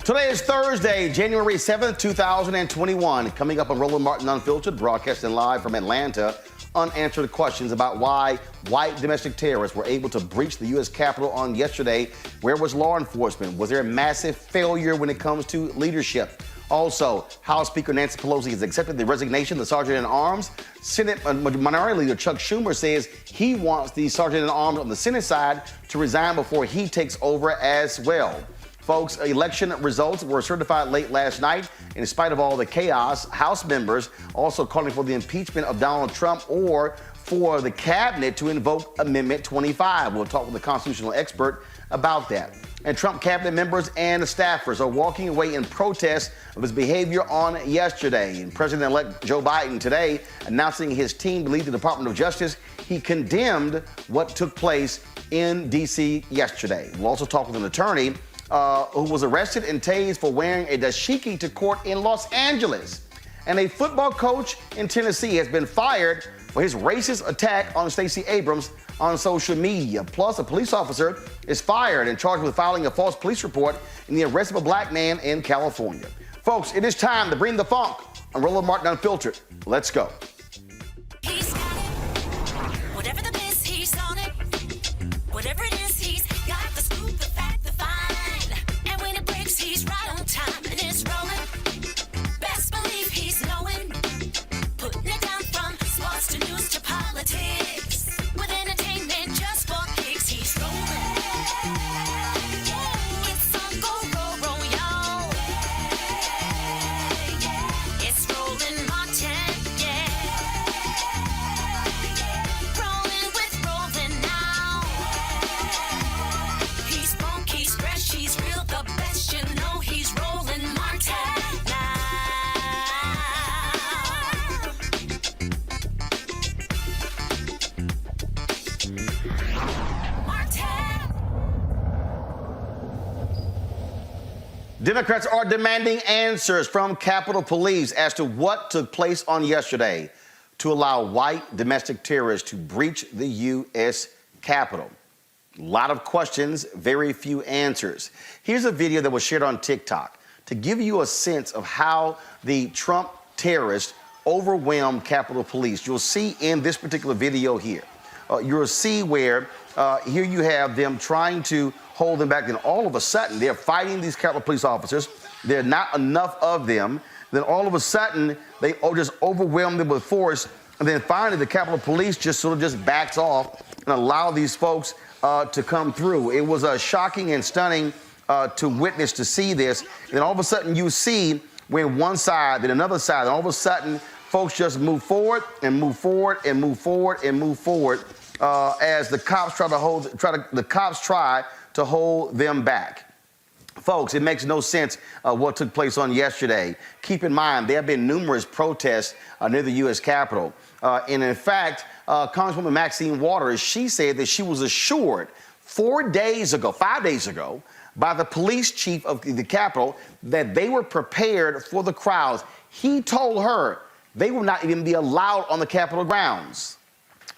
Today is Thursday, January 7th, 2021. Coming up on Roland Martin Unfiltered, broadcasting live from Atlanta. Unanswered questions about why white domestic terrorists were able to breach the U.S. Capitol on yesterday. Where was law enforcement? Was there a massive failure when it comes to leadership? Also, House Speaker Nancy Pelosi has accepted the resignation of the Sergeant-at-Arms. Senate Minority Leader Chuck Schumer says he wants the Sergeant-at-Arms on the Senate side to resign before he takes over as well. Folks, election results were certified late last night. And in spite of all the chaos, House members also calling for the impeachment of Donald Trump or for the cabinet to invoke Amendment 25. We'll talk with a constitutional expert about that. And Trump cabinet members and the staffers are walking away in protest of his behavior on yesterday. And President-elect Joe Biden today announcing his team to lead the Department of Justice. He condemned what took place in D.C. yesterday. We'll also talk with an attorney who was arrested and tased for wearing a dashiki to court in Los Angeles. And a football coach in Tennessee has been fired for his racist attack on Stacey Abrams on social media. Plus, a police officer is fired and charged with filing a false police report in the arrest of a black man in California. Folks, it is time to bring the funk on Roland Martin Unfiltered. Let's go. He's got it. Whatever the piss, he's on it. Whatever it is, he's got the scoop, the fact, the fine. And when it breaks, he's right on time and it's rolling. Best believe he's knowing. Putting it down from sports to news to politics. With entertainment just for kicks, he's rolling. It's on go, y'all. It's Roland Martin, yeah. Rolling with Roland now. He's funk, he's fresh, he's real, the best, you know he's Roland Martin now. Democrats are demanding answers from Capitol Police as to what took place on yesterday to allow white domestic terrorists to breach the U.S. Capitol. A lot of questions, very few answers. Here's a video that was shared on TikTok to give you a sense of how the Trump terrorists overwhelmed Capitol Police. You'll see in this particular video here, you'll see where here you have them trying to hold them back. Then all of a sudden, they're fighting these Capitol Police officers. There are not enough of them. Then all of a sudden, they just overwhelm them with force. And then finally, the Capitol Police just sort of just backs off and allow these folks to come through. It was shocking and stunning to witness, to see this. And then all of a sudden, you see when one side, then another side, and all of a sudden, folks just move forward and move forward and move forward and move forward as the cops try to hold them back. Folks, it makes no sense what took place on yesterday. Keep in mind, there have been numerous protests near the U.S. Capitol. And in fact, Congresswoman Maxine Waters, she said that she was assured 5 days ago, by the police chief of the Capitol that they were prepared for the crowds. He told her they would not even be allowed on the Capitol grounds.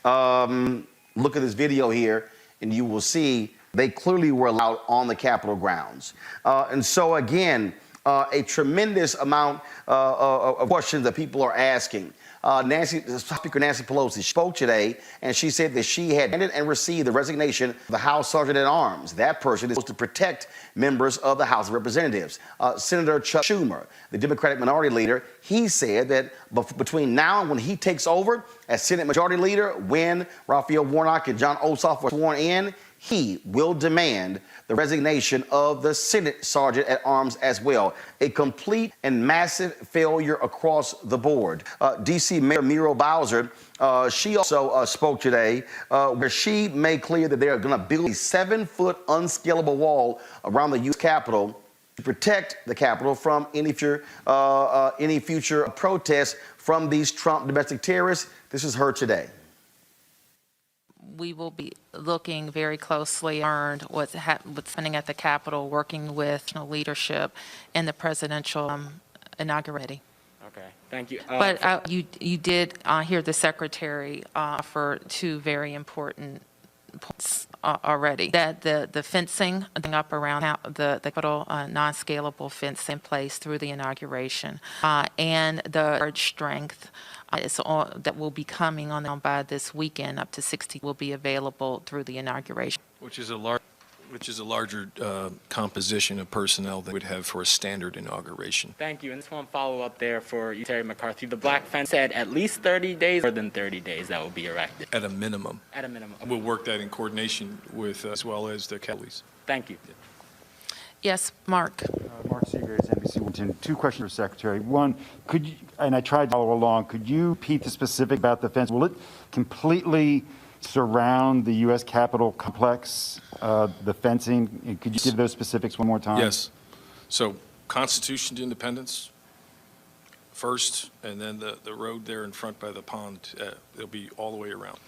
Look at this video here, and you will see they clearly were allowed on the Capitol grounds. And so, again, a tremendous amount of questions that people are asking. Speaker Nancy Pelosi spoke today, and she said that she had handed and received the resignation of the House Sergeant-at-Arms. That person is supposed to protect members of the House of Representatives. Senator Chuck Schumer, the Democratic Minority Leader, he said that between now and when he takes over as Senate Majority Leader, when Raphael Warnock and John Ossoff were sworn in, he will demand the resignation of the Senate Sergeant-at-Arms as well. A complete and massive failure across the board. D.C. Mayor Muriel Bowser, she also spoke today where she made clear that they are going to build a 7-foot unscalable wall around the U.S. Capitol to protect the Capitol from any future protests from these Trump domestic terrorists. This is her today. We will be looking very closely at what's happening at the Capitol, working with leadership in the presidential inauguration. Okay, thank you. But you did hear the secretary offer two very important points already, that the fencing up around the Capitol, non-scalable fence in place through the inauguration, and the large strength that will be coming on by this weekend, up to 60 will be available through the inauguration. Which is a larger composition of personnel than we would have for a standard inauguration. Thank you. And just one follow-up there for you, Terry McCarthy. The black fence said at least 30 days, more than 30 days that will be erected. At a minimum. At a minimum. We'll work that in coordination with, as well as the Kellys. Thank you. Yes, Mark. Mark Seagraves, NBC Washington. Two questions for Secretary. One, could you, and I tried to follow along, could you repeat the specific about the fence? Will it completely surround the U.S. Capitol complex, the fencing? Could you give those specifics one more time? Yes. So Constitution to Independence first, and then the road there in front by the pond, it'll be all the way around.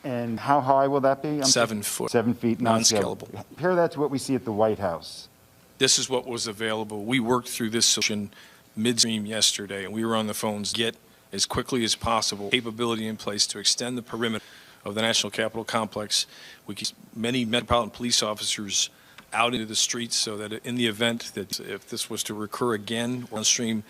And how high will that be? 7 foot. 7 feet, Non-scalable. Compare that to what we see at the White House. This is what was available. We worked through this solution midstream yesterday, and we were on the phones to get as quickly as possible capability in place to extend the perimeter of the National Capitol complex. We keep many metropolitan police officers out into the streets so that in the event that if this was to recur again downstream,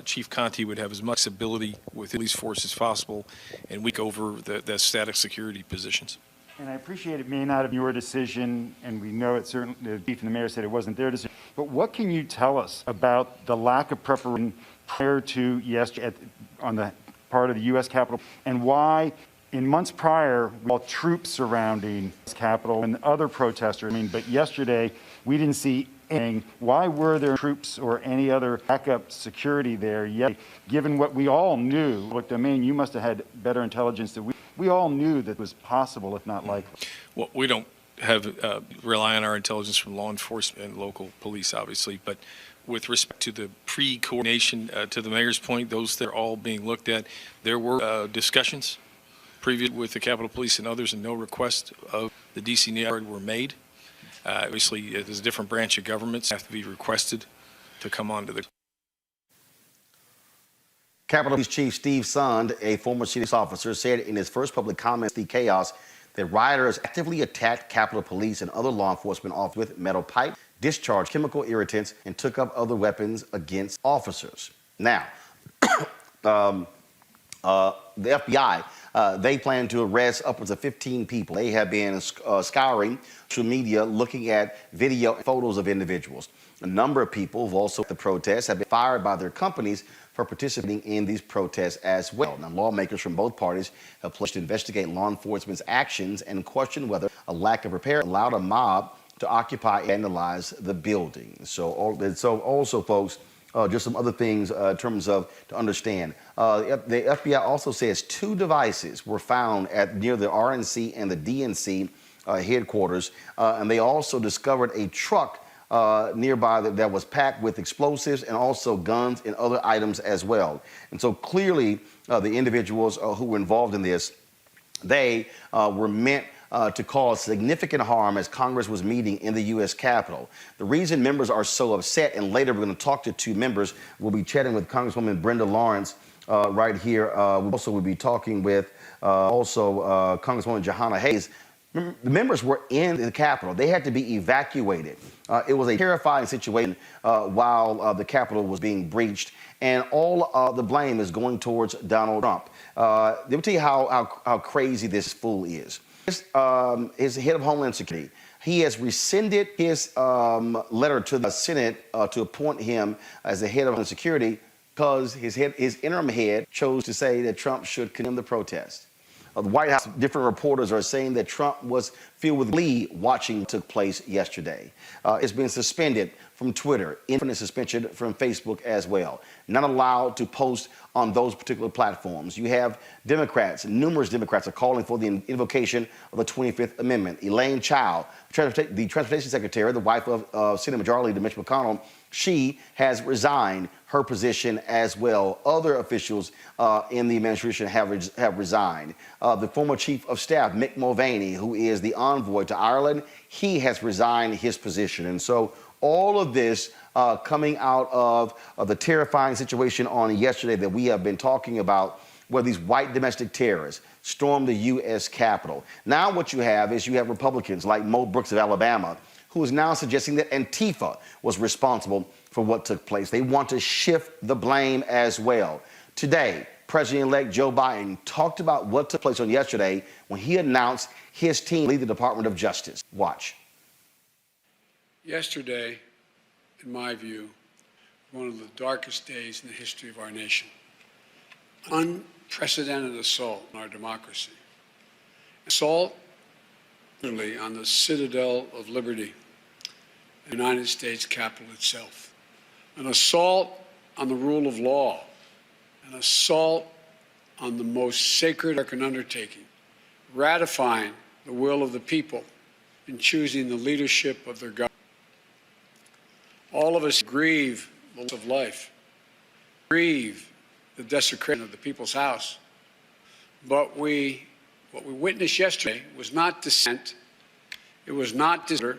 Chief Conte would have as much ability with police force as possible and week over the static security positions. And I appreciate it may not have been your decision, and we know it certainly, the chief and the mayor said it wasn't their decision, but what can you tell us about the lack of preparation prior to yesterday on the part of the U.S. Capitol, and why in months prior, while troops surrounding the Capitol and other protesters, but yesterday we didn't see anything. Why were there troops or any other backup security there yet? Given what we all knew, look, Domain, you must have had better intelligence than we all knew that was possible, if not likely. Well, we don't have rely on our intelligence from law enforcement and local police, obviously, but with respect to the pre-coordination, to the mayor's point, those that are all being looked at, there were discussions previous with the Capitol Police and others, and no request of the D.C. Navy were made. Obviously, there's a different branch of governments have to be requested to come onto the. Capitol Police Chief Steve Sund, a former police officer, said in his first public comments the chaos that rioters actively attacked Capitol Police and other law enforcement officers with metal pipe, discharged chemical irritants, and took up other weapons against officers. Now, the FBI, they plan to arrest upwards of 15 people. They have been scouring social media, looking at video and photos of individuals. A number of people who've also the protests have been fired by their companies for participating in these protests as well. Now, lawmakers from both parties have pledged to investigate law enforcement's actions and question whether a lack of repair allowed a mob to occupy and vandalize the building. So also, folks, just some other things in terms of to understand. The FBI also says 2 devices were found near the RNC and the DNC headquarters, and they also discovered a truck nearby that was packed with explosives and also guns and other items as well. And so clearly the individuals who were involved in this, they were meant to cause significant harm as Congress was meeting in the U.S. Capitol. The reason members are so upset, and later we're going to talk to 2 members, we'll be chatting with Congresswoman Brenda Lawrence right here. We also will be talking with Congresswoman Jahana Hayes. The members were in the Capitol. They had to be evacuated. It was a terrifying situation while the Capitol was being breached, and all the blame is going towards Donald Trump. Let me tell you how crazy this fool is. His head of Homeland Security, he has rescinded his letter to the Senate to appoint him as the head of Homeland Security because his interim head chose to say that Trump should condemn the protest. The White House, different reporters are saying that Trump was filled with glee watching what took place yesterday. It's been suspended from Twitter, infinite suspension from Facebook as well. Not allowed to post on those particular platforms. You have Democrats, numerous Democrats are calling for the invocation of the 25th Amendment. Elaine Chao, the Transportation Secretary, the wife of Senate Majority Leader Mitch McConnell, she has resigned her position as well. Other officials in the administration have resigned. The former Chief of Staff, Mick Mulvaney, who is the envoy to Ireland, he has resigned his position. And so all of this coming out of the terrifying situation on yesterday that we have been talking about where these white domestic terrorists stormed the U.S. Capitol. Now what you have is you have Republicans like Mo Brooks of Alabama, who is now suggesting that Antifa was responsible for what took place. They want to shift the blame as well. Today, President-elect Joe Biden talked about what took place on yesterday when he announced his team lead the Department of Justice. Watch. Yesterday, in my view, one of the darkest days in the history of our nation. Unprecedented assault on our democracy. Assault, literally, on the citadel of liberty, the United States Capitol itself. An assault on the rule of law. An assault on the most sacred American undertaking, ratifying the will of the people in choosing the leadership of their government. All of us grieve the loss of life, grieve the desecration of the people's house. But what we witnessed yesterday was not dissent, it was not disorder,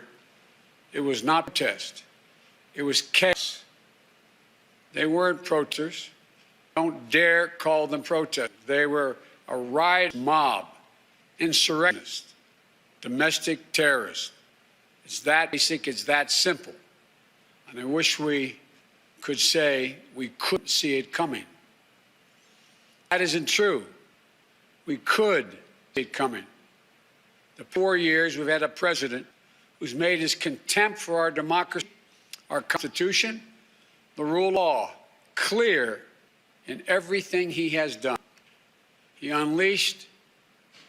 it was not protest, it was chaos. They weren't protesters. Don't dare call them protesters. They were a riot mob, insurrectionists, domestic terrorists. It's that basic, it's that simple. And I wish we could say we couldn't see it coming. That isn't true. We could see it coming. The 4 years we've had a president who's made his contempt for our democracy, our Constitution, the rule of law, clear in everything he has done. He unleashed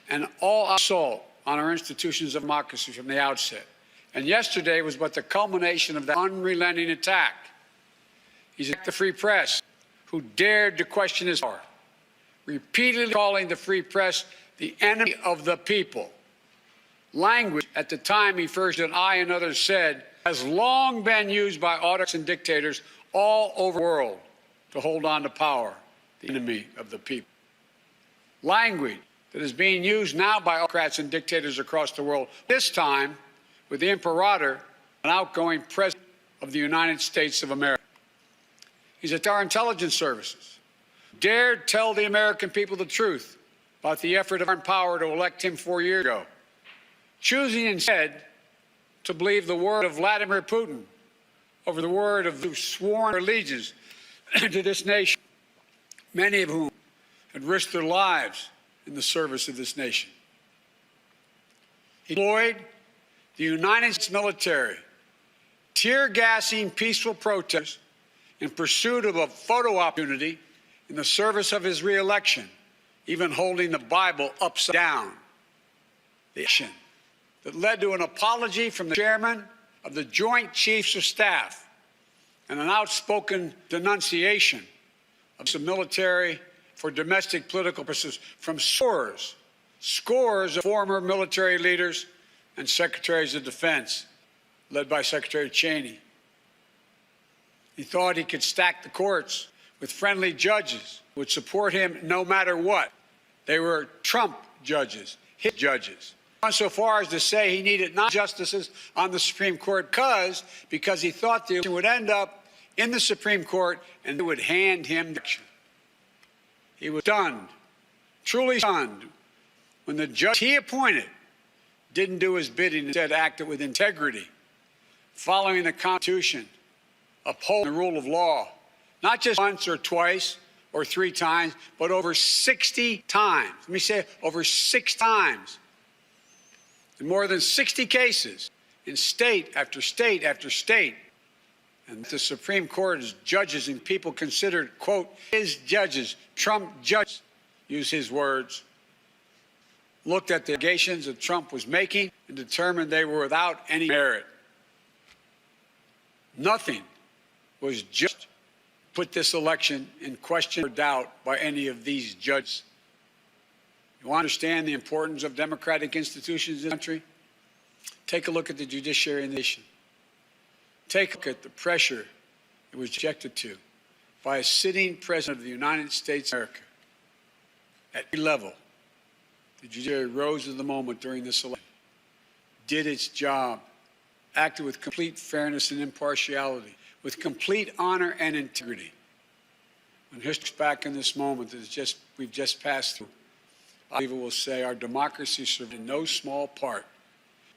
an all-out assault on our institutions of democracy from the outset. And yesterday was but the culmination of that unrelenting attack. He's attacked the free press, who dared to question his power, repeatedly calling the free press the enemy of the people. Language at the time he first did, I and others said, has long been used by autocrats and dictators all over the world to hold on to power, the enemy of the people. Language that is being used now by autocrats and dictators across the world, this time with the imperator, an outgoing president of the United States of America. He's at our intelligence services, dared tell the American people the truth about the effort of foreign power to elect him 4 years ago, choosing instead to believe the word of Vladimir Putin over the word of those sworn allegiance to this nation, many of whom had risked their lives in the service of this nation. He deployed the United States military, tear-gassing peaceful protesters in pursuit of a photo opportunity in the service of his re-election, even holding the Bible upside down. The action that led to an apology from the chairman of the Joint Chiefs of Staff and an outspoken denunciation of the military for domestic political purposes from scores of former military leaders and secretaries of defense, led by Secretary Cheney. He thought he could stack the courts with friendly judges who would support him no matter what. They were Trump judges, his judges. Gone so far as to say he needed not justices on the Supreme Court because he thought the election would end up in the Supreme Court and they would hand him the election. He was stunned, truly stunned, when the judge he appointed didn't do his bidding, instead acted with integrity, following the Constitution, upholding the rule of law, not just once or twice or 3 times, but over 60 times. Let me say over 6 times. In more than 60 cases, in state after state after state. And the Supreme Court's judges and people considered, quote, his judges, Trump judges, use his words, looked at the allegations that Trump was making and determined they were without any merit. Nothing was just put this election in question or doubt by any of these judges. You want to understand the importance of democratic institutions in the country? Take a look at the judiciary in the nation. Take a look at the pressure it was subjected to by a sitting president of the United States of America. At every level, the judiciary rose to the moment during this election, did its job, acted with complete fairness and impartiality, with complete honor and integrity. When history looks back in this moment, it is just we've just passed through, I believe it will say our democracy served in no small part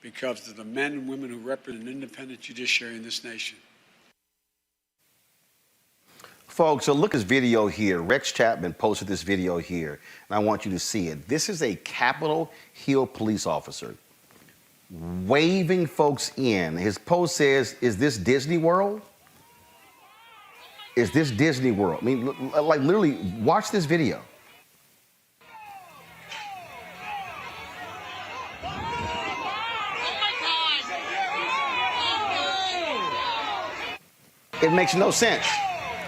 because of the men and women who represent an independent judiciary in this nation. Folks, so look at this video here. Rex Chapman posted this video here, and I want you to see it. This is a Capitol Hill police officer waving folks in. His post says, "Is this Disney World? Is this Disney World?" I mean, like literally, watch this video. It makes no sense.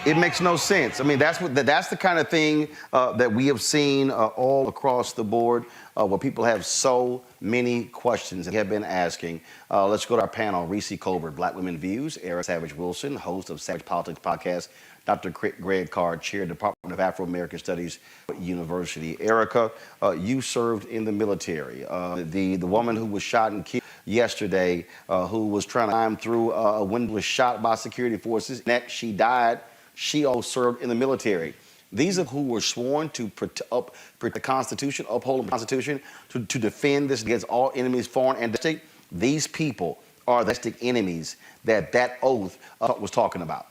It makes no sense. I mean, that's the kind of thing that we have seen all across the board, where people have so many questions that have been asking. Let's go to our panel. Reese Colbert, Black Women Views. Eric Savage Wilson, host of Savage Politics Podcast. Dr. Greg Carr, Chair, Department of Afro-American Studies, University. Erica, you served in the military. The woman who was shot and killed yesterday, who was trying to climb through a window, was shot by security forces. That she died. She also served in the military. These are who were sworn to protect the Constitution, uphold the Constitution, to defend this against all enemies, foreign and domestic. These people are the domestic enemies that oath was talking about.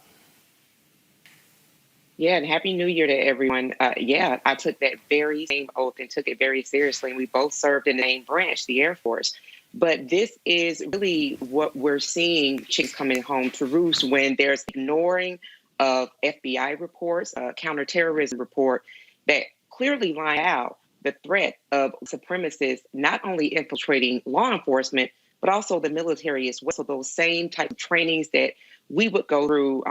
Yeah, and Happy New Year to everyone. Yeah, I took that very same oath and took it very seriously. And we both served in the main branch, the Air Force. But this is really what we're seeing, chicks coming home to roost, when there's ignoring of FBI reports, a counterterrorism report that clearly line out the threat of supremacists not only infiltrating law enforcement, but also the military as well. So those same type of trainings that we would go through,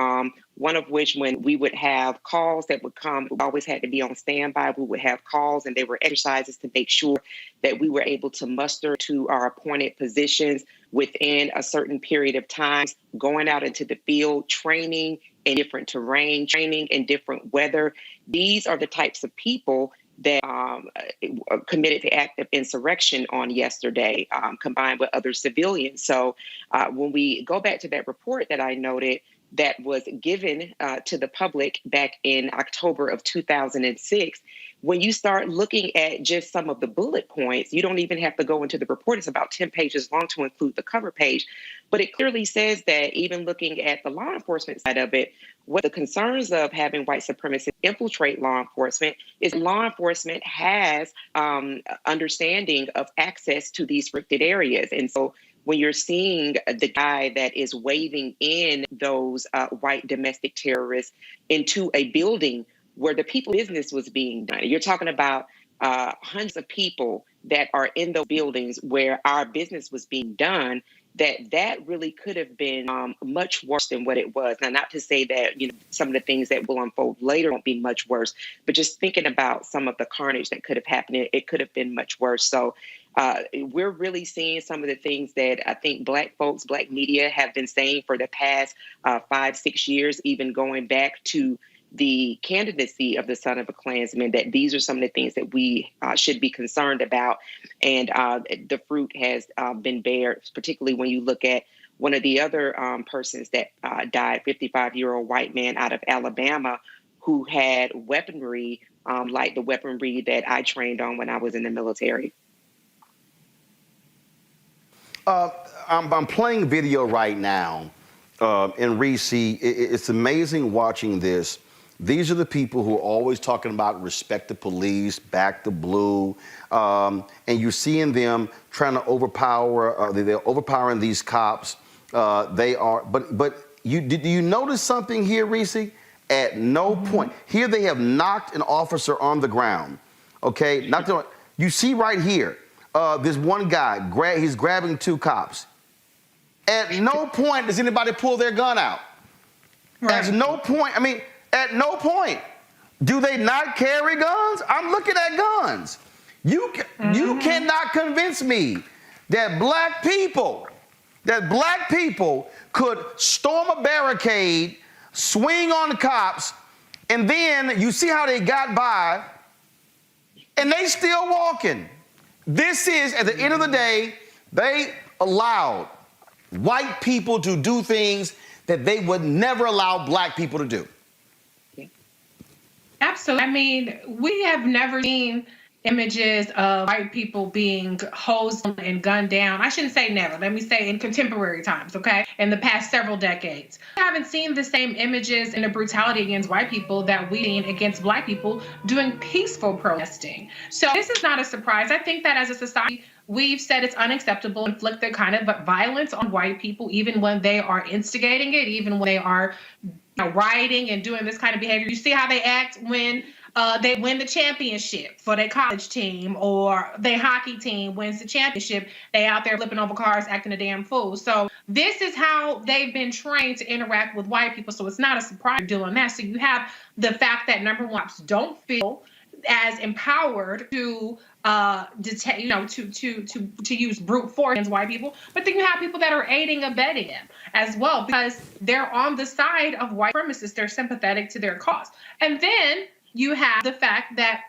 one of which when we would have calls that would come, we always had to be on standby. We would have calls and they were exercises to make sure that we were able to muster to our appointed positions within a certain period of time, going out into the field, training in different terrain, training in different weather. These are the types of people that committed the act of insurrection on yesterday, combined with other civilians. So when we go back to that report that I noted that was given to the public back in October of 2006, when you start looking at just some of the bullet points, you don't even have to go into the report. It's about 10 pages long to include the cover page. But it clearly says that even looking at the law enforcement side of it, what the concerns of having white supremacists infiltrate law enforcement is law enforcement has understanding of access to these restricted areas. And so when you're seeing the guy that is waving in those white domestic terrorists into a building where the people business was being done, you're talking about hundreds of people that are in those buildings where our business was being done, that really could have been much worse than what it was. Now, not to say that, some of the things that will unfold later won't be much worse, but just thinking about some of the carnage that could have happened, it could have been much worse. So we're really seeing some of the things that I think Black folks, Black media have been saying for the past 5-6 years, even going back to the candidacy of the son of a Klansman, that these are some of the things that we should be concerned about. And the fruit has been bared, particularly when you look at one of the other persons that died, 55-year-old white man out of Alabama, who had weaponry like the weaponry that I trained on when I was in the military. I'm playing video right now, and Reese, it's amazing watching this. These are the people who are always talking about respect the police, back the blue, and you're seeing them trying to overpower. They're overpowering these cops. They are, but do you notice something here, Reese? At no point here they have knocked an officer on the ground. Okay, you see right here, this one guy he's grabbing two cops. At no point does anybody pull their gun out. Right. At no point. At no point do they not carry guns. I'm looking at guns. You cannot convince me that black people could storm a barricade, swing on the cops, and then you see how they got by, and they still walking. This is, at the end of the day, they allowed white people to do things that they would never allow black people to do. Absolutely. I mean, we have never seen images of white people being hosed and gunned down. I shouldn't say never. Let me say in contemporary times, okay? In the past several decades. We haven't seen the same images and the brutality against white people that we've seen against black people doing peaceful protesting. So this is not a surprise. I think that as a society, we've said it's unacceptable to inflict the kind of violence on white people, even when they are instigating it, even when they are rioting and doing this kind of behavior. You see how they act when they win the championship for their college team, or their hockey team wins the championship. They out there flipping over cars, acting a damn fool. So this is how they've been trained to interact with white people. So it's not a surprise doing that. So you have the fact that number one, don't feel as empowered to to use brute force against white people, but then you have people that are aiding and abetting them as well, because they're on the side of white supremacists. They're sympathetic to their cause. And then you have the fact that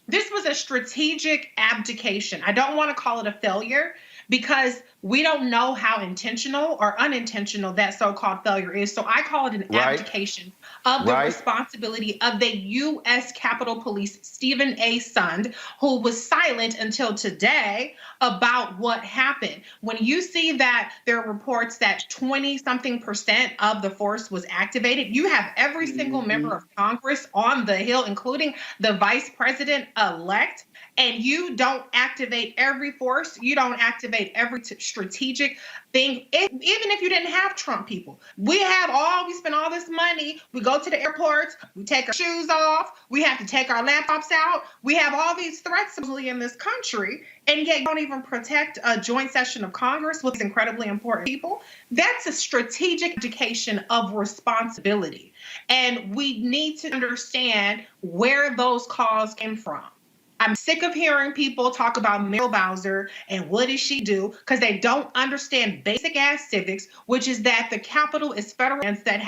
this was a strategic abdication. I don't want to call it a failure, because we don't know how intentional or unintentional that so-called failure is. So I call it an abdication of the responsibility of the U.S. Capitol Police, Stephen A. Sund, who was silent until today about what happened. When you see that there are reports that 20-something% of the force was activated, you have every single member of Congress on the Hill, including the vice president-elect, and you don't activate every force, you don't activate every strategic thing, even if you didn't have Trump people. We spend all this money, we go to the airports, we take our shoes off, we have to take our laptops out, we have all these threats in this country, and yet you don't even protect a joint session of Congress with these incredibly important people. That's a strategic abdication of responsibility. And we need to understand where those calls came from. I'm sick of hearing people talk about Muriel Bowser and what does she do, because they don't understand basic ass civics, which is that the Capitol is federal and that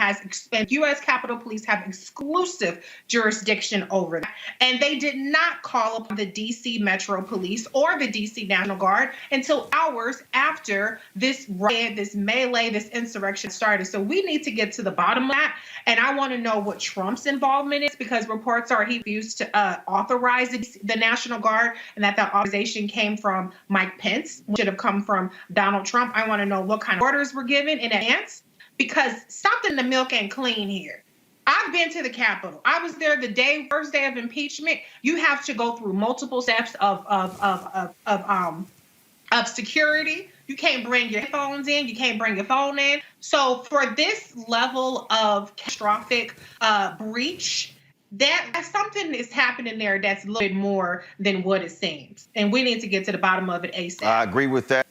and U.S. Capitol Police have exclusive jurisdiction over that. And they did not call upon the D.C. Metro Police or the D.C. National Guard until hours after this riot, this melee, this insurrection started. So we need to get to the bottom of that. And I want to know what Trump's involvement is, because reports are he refused to authorize the National Guard, and that authorization came from Mike Pence, which should have come from Donald Trump. I want to know what kind of orders were given in advance, because something in the milk ain't clean here. I've been to the Capitol. I was there the first day of impeachment. You have to go through multiple steps of security. You can't bring your phones in. You can't bring your phone in. So for this level of catastrophic breach, that something is happening there that's a little bit more than what it seems. And we need to get to the bottom of it ASAP. I agree with that.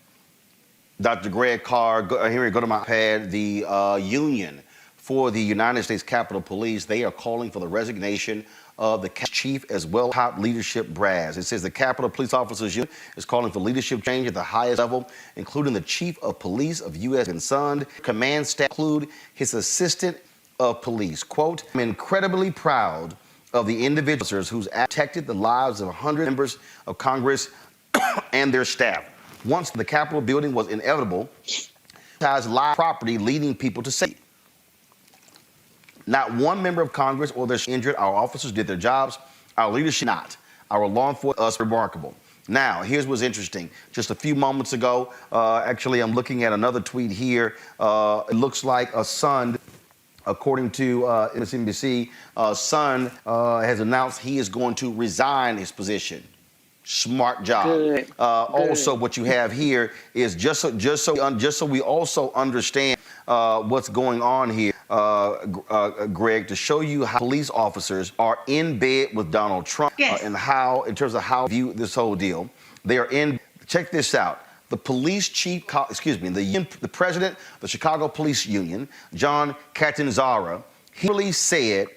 Dr. Greg Carr, here we go to my pad. The union for the United States Capitol Police, they are calling for the resignation of the chief as well as top leadership brass. It says the Capitol Police Officers Union is calling for leadership change at the highest level, including the chief of police of U.S. and Sund. Command staff include his assistant of police. Quote, I'm incredibly proud of the individuals who's protected the lives of 100 members of Congress and their staff. Once the Capitol building was inevitable, live property leading people to safety. Not one member of Congress or their injured. Our officers did their jobs. Our leadership not. Our law enforcement us remarkable. Now, here's what's interesting. Just a few moments ago, actually, I'm looking at another tweet here. It looks like a Sund, according to MSNBC, Sund has announced he is going to resign his position. Smart job. Good. Also, what you have here is just so we also understand what's going on here, Greg, to show you how police officers are in bed with Donald Trump, and how, in terms of how they view this whole deal, they are in. Check this out. The police chief, the president of the Chicago Police Union, John Catanzara, he really said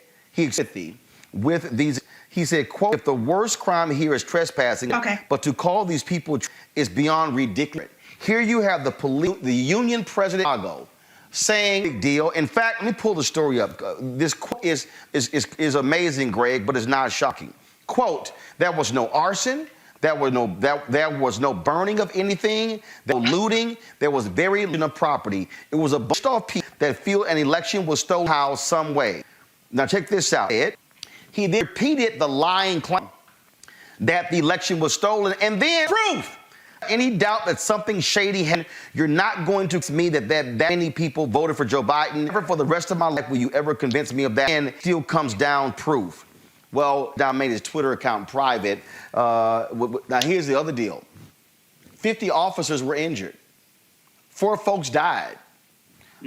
with these. He said, quote, if the worst crime here is trespassing, but to call these people is beyond ridiculous. Here you have the union president of Chicago saying, big deal. In fact, let me pull the story up. This quote is amazing, Greg, but it's not shocking. Quote, there was no arson. There was no burning of anything. There was no looting. There was very little property. It was a bunch of people that feel an election was stolen how some way. Now check this out, Ed. He then repeated the lying claim that the election was stolen, and then proof. Any doubt that something shady happened, you're not going to me that many people voted for Joe Biden. Never for the rest of my life will you ever convince me of that. And still comes down proof. Well, Don made his Twitter account private. Now, here's the other deal. 50 officers were injured. 4 folks died.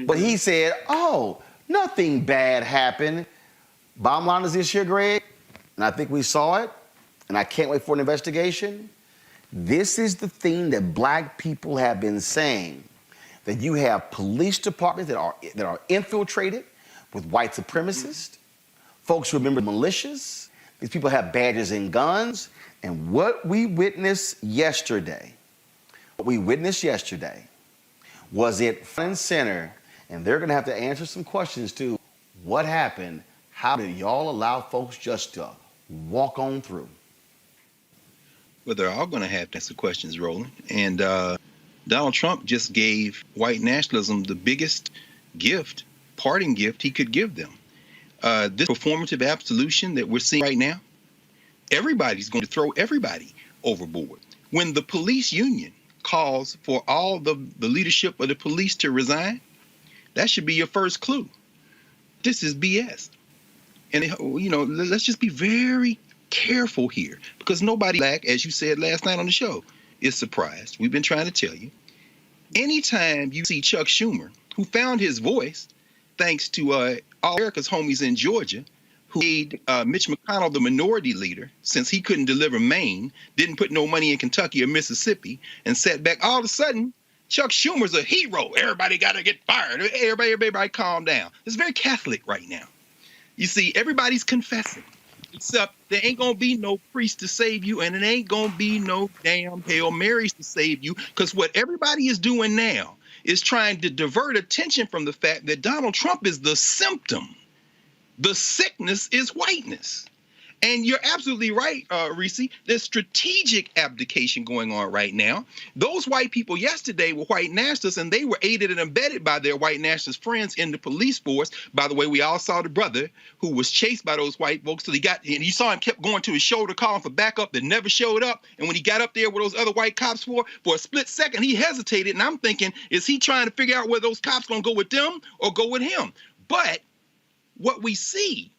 But he said, oh, nothing bad happened. Bottom line is this here, Greg, and I think we saw it, and I can't wait for an investigation. This is the thing that black people have been saying, that you have police departments that are infiltrated with white supremacists, folks who remember militias. These people have badges and guns. And what we witnessed yesterday was it front and center, and they're going to have to answer some questions too. What happened? How did y'all allow folks just to walk on through? Well, they're all going to have to answer questions, Roland. And Donald Trump just gave white nationalism the biggest gift, parting gift he could give them. This performative absolution that we're seeing right now, everybody's going to throw everybody overboard. When the police union calls for all the leadership of the police to resign, that should be your first clue. This is BS. And, let's just be very careful here, because nobody, like, as you said last night on the show, is surprised. We've been trying to tell you. Anytime you see Chuck Schumer, who found his voice thanks to all America's homies in Georgia, who made Mitch McConnell the minority leader since he couldn't deliver Maine, didn't put no money in Kentucky or Mississippi, and sat back, all of a sudden, Chuck Schumer's a hero. Everybody got to get fired. Everybody calm down. It's very Catholic right now. You see, everybody's confessing. Except there ain't going to be no priest to save you, and it ain't going to be no damn Hail Marys to save you, because what everybody is doing now is trying to divert attention from the fact that Donald Trump is the symptom. The sickness is whiteness. And you're absolutely right, Reese. There's strategic abdication going on right now. Those white people yesterday were white nationalists, and they were aided and abetted by their white nationalist friends in the police force. By the way, we all saw the brother who was chased by those white folks till he got, and you saw him kept going to his shoulder calling for backup that never showed up. And when he got up there with those other white cops for a split second, he hesitated. And I'm thinking, is he trying to figure out whether those cops going to go with them or go with him? But what we see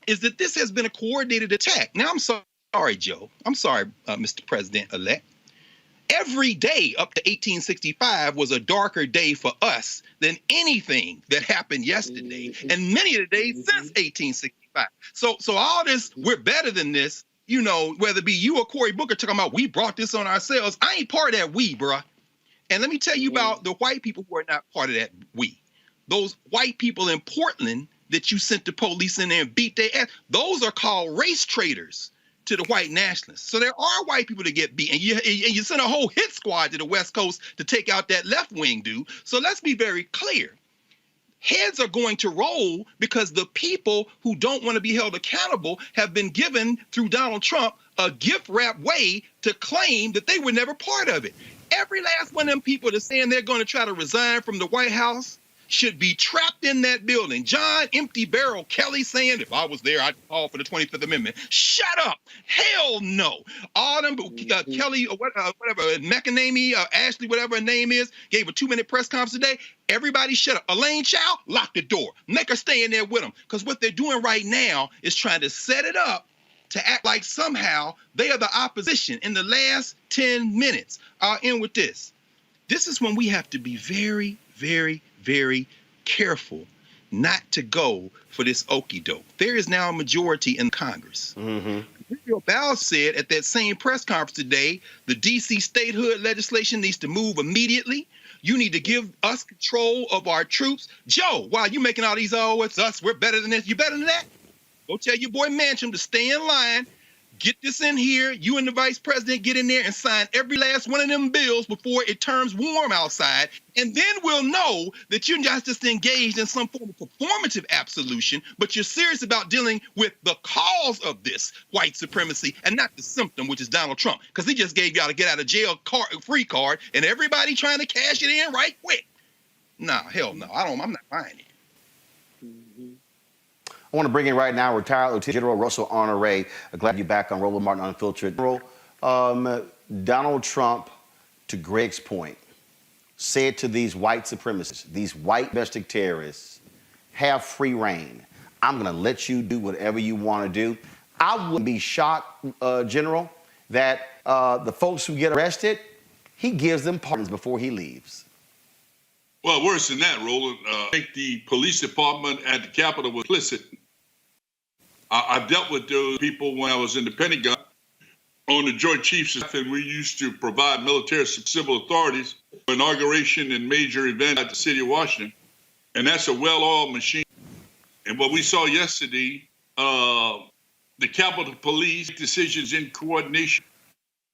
is that this has been a coordinated attack. Now, I'm sorry, Joe. I'm sorry, Mr. President-elect. Every day up to 1865 was a darker day for us than anything that happened yesterday, and many of the days since 1865. So all this, we're better than this, whether it be you or Cory Booker talking about we brought this on ourselves. I ain't part of that we, bruh. And let me tell you about the white people who are not part of that we. Those white people in Portland that you sent the police in there and beat their ass, those are called race traitors to the white nationalists. So there are white people that get beat, and you send a whole hit squad to the West Coast to take out that left wing dude. So let's be very clear. Heads are going to roll because the people who don't want to be held accountable have been given, through Donald Trump, a gift-wrap way to claim that they were never part of it. Every last one of them people that's saying they're going to try to resign from the White House should be trapped in that building. John Empty Barrel Kelly saying, if I was there, I'd call for the 25th Amendment. Shut up. Hell no. All them, Kelly, or whatever, McEnamey, Ashley, whatever her name is, gave a 2-minute press conference today. Everybody shut up. Elaine Chao, lock the door. Make her stay in there with them. Because what they're doing right now is trying to set it up to act like somehow they are the opposition in the last 10 minutes. I'll end with this. This is when we have to be very, very, very careful not to go for this okie doke. There is now a majority in Congress. Bill Bowles said at that same press conference today, the D.C. statehood legislation needs to move immediately. You need to give us control of our troops. Joe, why are you making all these, oh, it's us, we're better than this. You better than that? Go tell your boy Manchin to stay in line. Get this in here. You and the vice president get in there and sign every last one of them bills before it turns warm outside. And then we'll know that you're not just engaged in some form of performative absolution, but you're serious about dealing with the cause of this white supremacy and not the symptom, which is Donald Trump. Because he just gave y'all a get out of jail free card and everybody trying to cash it in right quick. Nah, hell no. I'm not buying it. I want to bring in right now retired Lieutenant General Russell Honore. Glad you're back on Roland Martin Unfiltered. General, Donald Trump, to Greg's point, said to these white supremacists, these white domestic terrorists, have free reign. I'm going to let you do whatever you want to do. I wouldn't be shocked, General, that the folks who get arrested, he gives them pardons before he leaves. Well, worse than that, Roland. I think the police department at the Capitol was complicit. I've dealt with those people when I was in the Pentagon on the Joint Chiefs staff, and we used to provide military civil authorities for inauguration and major events at the city of Washington. And that's a well-oiled machine. And what we saw yesterday, the Capitol Police decisions in coordination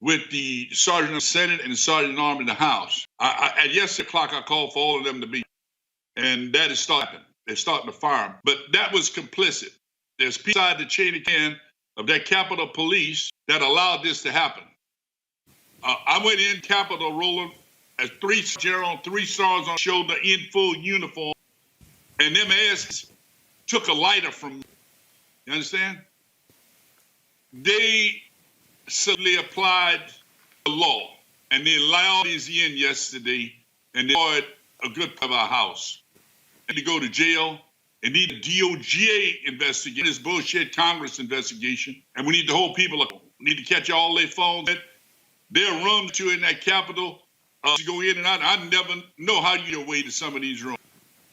with the Sergeant of the Senate and the Sergeant at Arms in the House. At yesterday o'clock, I called for all of them to be, and that is starting. They're starting to fire them. But that was complicit. There's people inside the chain of command of that Capitol Police that allowed this to happen. I went in Capitol Roland as 3 general, 3 stars on shoulder in full uniform, and them asses took a lighter from me. You understand? They simply applied the law, and they allowed these in yesterday, and they destroyed a good part of our house. And to go to jail, and need a DOJ investigation, this bullshit Congress investigation, and we need to hold people up. We need to catch all their phones. There are rooms to in that Capitol to go in and out. I never know how you get away to some of these rooms.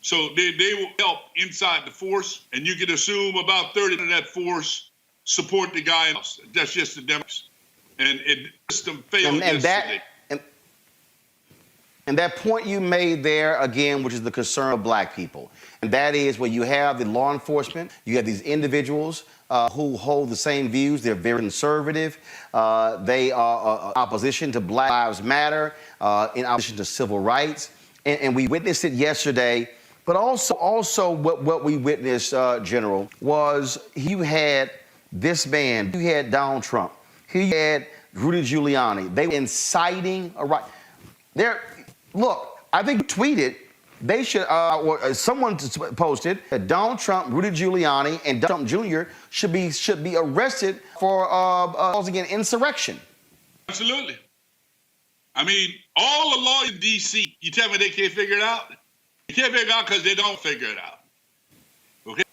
So they will help inside the force, and you can assume about 30% of that force support the guy else. That's just the Democrats. And the system failed yesterday. And that point you made there, again, which is the concern of black people, and that is when you have the law enforcement, you have these individuals who hold the same views. They're very conservative. They are opposition to Black Lives Matter, in opposition to civil rights. And we witnessed it yesterday. But also what we witnessed, General, was you had this man, you had Donald Trump, you had Rudy Giuliani. They were inciting a riot. Look, I think you tweeted, they should, someone posted that Donald Trump, Rudy Giuliani, and Donald Trump Jr. should be arrested for causing an insurrection. Absolutely. I mean, all the law in D.C., you tell me they can't figure it out? They can't figure it out because they don't figure it out. Okay?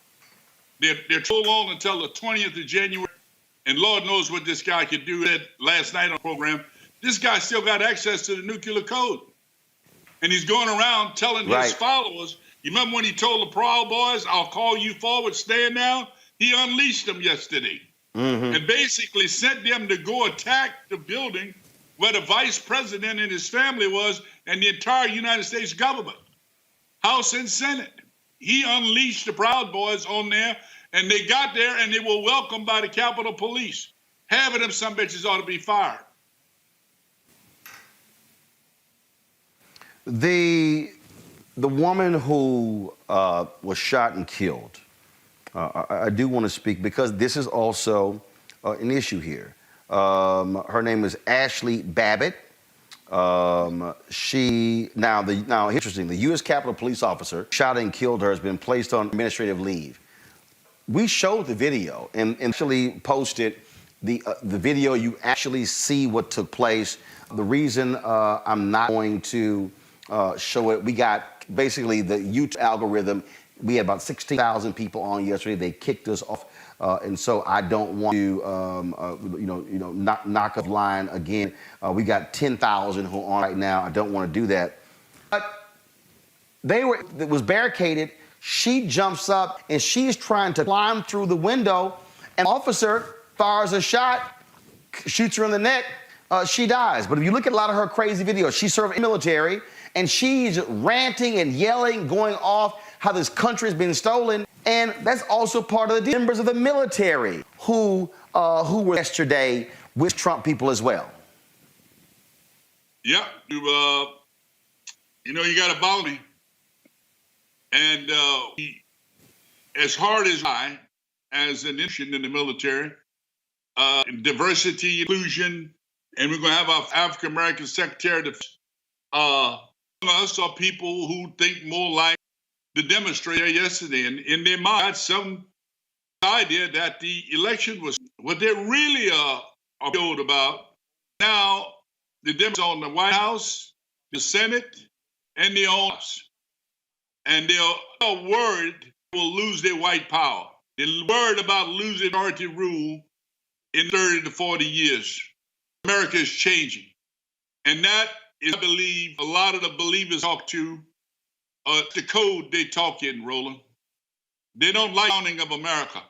They're so long until the 20th of January, and Lord knows what this guy could do. That last night on the program, this guy still got access to the nuclear code. And he's going around telling his followers, you remember when he told the Proud Boys, I'll call you forward, stand down? He unleashed them yesterday and basically sent them to go attack the building where the vice president and his family was and the entire United States government, House and Senate. He unleashed the Proud Boys on there, and they got there and they were welcomed by the Capitol Police. Half of them some bitches ought to be fired. The woman who was shot and killed, I do want to speak because this is also an issue here. Her name is Ashli Babbitt. Interesting, the U.S. Capitol Police officer shot and killed her has been placed on administrative leave. We showed the video and actually posted the video. You actually see what took place. The reason I'm not going to show it, we got basically the YouTube algorithm. We had about 16,000 people on yesterday. They kicked us off, and so I don't want to, knock up line again. We got 10,000 who are on right now. I don't want to do that. But it was barricaded. She jumps up and she's trying to climb through the window. An officer fires a shot, shoots her in the neck. She dies. But if you look at a lot of her crazy videos, she served in the military. And she's ranting and yelling, going off how this country has been stolen. And that's also part of the members of the military who were yesterday with Trump people as well. Yeah, you got a bounty. And as hard as I, as an institution in the military, diversity, inclusion, and we're going to have our African-American Secretary of Defense, us are people who think more like the demonstrator yesterday, and in their mind, some idea that the election was what they really are about. Now, the Democrats on the White House, the Senate, and the House. And they're worried they will lose their white power. They're worried about losing minority rule in 30 to 40 years. America is changing. And that is, I believe, a lot of the believers talk to, the code they talk in, Roland. They don't like the founding of America.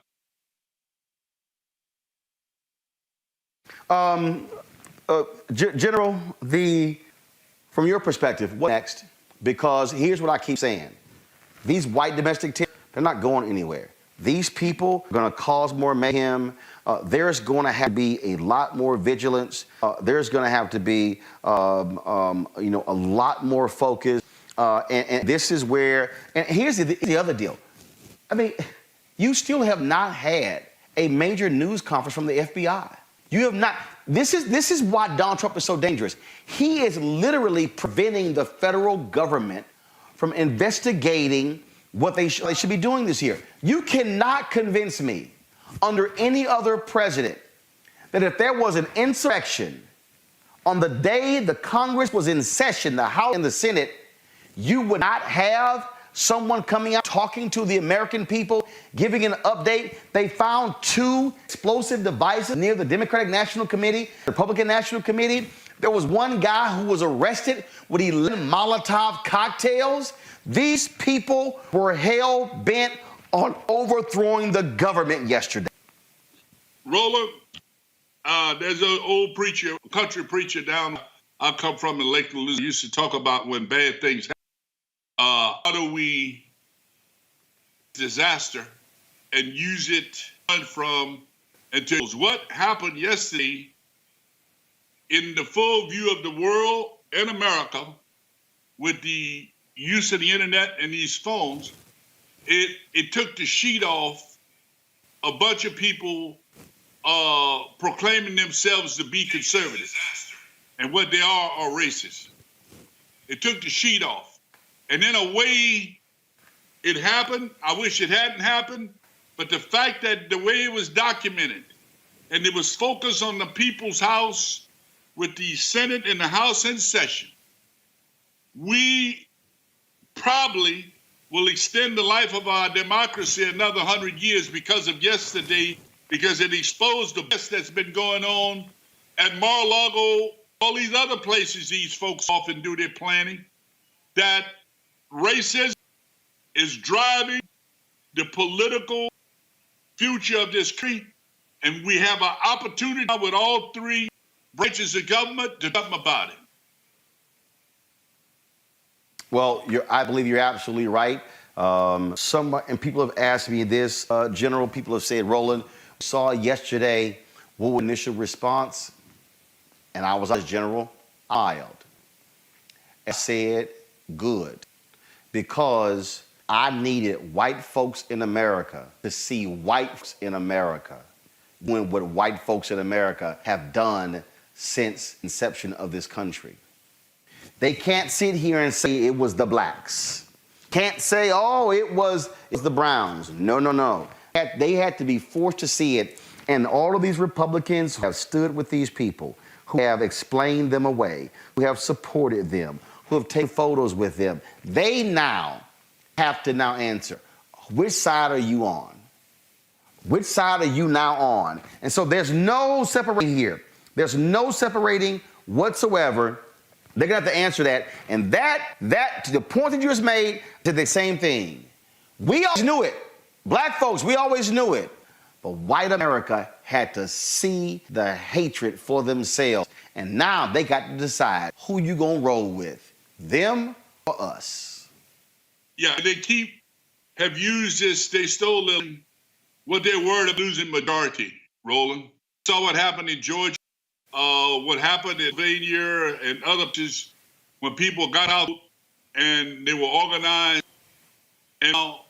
General, from your perspective, what next? Because here's what I keep saying. These white domestic terrorists, they're not going anywhere. These people are going to cause more mayhem. There's going to have to be a lot more vigilance. There's going to have to be, a lot more focus. And this is where, and here's the other deal. I mean, you still have not had a major news conference from the FBI. You have not. This is why Donald Trump is so dangerous. He is literally preventing the federal government from investigating what they should be doing this year. You cannot convince me under any other president that if there was an insurrection on the day the Congress was in session, the House and the Senate, you would not have someone coming out talking to the American people, giving an update. They found 2 explosive devices near the Democratic National Committee, Republican National Committee. There was one guy who was arrested with 11 Molotov cocktails. These people were hell-bent on overthrowing the government yesterday. Roland, there's an old preacher, country preacher down I come from in Lake Louisiana, used to talk about when bad things happen. How do we disaster and use it from until what happened yesterday in the full view of the world and America with the use of the internet and these phones, it took the sheet off a bunch of people proclaiming themselves to be conservative, and what they are racist. It took the sheet off. And in a way, it happened. I wish it hadn't happened. But the fact that the way it was documented, and it was focused on the people's house with the Senate and the House in session, we probably will extend the life of our democracy another 100 years because of yesterday, because it exposed the mess that's been going on at Mar-a-Lago, all these other places these folks often do their planning, that racism is driving the political future of this country, and we have an opportunity with all 3 branches of government to do something about it. Well, I believe you're absolutely right. And people have asked me this, General. People have said, Roland, we saw yesterday what was the initial response, and I was as General, mild. I said, good. Because I needed white folks in America to see white folks in America doing what white folks in America have done since inception of this country. They can't sit here and say it was the blacks. Can't say, oh, it's the browns. No. They had to be forced to see it. And all of these Republicans who have stood with these people, who have explained them away, who have supported them, who have taken photos with them, they now have to answer, which side are you on? Which side are you now on? And so there's no separating here. There's no separating whatsoever. They're going to have to answer that. And that to the point that you just made, did the same thing. We always knew it. Black folks, we always knew it. But white America had to see the hatred for themselves. And now they got to decide who you going to roll with. Them or us? Yeah, they have used this, they stole them, what they're worried of losing majority, Roland. Saw what happened in Georgia, what happened in Pennsylvania and other places when people got out and they were organized. And now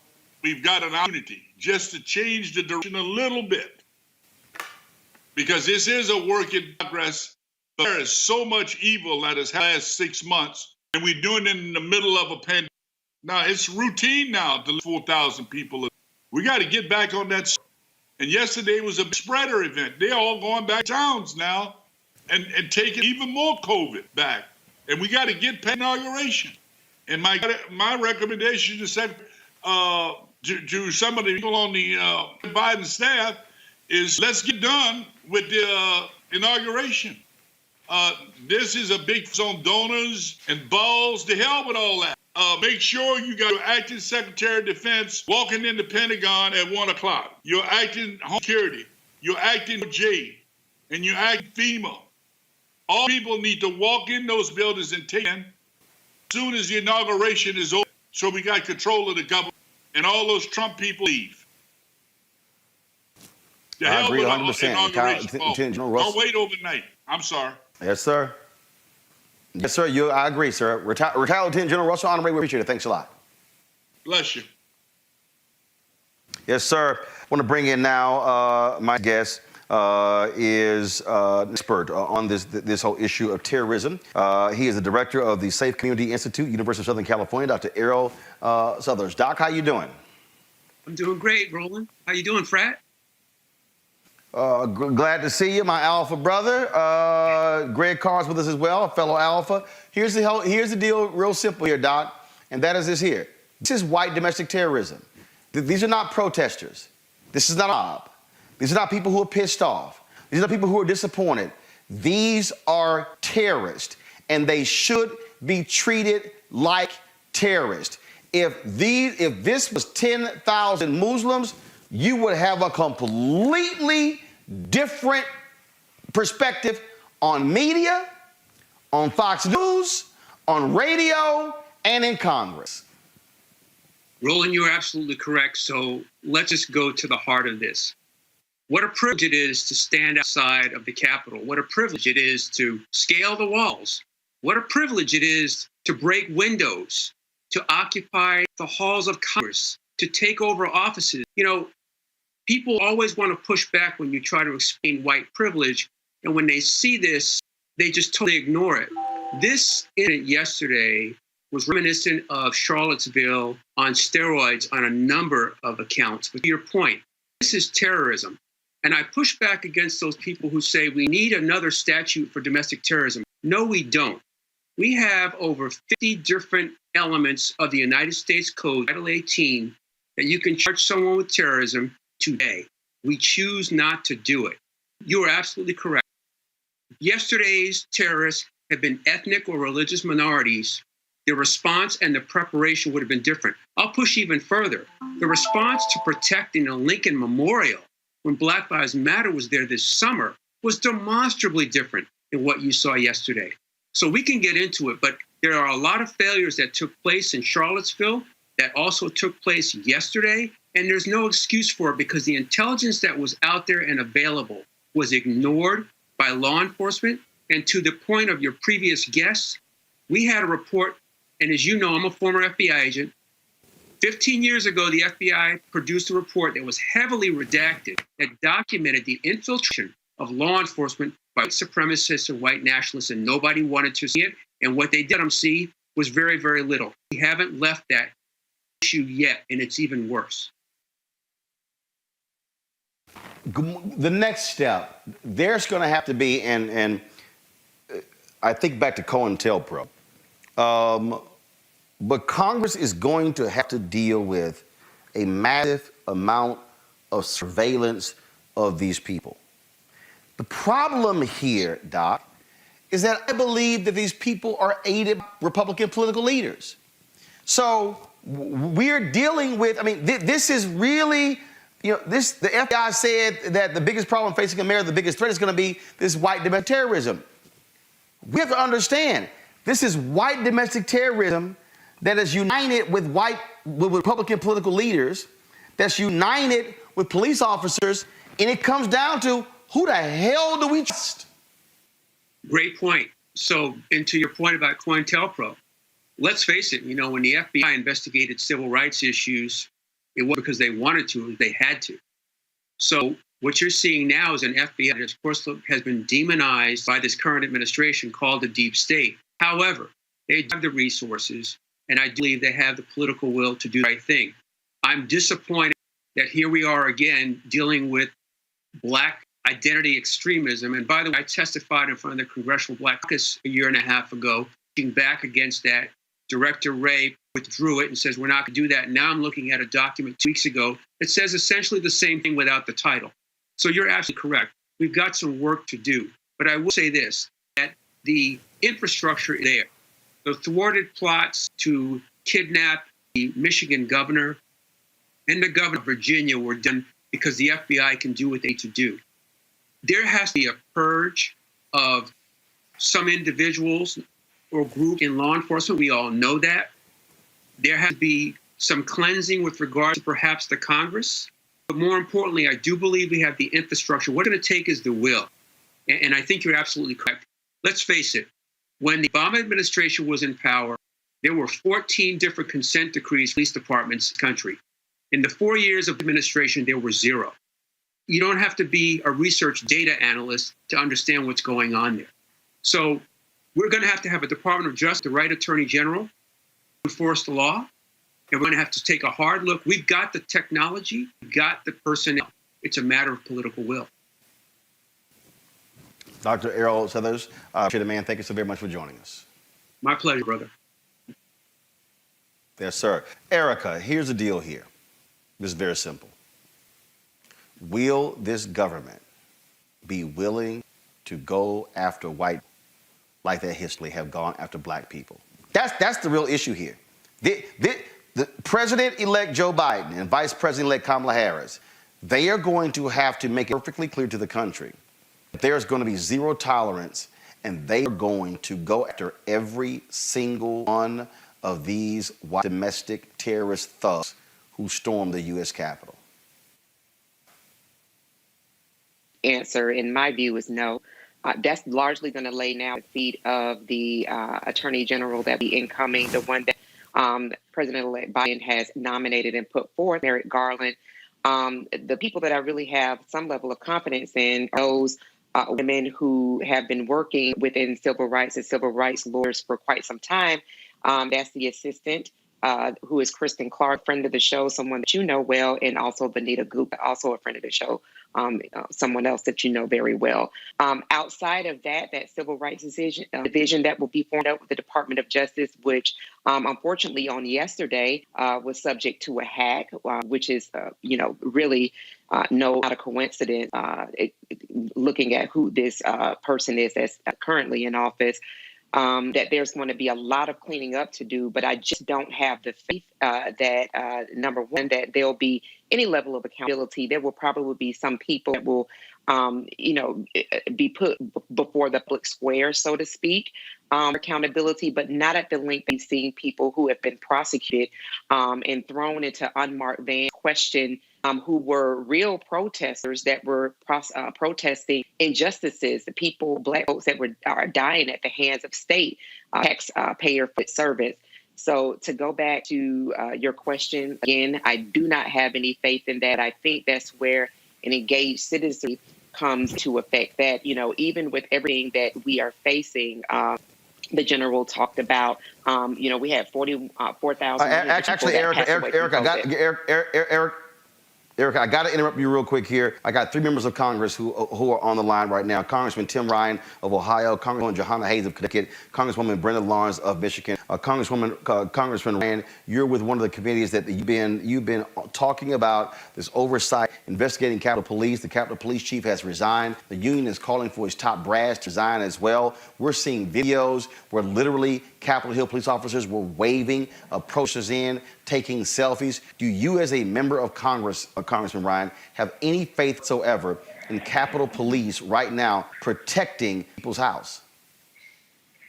we've got an opportunity just to change the direction a little bit. Because this is a work in progress. There is so much evil that has had 6 months. And we're doing it in the middle of a pandemic. Now, it's routine now to lose 4,000 people. We got to get back on that. And yesterday was a spreader event. They're all going back to towns now and taking even more COVID back. And we got to get past inauguration. And my recommendation to some of the people on the Biden staff is let's get done with the inauguration. This is a big focus on donors and balls. To hell with all that. Make sure you got your acting Secretary of Defense walking in the Pentagon at 1 o'clock. You're acting Home Security. You're acting J. And you're acting FEMA. All people need to walk in those buildings and take in as soon as the inauguration is over, so we got control of the government and all those Trump people leave. I agree 100%. I'll wait overnight. I'm sorry. Yes, sir. Yes, sir. I agree, sir. Retired Lieutenant General Russell Honore, we appreciate it. Thanks a lot. Bless you. Yes, sir. I want to bring in now my guest is an expert on this whole issue of terrorism. He is the director of the Safe Community Institute, University of Southern California, Dr. Errol Southers. Doc, how you doing? I'm doing great, Roland. How you doing, Frat? Glad to see you, my Alpha brother. Greg Carr's with us as well, a fellow Alpha. Here's the deal, real simple here, Doc, and that is this here. This is white domestic terrorism. These are not protesters. This is not a mob. These are not people who are pissed off. These are not people who are disappointed. These are terrorists, and they should be treated like terrorists. If this was 10,000 Muslims, you would have a completely different perspective on media, on Fox News, on radio, and in Congress. Roland, you're absolutely correct. So let's just go to the heart of this. What a privilege it is to stand outside of the Capitol. What a privilege it is to scale the walls. What a privilege it is to break windows, to occupy the halls of Congress, to take over offices. You know, people always want to push back when you try to explain white privilege. And when they see this, they just totally ignore it. This incident yesterday was reminiscent of Charlottesville on steroids on a number of accounts. But to your point, this is terrorism. And I push back against those people who say we need another statute for domestic terrorism. No, we don't. We have over 50 different elements of the United States Code, Title 18, that you can charge someone with terrorism today. We choose not to do it. You are absolutely correct. Yesterday's terrorists have been ethnic or religious minorities. The response and the preparation would have been different. I'll push even further. The response to protecting the Lincoln Memorial when Black Lives Matter was there this summer was demonstrably different than what you saw yesterday. So we can get into it, but there are a lot of failures that took place in Charlottesville that also took place yesterday, and there's no excuse for it because the intelligence that was out there and available was ignored by law enforcement. And to the point of your previous guests, we had a report, and as you know, I'm a former FBI agent. 15 years ago, the FBI produced a report that was heavily redacted that documented the infiltration of law enforcement by white supremacists and white nationalists, and nobody wanted to see it. And what they did see was very, very little. We haven't left that issue yet, and it's even worse. The next step, there's going to have to be, and I think back to COINTELPRO, but Congress is going to have to deal with a massive amount of surveillance of these people. The problem here, Doc, is that I believe that these people are aided by Republican political leaders. So we're dealing with, I mean, this is really, you know, the FBI said that the biggest problem facing America, the biggest threat is going to be this white domestic terrorism. We have to understand, this is white domestic terrorism that is united with Republican political leaders, that's united with police officers, and it comes down to who the hell do we trust? Great point. So, and to your point about COINTELPRO, let's face it, you know, when the FBI investigated civil rights issues, it wasn't because they wanted to, they had to. So what you're seeing now is an FBI that, of course, has been demonized by this current administration called the deep state. However, they have the resources, and I believe they have the political will to do the right thing. I'm disappointed that here we are again dealing with Black identity extremism. And by the way, I testified in front of the Congressional Black Caucus a year and a half ago, looking back against that. Director Wray withdrew it and says, we're not going to do that. Now I'm looking at a document 2 weeks ago that says essentially the same thing without the title. So you're absolutely correct. We've got some work to do. But I will say this, that the infrastructure is there. The thwarted plots to kidnap the Michigan governor and the governor of Virginia were done because the FBI can do what they need to do. There has to be a purge of some individuals or group in law enforcement. We all know that. There has to be some cleansing with regard to perhaps the Congress. But more importantly, I do believe we have the infrastructure. What it's going to take is the will. And I think you're absolutely correct. Let's face it. When the Obama administration was in power, there were 14 different consent decrees, police departments in the country. In the 4 years of administration, there were 0. You don't have to be a research data analyst to understand what's going on there. So we're going to have a Department of Justice, the right Attorney General, enforce the law. And we're going to have to take a hard look. We've got the technology, we've got the personnel. It's a matter of political will. Dr. Errol Southers, man, thank you so very much for joining us. My pleasure, brother. Yes, sir. Erica, here's the deal here. This is very simple. Will this government be willing to go after white like they historically have gone after Black people? That's the real issue here. The President-elect Joe Biden and Vice President-elect Kamala Harris, they are going to have to make it perfectly clear to the country that there's going to be zero tolerance, and they are going to go after every single one of these white domestic terrorist thugs who stormed the U.S. Capitol. Answer, in my view, is no. That's largely going to lay now at the feet of the Attorney General that be incoming, the one that President-elect Biden has nominated and put forth, Merrick Garland. The people that I really have some level of confidence in are those women who have been working within civil rights as civil rights lawyers for quite some time. That's the assistant, who is Kristen Clark, friend of the show, someone that you know well, and also Benita Goop, also a friend of the show, someone else that you know very well. Outside of that civil rights division that will be formed up with the Department of Justice, which unfortunately on yesterday was subject to a hack, which is, really not a coincidence, looking at who this person is that's currently in office. That there's going to be a lot of cleaning up to do, but I just don't have the faith that, number one, that there'll be any level of accountability. There will probably be some people that will, be put before the public square, so to speak, accountability, but not at the length we've seen people who have been prosecuted and thrown into unmarked vans, questioned, who were real protesters that were protesting injustices, the people, Black folks that are dying at the hands of state taxpayer service. So to go back to your question, again, I do not have any faith in that. I think that's where an engaged citizenry comes to effect, that, even with everything that we are facing, the general talked about, we had 44,000. Actually, Erica, I got to interrupt you real quick here. I got 3 members of Congress who are on the line right now. Congressman Tim Ryan of Ohio, Congresswoman Johanna Hayes of Connecticut, Congresswoman Brenda Lawrence of Michigan. Congressman Ryan, you're with one of the committees that you've been talking about this oversight, investigating Capitol Police. The Capitol Police chief has resigned. The union is calling for his top brass to resign as well. We're seeing videos where literally Capitol Hill police officers were waving protesters in, taking selfies. Do you, as a member of Congress, Congressman Ryan, have any faith whatsoever in Capitol Police right now protecting people's house?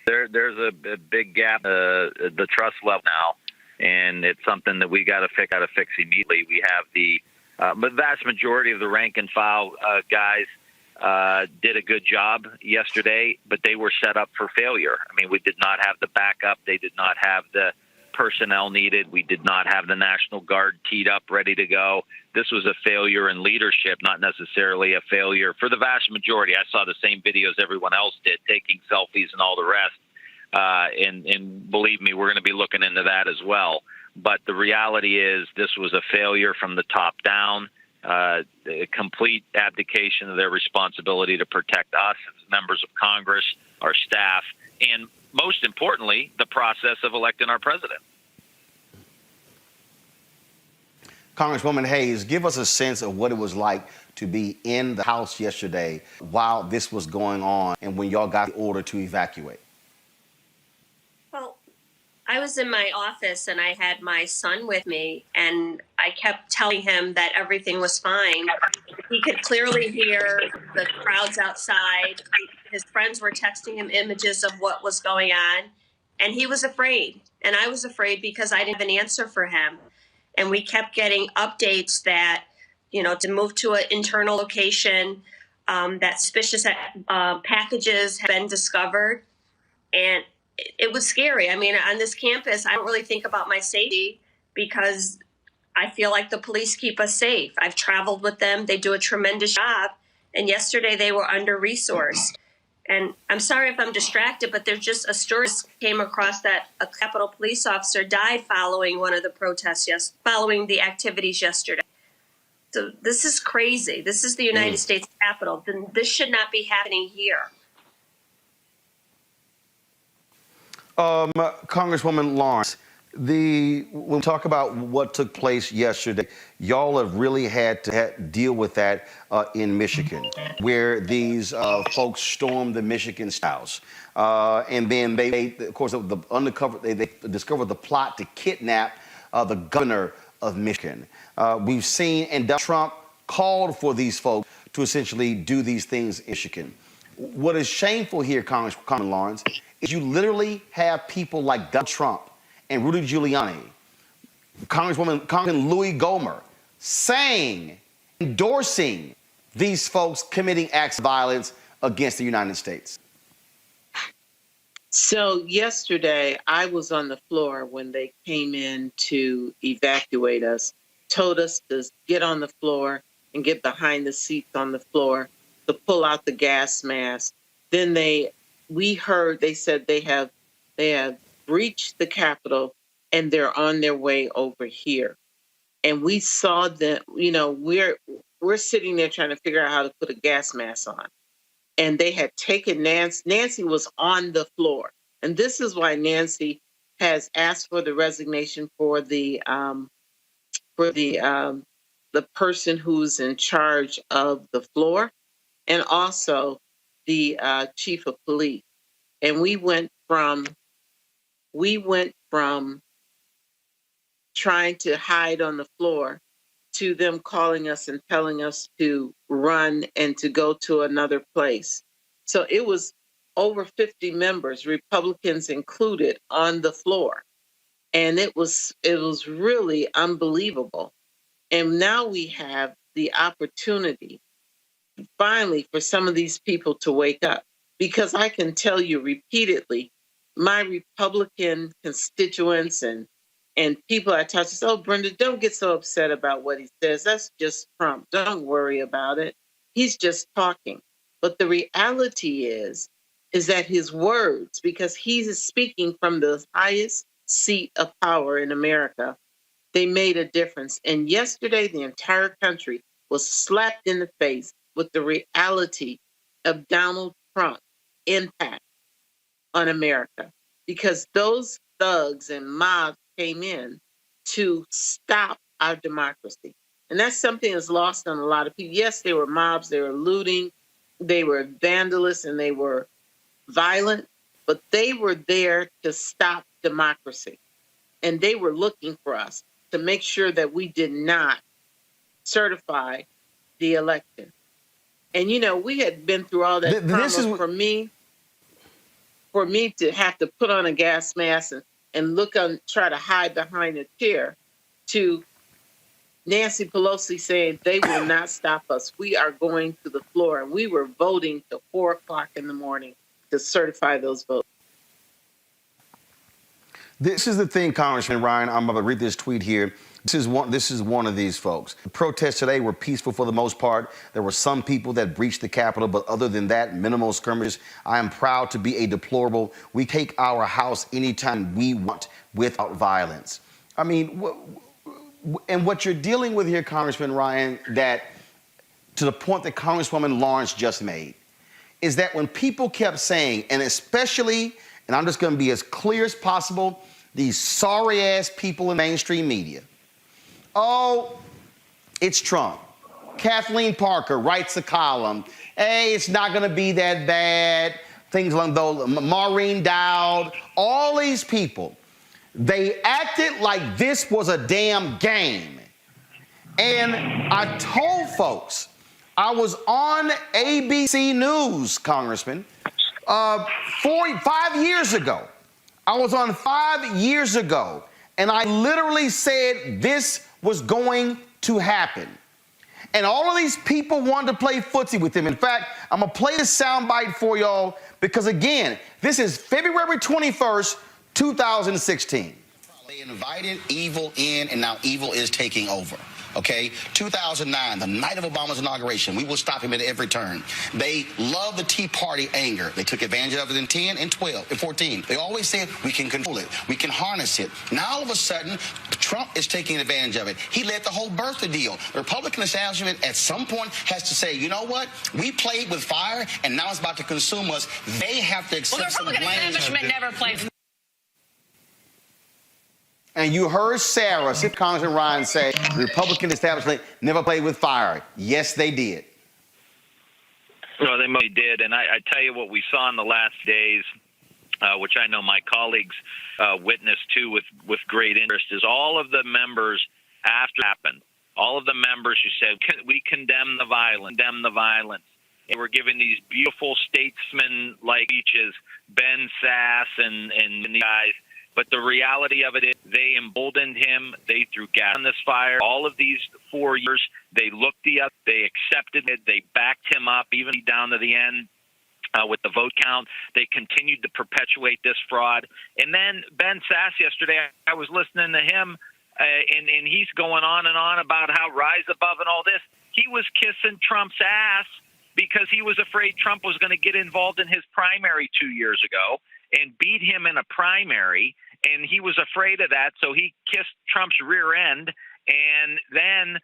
There's a big gap, the trust level now, and it's something that we got to fix immediately. We have the vast majority of the rank and file guys did a good job yesterday, but they were set up for failure. I mean, we did not have the backup. They did not have the personnel needed. We did not have the National Guard teed up, ready to go. This was a failure in leadership, not necessarily a failure for the vast majority. I saw the same videos everyone else did, taking selfies and all the rest. And believe me, we're going to be looking into that as well. But the reality is this was a failure from the top down, a complete abdication of their responsibility to protect us as members of Congress, our staff, and most importantly, the process of electing our president. Congresswoman Hayes, give us a sense of what it was like to be in the House yesterday while this was going on and when y'all got the order to evacuate. Well, I was in my office and I had my son with me, and I kept telling him that everything was fine. He could clearly hear the crowds outside. His friends were texting him images of what was going on, and he was afraid. And I was afraid because I didn't have an answer for him. And we kept getting updates that, to move to an internal location, that suspicious packages had been discovered. And it was scary. I mean, on this campus, I don't really think about my safety because I feel like the police keep us safe. I've traveled with them. They do a tremendous job. And yesterday they were under-resourced. And I'm sorry if I'm distracted, but there's just a story came across that a Capitol police officer died following one of the protests, following the activities yesterday. So this is crazy. This is the United States Capitol. Then this should not be happening here. Congresswoman Lawrence, when we talk about what took place yesterday, y'all have really had to deal with that in Michigan, where these folks stormed the Michigan House. And then they, of course, they discovered the plot to kidnap the governor of Michigan. We've seen, and Donald Trump called for these folks to essentially do these things in Michigan. What is shameful here, Congresswoman Lawrence, is you literally have people like Donald Trump and Rudy Giuliani, Congressman Louis Gohmert, endorsing these folks committing acts of violence against the United States. So yesterday, I was on the floor when they came in to evacuate us, told us to get on the floor and get behind the seats on the floor to pull out the gas mask. Then we heard they said they have breached the Capitol and they're on their way over here. And we saw them, we're sitting there trying to figure out how to put a gas mask on. And they had taken Nancy was on the floor. And this is why Nancy has asked for the resignation for the person who's in charge of the floor and also the chief of police. And we went from trying to hide on the floor to them calling us and telling us to run and to go to another place. So it was over 50 members, Republicans included, on the floor. And it was really unbelievable. And now we have the opportunity finally for some of these people to wake up. Because I can tell you repeatedly, my Republican constituents and people I talk to say, oh, Brenda, don't get so upset about what he says. That's just Trump. Don't worry about it. He's just talking. But the reality is that his words, because he's speaking from the highest seat of power in America, they made a difference. And yesterday, the entire country was slapped in the face with the reality of Donald Trump's impact on America, because those thugs and mobs came in to stop our democracy. And that's something that's lost on a lot of people. Yes, they were mobs, they were looting, they were vandalists, and they were violent, but they were there to stop democracy. And they were looking for us to make sure that we did not certify the election. And, we had been through all that trauma. For me to have to put on a gas mask and try to hide behind a chair, to Nancy Pelosi saying they will not stop us. We are going to the floor. And we were voting till 4:00 in the morning to certify those votes. This is the thing, Congressman Ryan. I'm about to read this tweet here. This is one of these folks. The protests today were peaceful for the most part. There were some people that breached the Capitol, but other than that, minimal skirmishes. I am proud to be a deplorable. We take our house anytime we want without violence. I mean, and what you're dealing with here, Congressman Ryan, that to the point that Congresswoman Lawrence just made, is that when people kept saying, and especially, and I'm just going to be as clear as possible, these sorry-ass people in mainstream media, oh, it's Trump. Kathleen Parker writes a column. Hey, it's not going to be that bad. Things like those. Maureen Dowd, all these people, they acted like this was a damn game. And I told folks, I was on ABC News, Congressman, 5 years ago. I was on 5 years ago, and I literally said this was going to happen. And all of these people wanted to play footsie with him. In fact, I'm going to play this soundbite for y'all because, again, this is February 21st, 2016. They invited evil in, and now evil is taking over. Okay, 2009, the night of Obama's inauguration, we will stop him at every turn. They love the Tea Party anger. They took advantage of it in 10 and 12 and 14. They always said we can control it, we can harness it. Now all of a sudden, Trump is taking advantage of it. He led the whole birther deal. The Republican establishment at some point has to say, you know what? We played with fire, and now it's about to consume us. They have to accept some blame. The Republican establishment never played. And you heard Sarah, Congressman Ryan, say the Republican establishment never played with fire. Yes, they did. No, they mostly did. And I tell you what we saw in the last days, which I know my colleagues witnessed too with great interest, is all of the members after it happened, all of the members who said, we condemn the violence. And we're giving these beautiful statesmen-like speeches, Ben Sass and the guys. But the reality of it is they emboldened him. They threw gas on this fire. All of these 4 years, they looked they accepted it. They backed him up, even down to the end with the vote count. They continued to perpetuate this fraud. And then Ben Sass yesterday, I was listening to him, and he's going on and on about how rise above and all this. He was kissing Trump's ass because he was afraid Trump was going to get involved in his primary 2 years ago and beat him in a primary, and he was afraid of that, so he kissed Trump's rear end, and then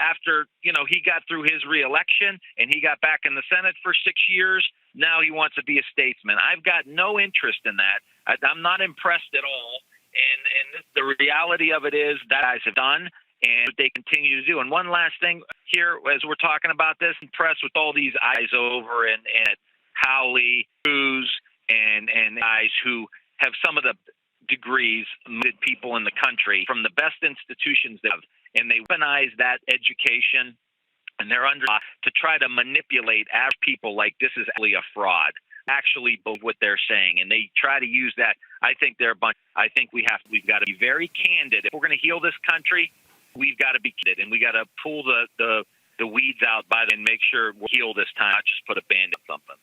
after, he got through his reelection and he got back in the Senate for 6 years, now he wants to be a statesman. I've got no interest in that. I'm not impressed at all, and the reality of it is that guys have done, and they continue to do. And one last thing here, as we're talking about this, impressed with all these eyes over and Howley, Cruz, and guys who have some of the degrees, people in the country from the best institutions they have, and they weaponize that education, and they're under to try to manipulate average people like this is actually a fraud, actually believe what they're saying, and they try to use that. I think they're a bunch. I think we've got to be very candid. If we're going to heal this country, we've got to be candid, and we got to pull the weeds out and make sure we heal this time, not just put a band on something.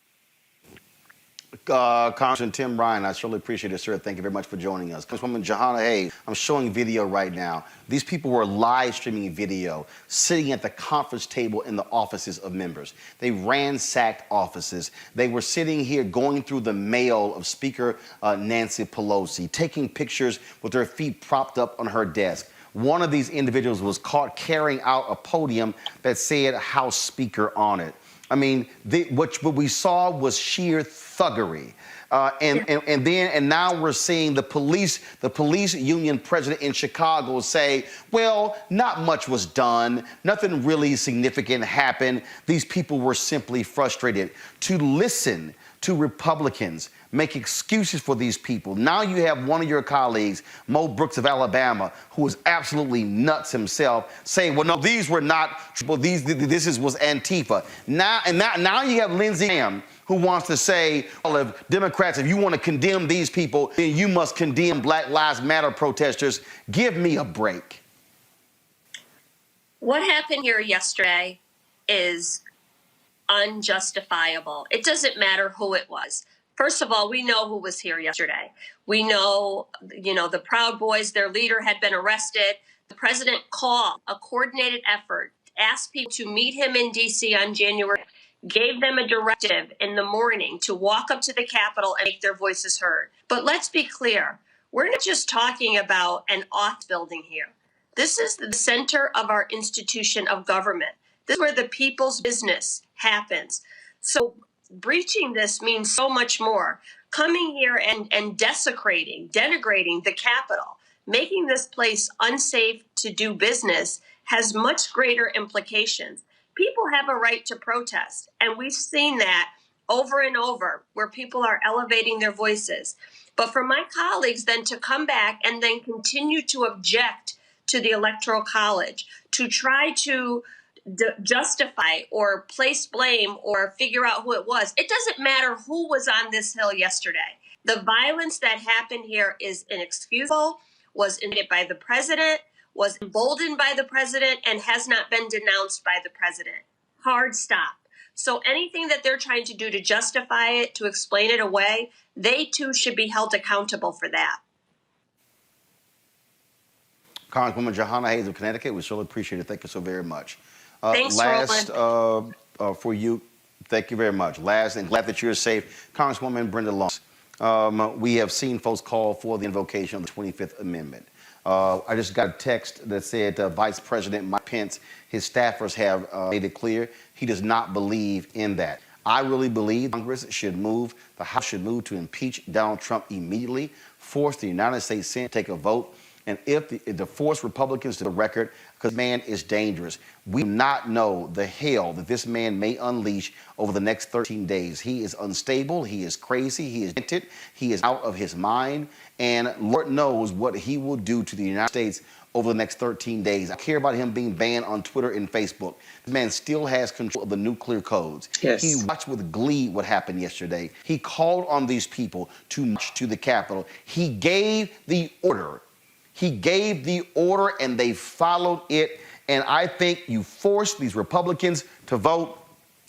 Congressman Tim Ryan, I surely appreciate it, sir. Thank you very much for joining us. Congresswoman Jahana Hayes, I'm showing video right now. These people were live streaming video, sitting at the conference table in the offices of members. They ransacked offices. They were sitting here going through the mail of Speaker Nancy Pelosi, taking pictures with their feet propped up on her desk. One of these individuals was caught carrying out a podium that said House Speaker on it. I mean, what we saw was sheer thuggery. And now we're seeing the police union president in Chicago say, well, not much was done. Nothing really significant happened. These people were simply frustrated. To listen to Republicans make excuses for these people. Now you have one of your colleagues, Mo Brooks of Alabama, who is absolutely nuts himself, saying, well, no, these were not, well, this was Antifa. Now you have Lindsey Graham, who wants to say, well, if Democrats, if you want to condemn these people, then you must condemn Black Lives Matter protesters. Give me a break. What happened here yesterday is unjustifiable. It doesn't matter who it was. First of all, we know who was here yesterday. We know, the Proud Boys, their leader had been arrested. The president called a coordinated effort, asked people to meet him in D.C. on January, gave them a directive in the morning to walk up to the Capitol and make their voices heard. But let's be clear. We're not just talking about an office building here. This is the center of our institution of government. This is where the people's business happens. So breaching this means so much more. Coming here and desecrating, denigrating the Capitol, making this place unsafe to do business has much greater implications. People have a right to protest, and we've seen that over and over where people are elevating their voices. But for my colleagues then to come back and then continue to object to the Electoral College, to try to justify or place blame or figure out who it was. It doesn't matter who was on this hill yesterday. The violence that happened here is inexcusable, was incited by the president, was emboldened by the president, and has not been denounced by the president. Hard stop. So anything that they're trying to do to justify it, to explain it away, they too should be held accountable for that. Congresswoman Johanna Hayes of Connecticut, we surely appreciate it. Thank you so very much. Thanks, Roland. For you, thank you very much. Last, and glad that you're safe. Congresswoman Brenda Long, we have seen folks call for the invocation of the 25th Amendment. I just got a text that said Vice President Mike Pence, his staffers have made it clear he does not believe in that. I really believe Congress should move, the House should move to impeach Donald Trump immediately, force the United States Senate to take a vote, and if the force Republicans to the record, because man is dangerous. We do not know the hell that this man may unleash over the next 13 days. He is unstable, he is crazy, he is demented, he is out of his mind, and Lord knows what he will do to the United States over the next 13 days. I care about him being banned on Twitter and Facebook. This man still has control of the nuclear codes. Yes. He watched with glee what happened yesterday. He called on these people to march to the Capitol. He gave the order. He gave the order and they followed it. And I think you force these Republicans to vote.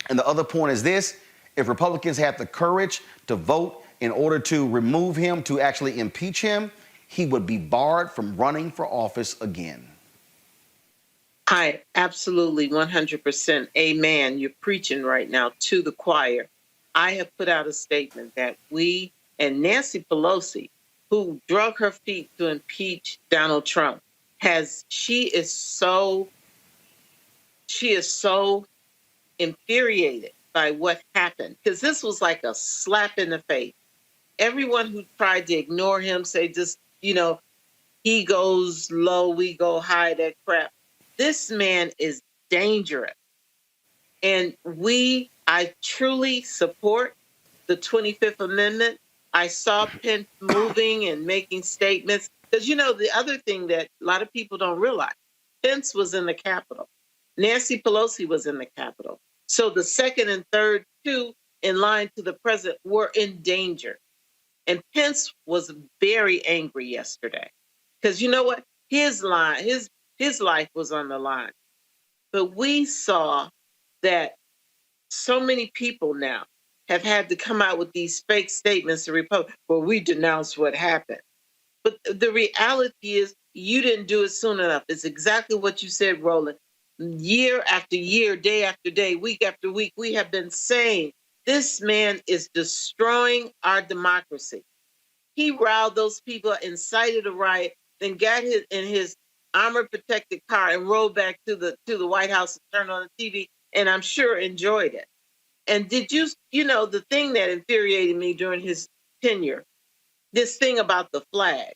And the other point is this: if Republicans had the courage to vote in order to remove him, to actually impeach him, he would be barred from running for office again. I absolutely 100% amen. You're preaching right now to the choir. I have put out a statement that we and Nancy Pelosi, who drug her feet to impeach Donald Trump, she is so infuriated by what happened, because this was like a slap in the face. Everyone who tried to ignore him, say just, he goes low, we go high, that crap. This man is dangerous. And I truly support the 25th Amendment. I saw Pence moving and making statements. Because, the other thing that a lot of people don't realize, Pence was in the Capitol. Nancy Pelosi was in the Capitol. So the second and third two in line to the president were in danger. And Pence was very angry yesterday. Because you know what? His life was on the line. But we saw that so many people now have had to come out with these fake statements to Republic. Well, we denounced what happened. But the reality is you didn't do it soon enough. It's exactly what you said, Roland. Year after year, day after day, week after week, we have been saying this man is destroying our democracy. He riled those people, incited a riot, then got in his armor-protected car and rode back to the White House and turned on the TV, and I'm sure enjoyed it. And did you the thing that infuriated me during his tenure, this thing about the flag.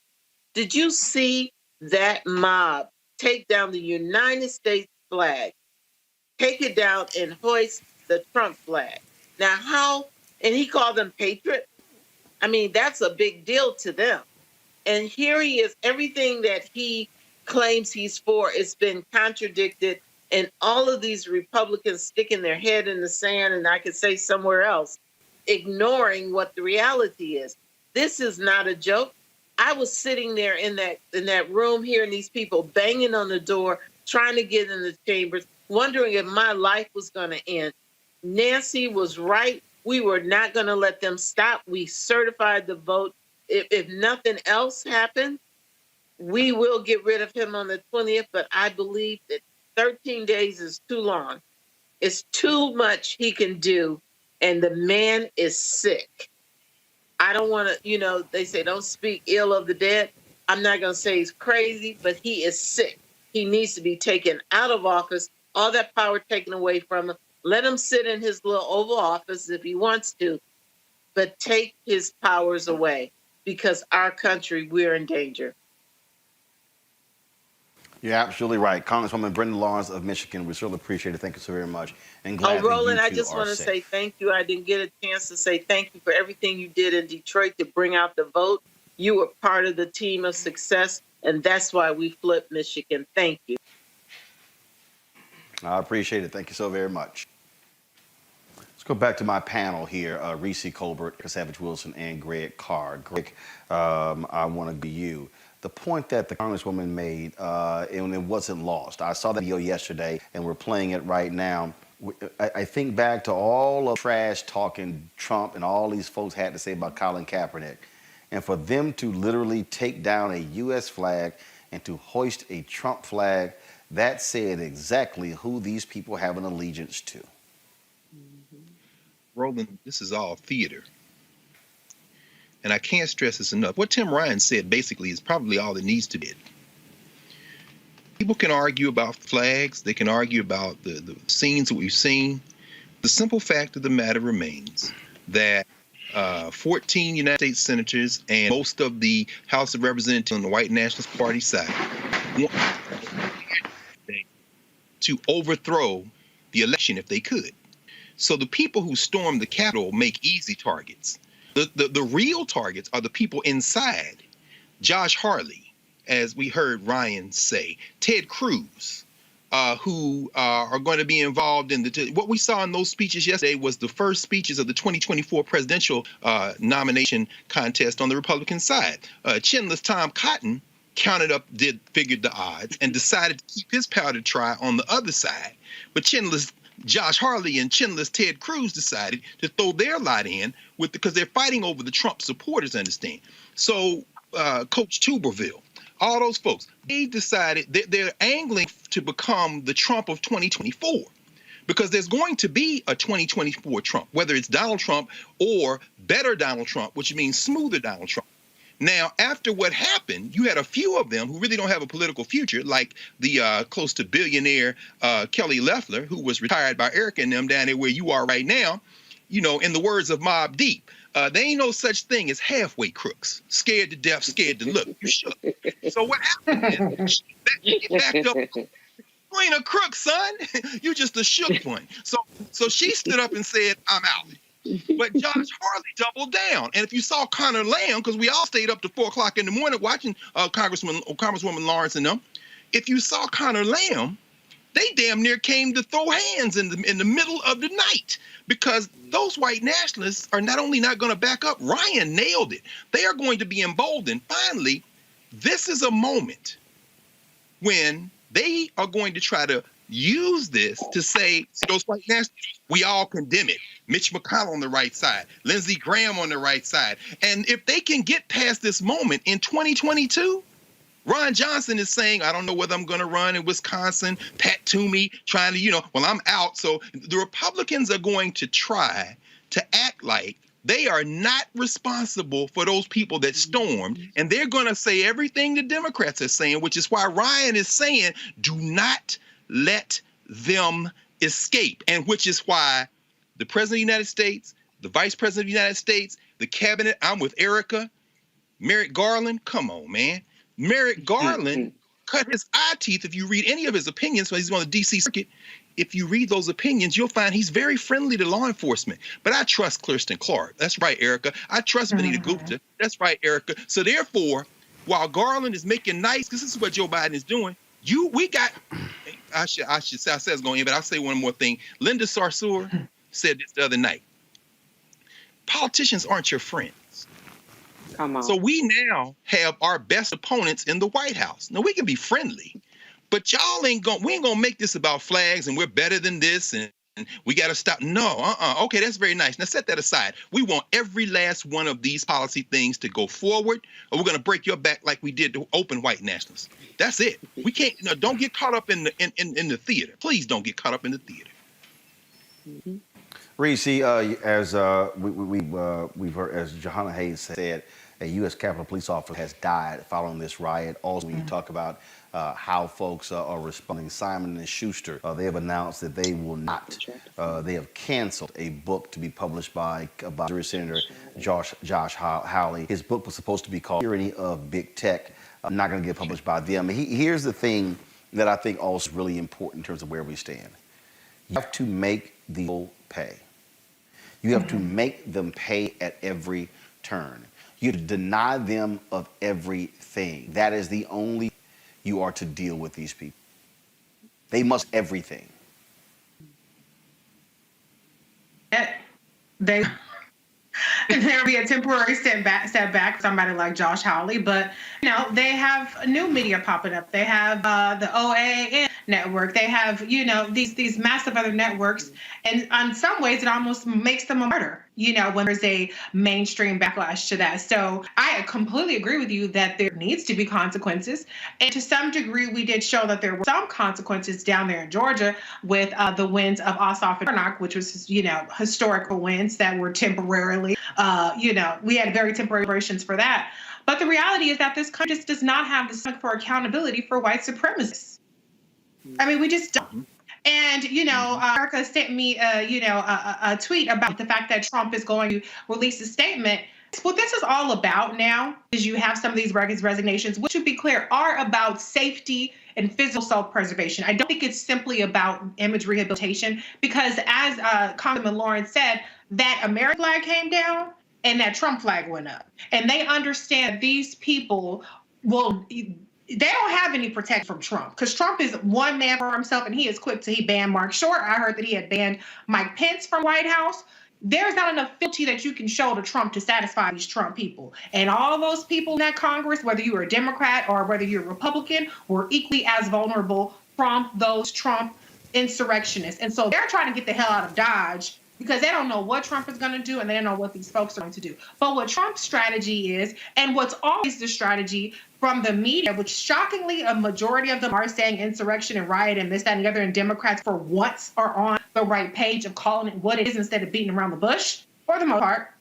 Did you see that mob take down the United States flag, take it down and hoist the Trump flag? Now and he called them patriots. I mean, that's a big deal to them. And here he is, everything that he claims he's for has been contradicted. And all of these Republicans sticking their head in the sand, and I could say somewhere else, ignoring what the reality is. This is not a joke. I was sitting there in that room hearing these people banging on the door, trying to get in the chambers, wondering if my life was going to end. Nancy was right. We were not going to let them stop. We certified the vote. If nothing else happened, we will get rid of him on the 20th, but I believe that 13 days is too long. It's too much he can do, and the man is sick. I don't want to, they say don't speak ill of the dead. I'm not going to say he's crazy, but he is sick. He needs to be taken out of office, all that power taken away from him. Let him sit in his little Oval Office if he wants to, but take his powers away because our country, we're in danger. You're absolutely right. Congresswoman Brenda Lawrence of Michigan, we certainly appreciate it. Thank you so very much. And glad Roland, that I you just two want are to safe. say thank you. I didn't get a chance to say thank you for everything you did in Detroit to bring out the vote. You were part of the team of success, and that's why we flipped Michigan. Thank you. I appreciate it. Thank you so very much. Let's go back to my panel here. Reese Colbert, Savage Wilson, and Greg Carr. Greg, I want to be you. The point that the Congresswoman made, and it wasn't lost. I saw the video yesterday, and we're playing it right now. I think back to all of trash talking Trump and all these folks had to say about Colin Kaepernick. And for them to literally take down a U.S. flag and to hoist a Trump flag, that said exactly who these people have an allegiance to. Roland, this is all theater. And I can't stress this enough. What Tim Ryan said basically is probably all it needs to be. People can argue about flags. They can argue about the scenes that we've seen. The simple fact of the matter remains that 14 United States senators and most of the House of Representatives on the white nationalist party side want to overthrow the election if they could. So the people who stormed the Capitol make easy targets. The real targets are the people inside. Josh Hawley, as we heard Ryan say, Ted Cruz, who are going to be involved in what we saw in those speeches yesterday was the first speeches of the 2024 presidential nomination contest on the Republican side. Chinless Tom Cotton figured the odds and decided to keep his powder dry on the other side. But Chinless Josh Hawley and chinless Ted Cruz decided to throw their lot in because they're fighting over the Trump supporters, understand. So Coach Tuberville, all those folks, they decided they're angling to become the Trump of 2024 because there's going to be a 2024 Trump, whether it's Donald Trump or better Donald Trump, which means smoother Donald Trump. Now, after what happened, you had a few of them who really don't have a political future, like the close to billionaire Kelly Loeffler, who was retired by Erica and them down there where you are right now. You know, in the words of Mobb Deep, there ain't no such thing as halfway crooks. Scared to death, scared to look. You shook. So what happened is she backed up. You ain't a crook, son. You just a shook one. So she stood up and said, I'm out. But Josh Hawley doubled down. And if you saw Connor Lamb, because we all stayed up to 4 o'clock in the morning watching Congresswoman Lawrence and them, if you saw Connor Lamb, they damn near came to throw hands in the middle of the night because those white nationalists are not only not going to back up, Ryan nailed it. They are going to be emboldened. Finally, this is a moment when they are going to try to use this to say, those white nationalists, we all condemn it. Mitch McConnell on the right side, Lindsey Graham on the right side. And if they can get past this moment in 2022, Ron Johnson is saying, I don't know whether I'm going to run in Wisconsin, Pat Toomey trying to, I'm out. So the Republicans are going to try to act like they are not responsible for those people that stormed. And they're going to say everything the Democrats are saying, which is why Ryan is saying, do not let them escape. And which is why the President of the United States, the Vice President of the United States, the cabinet, I'm with Erica, Merrick Garland, come on, man. Merrick Garland cut his eye teeth. If you read any of his opinions, so he's on the D.C. circuit, if you read those opinions, you'll find he's very friendly to law enforcement. But I trust Kirsten Clark. That's right, Erica. I trust Vanita Gupta. That's right, Erica. So therefore, while Garland is making nice, because this is what Joe Biden is doing, I should say I said it's going in, but I'll say one more thing. Linda Sarsour said this the other night. Politicians aren't your friends. Come on. So we now have our best opponents in the White House. Now we can be friendly, but we ain't gonna make this about flags and we're better than this and we got to stop. No, okay, that's very nice. Now set that aside. We want every last one of these policy things to go forward, or we're gonna break your back like we did to open white nationalists. That's it. We can't. Don't get caught up in the theater. Please don't get caught up in the theater. Reese, as we've heard, as Johanna Hayes said, a U.S. Capitol police officer has died following this riot. Also, when you talk about how folks are responding, Simon & Schuster, they have announced that they will not, they have canceled a book to be published by Missouri Senator Josh Hawley. His book was supposed to be called Tyranny of Big Tech. Not going to get published by them. Here's the thing that I think also is really important in terms of where we stand. You have to make the people pay. You have to make them pay at every turn. You have to deny them of everything. That is the only you are to deal with these people. They must everything. There'll be a temporary setback for somebody like Josh Hawley, but they have new media popping up. They have the OAN network. They have these massive other networks, and in some ways it almost makes them a martyr. When there's a mainstream backlash to that. So I completely agree with you that there needs to be consequences, and to some degree we did show that there were some consequences down there in Georgia with the wins of Ossoff and Warnock, which was historical wins that were temporarily. We had very temporary reparations for that. But the reality is that this country just does not have the stomach for accountability for white supremacists. I mean, we just don't. And, Erica sent me, a tweet about the fact that Trump is going to release a statement. What this is all about now is you have some of these resignations, which, to be clear, are about safety and physical self-preservation. I don't think it's simply about image rehabilitation, because as Congressman Lawrence said, that American flag came down and that Trump flag went up. And they understand these people they don't have any protection from Trump, because Trump is one man for himself, and he is quick to ban Mark Short. I heard that he had banned Mike Pence from White House. There's not enough fealty that you can show to Trump to satisfy these Trump people. And all those people in that Congress, whether you were a Democrat or whether you're a Republican, were equally as vulnerable from those Trump insurrectionists. And so they're trying to get the hell out of Dodge, because they don't know what Trump is going to do, and they don't know what these folks are going to do. But what Trump's strategy is, and what's always the strategy from the media, which shockingly a majority of them are saying insurrection and riot and this, that, and the other, and Democrats for once are on the right page of calling it what it is instead of beating around the bush, for the most part.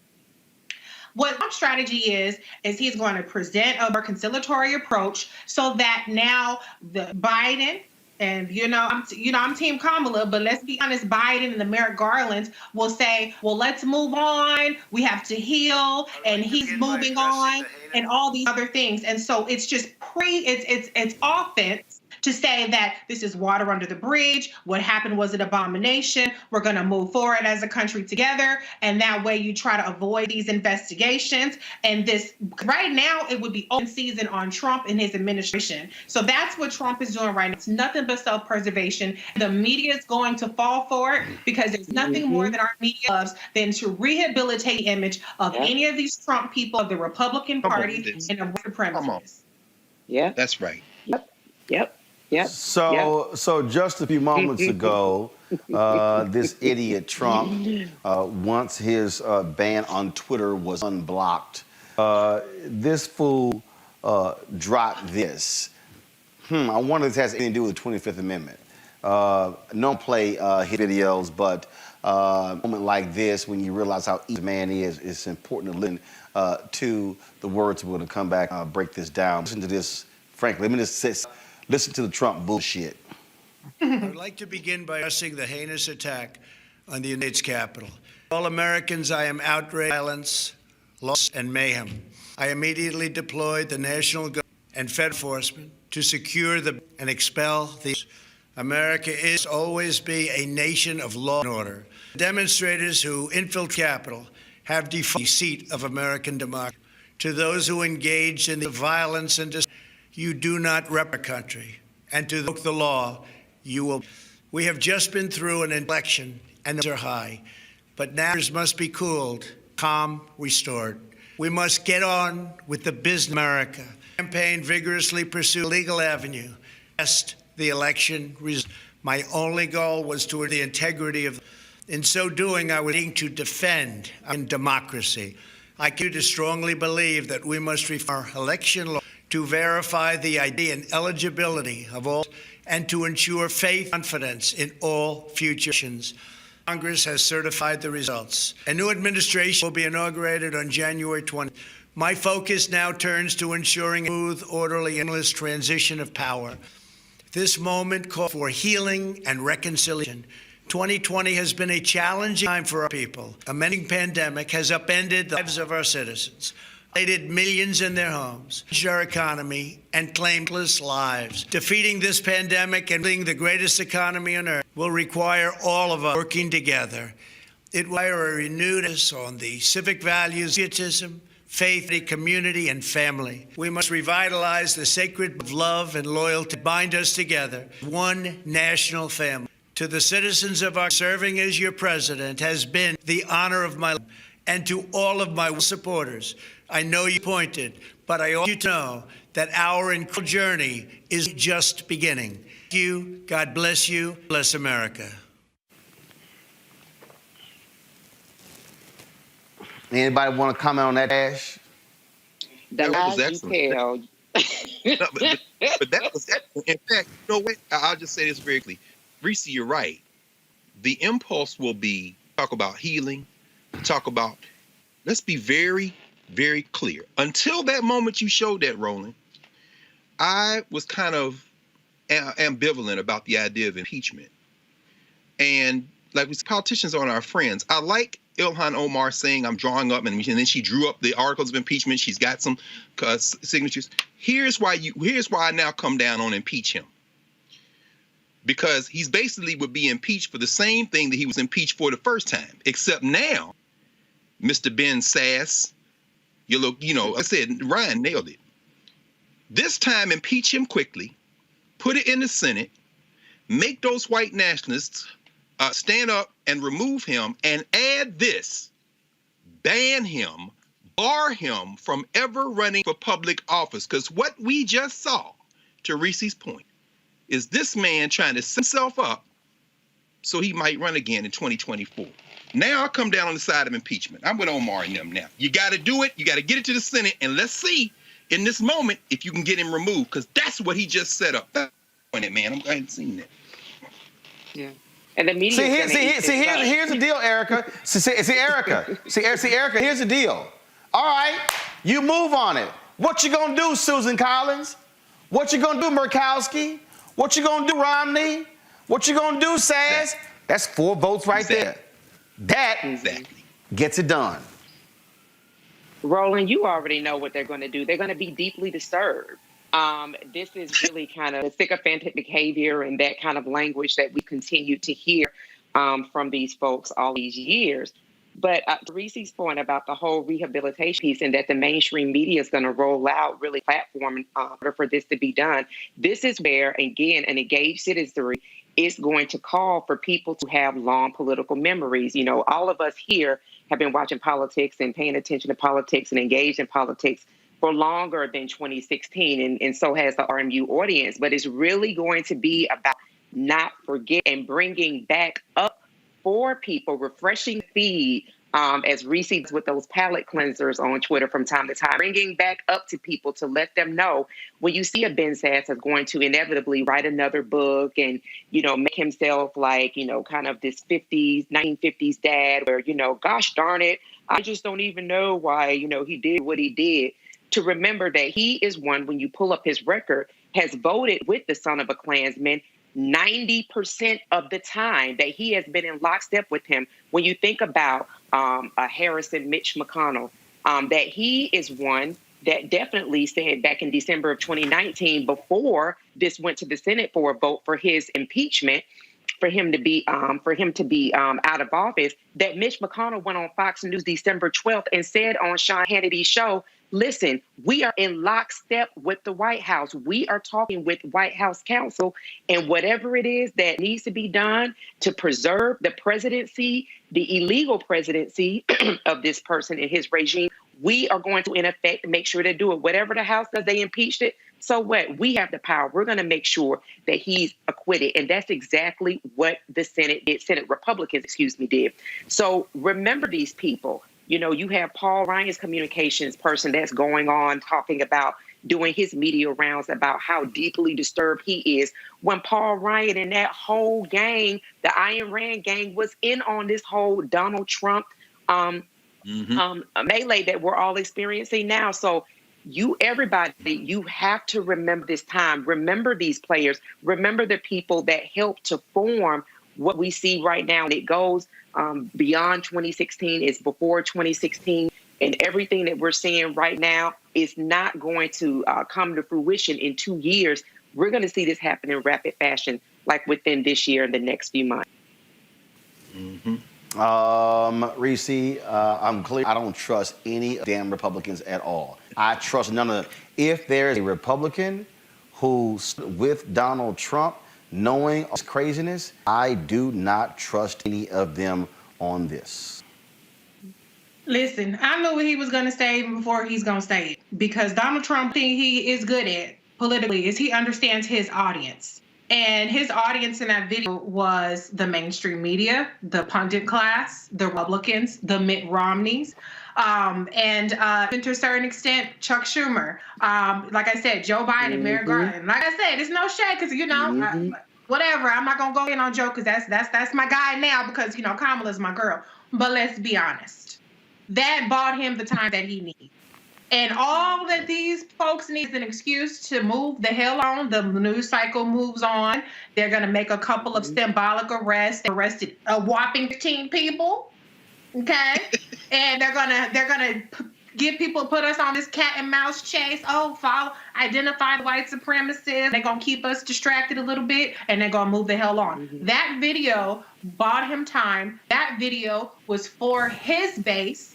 What Trump's strategy is he's going to present a more conciliatory approach so that now the Biden, and I'm Team Kamala, but let's be honest, Biden and Merrick Garland will say, well, let's move on. We have to heal, and he's moving on, and all these other things. And so it's just it's offense to say that this is water under the bridge. What happened was an abomination. We're going to move forward as a country together. And that way you try to avoid these investigations. And this right now, it would be open season on Trump and his administration. So that's what Trump is doing right now. It's nothing but self-preservation. The media is going to fall for it, because there's nothing more that our media loves than to rehabilitate the image of any of these Trump people, of the Republican Party, and of white supremacists. Yeah. That's right. Yep. So just a few moments ago, this idiot Trump, once his ban on Twitter was unblocked, this fool dropped this. I wonder if this has anything to do with the 25th Amendment. Don't play his videos, but a moment like this, when you realize how easy man is, it's important to listen to the words. We're going to come back and break this down. Listen to this, frankly. Let me just say, listen to the Trump bullshit. I would like to begin by addressing the heinous attack on the United States Capitol. All Americans, I am outraged by violence, loss, and mayhem. I immediately deployed the National Guard and Federal enforcement to secure and expel these. America is always be a nation of law and order. Demonstrators who infiltrate the Capitol have defied the seat of American democracy. To those who engage in the violence and you do not represent our country, and to invoke the law, you will. We have just been through an election, and the are high, but now must be cooled, calm, restored. We must get on with the business of America. Campaign vigorously pursue legal avenue. Test the election. My only goal was to the integrity of. In so doing, I was to defend democracy. I continue to strongly believe that we must reform our election law to verify the ID and eligibility of all, and to ensure faith and confidence in all future elections. Congress has certified the results. A new administration will be inaugurated on January 20th. My focus now turns to ensuring a smooth, orderly, endless transition of power. This moment calls for healing and reconciliation. 2020 has been a challenging time for our people. A menacing pandemic has upended the lives of our citizens, isolated millions in their homes, changed our economy, and claimed countless lives. Defeating this pandemic and building the greatest economy on earth will require all of us working together. It will require a renewed emphasis on the civic values, patriotism, faith, community, and family. We must revitalize the sacred of love and loyalty that bind us together, one national family. To the citizens of our serving as your president has been the honor of my life, and to all of my supporters. I know you appointed, but I want you to know that our incredible journey is just beginning. Thank you. God bless you. Bless America. Anybody want to comment on that, Ash? The was lies you excellent. tell. No, but that was excellent. In fact, you know what? I'll just say this very clearly. Reese, you're right. The impulse will be talk about healing, talk about, let's be very, very clear. Until that moment you showed that, Roland, I was kind of ambivalent about the idea of impeachment. And like we politicians aren't our friends. I like Ilhan Omar saying, I'm drawing up, and then she drew up the articles of impeachment. She's got some signatures. Here's why I now come down on impeach him. Because he's basically would be impeached for the same thing that he was impeached for the first time, except now, Mr. Ben Sass, I said, Ryan nailed it. This time, impeach him quickly, put it in the Senate, make those white nationalists stand up and remove him, and add this: ban him, bar him from ever running for public office. Because what we just saw, to Reese's point, is this man trying to set himself up so he might run again in 2024. Now I come down on the side of impeachment. I'm with Omar and them now. You got to do it. You got to get it to the Senate, and let's see in this moment if you can get him removed, because that's what he just set up. On it, man. I hadn't seen that. Yeah. And the media. Here's the deal, Erica. Erica, here's the deal. All right, you move on it. What you gonna do, Susan Collins? What you gonna do, Murkowski? What you gonna do, Romney? What you gonna do, Sass? That's 4 votes right there. That gets it done. Roland, you already know what they're going to do. They're going to be deeply disturbed. This is really kind of sycophantic behavior and that kind of language that we continue to hear from these folks all these years. But to Reese's point about the whole rehabilitation piece and that the mainstream media is going to roll out really platform in order for this to be done. This is where, again, an engaged citizenry is going to call for people to have long political memories. You know, all of us here have been watching politics and paying attention to politics and engaged in politics for longer than 2016, and so has the RMU audience. But it's really going to be about not forget and bringing back up for people, refreshing feed, as Reese does with those palate cleansers on Twitter from time to time, bringing back up to people to let them know when you see a Ben Sass is going to inevitably write another book and, make himself like, kind of this 1950s dad where, gosh darn it, I just don't even know why, he did what he did. To remember that he is one, when you pull up his record, has voted with the son of a Klansman 90% of the time, that he has been in lockstep with him. When you think about Harrison, Mitch McConnell, that he is one that definitely said back in December of 2019, before this went to the Senate for a vote for his impeachment, for him to be out of office, that Mitch McConnell went on Fox News December 12th and said on Sean Hannity's show, listen, we are in lockstep with the White House. We are talking with White House counsel, and whatever it is that needs to be done to preserve the presidency, the illegal presidency of this person and his regime, we are going to, in effect, make sure to do it. Whatever the House does, they impeached it. So what? We have the power. We're going to make sure that he's acquitted. And that's exactly what the Senate did. Senate Republicans, did. So remember these people. You know, you have Paul Ryan's communications person that's going on talking about doing his media rounds about how deeply disturbed he is when Paul Ryan and that whole gang, the Ayn Rand gang, was in on this whole Donald Trump melee that we're all experiencing now. So everybody, you have to remember this time. Remember these players. Remember the people that helped to form what we see right now. And it goes beyond 2016. It's before 2016. And everything that we're seeing right now is not going to come to fruition in 2 years. We're going to see this happen in rapid fashion, like within this year and the next few months. Reese, I'm clear. I don't trust any damn Republicans at all. I trust none of them. If there is a Republican who's with Donald Trump, knowing his craziness, I do not trust any of them on this. Listen, I knew what he was going to say even before he's going to say it. Because Donald Trump, thing he is good at politically is he understands his audience. And his audience in that video was the mainstream media, the pundit class, the Republicans, the Mitt Romneys, and to a certain extent, Chuck Schumer. Like I said, Joe Biden, Merrick Garland. Like I said, it's no shade because, you know, whatever. I'm not going to go in on Joe because that's my guy now because, you know, Kamala's my girl. But let's be honest. That bought him the time that he needs. And all that these folks need is an excuse to move the hell on. The news cycle moves on. They're going to make a couple of symbolic arrests. They arrested a whopping 15 people. Okay? And they're gonna give people, put us on this cat and mouse chase. Oh, identify the white supremacists. They're going to keep us distracted a little bit, and they're going to move the hell on. That video bought him time. That video was for his base.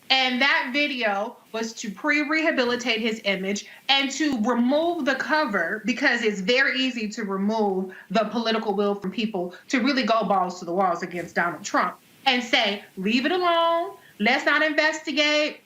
And that video was to pre-rehabilitate his image and to remove the cover because it's very easy to remove the political will from people to really go balls to the walls against Donald Trump and say, leave it alone. Let's not investigate.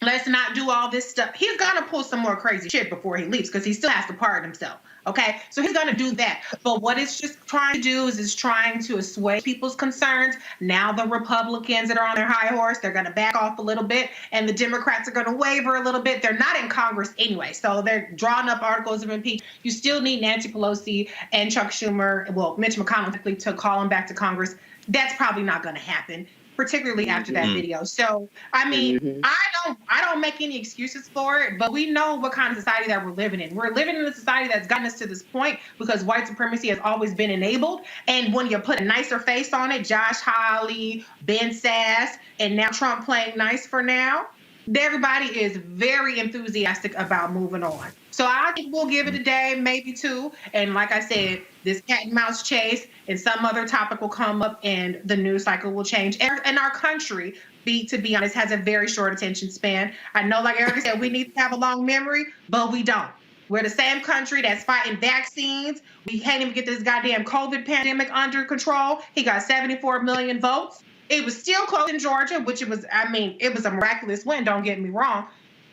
Let's not do all this stuff. He's going to pull some more crazy shit before he leaves because he still has to pardon himself. Okay, so he's going to do that. But what it's just trying to do is trying to assuage people's concerns. Now the Republicans that are on their high horse, they're going to back off a little bit, and the Democrats are going to waver a little bit. They're not in Congress anyway, so they're drawing up articles of impeachment. You still need Nancy Pelosi and Chuck Schumer, well, Mitch McConnell to call them back to Congress. That's probably not going to happen, particularly after that video. So, I mean, I don't make any excuses for it, but we know what kind of society that we're living in. We're living in a society that's gotten us to this point because white supremacy has always been enabled. And when you put a nicer face on it, Josh Hawley, Ben Sass, and now Trump playing nice for now, everybody is very enthusiastic about moving on. So I think we'll give it a day, maybe two. And like I said, this cat and mouse chase and some other topic will come up and the news cycle will change. And our country, to be honest, has a very short attention span. I know, like Erica said, we need to have a long memory, but we don't. We're the same country that's fighting vaccines. We can't even get this goddamn COVID pandemic under control. He got 74 million votes. It was still close in Georgia, which it was a miraculous win, don't get me wrong.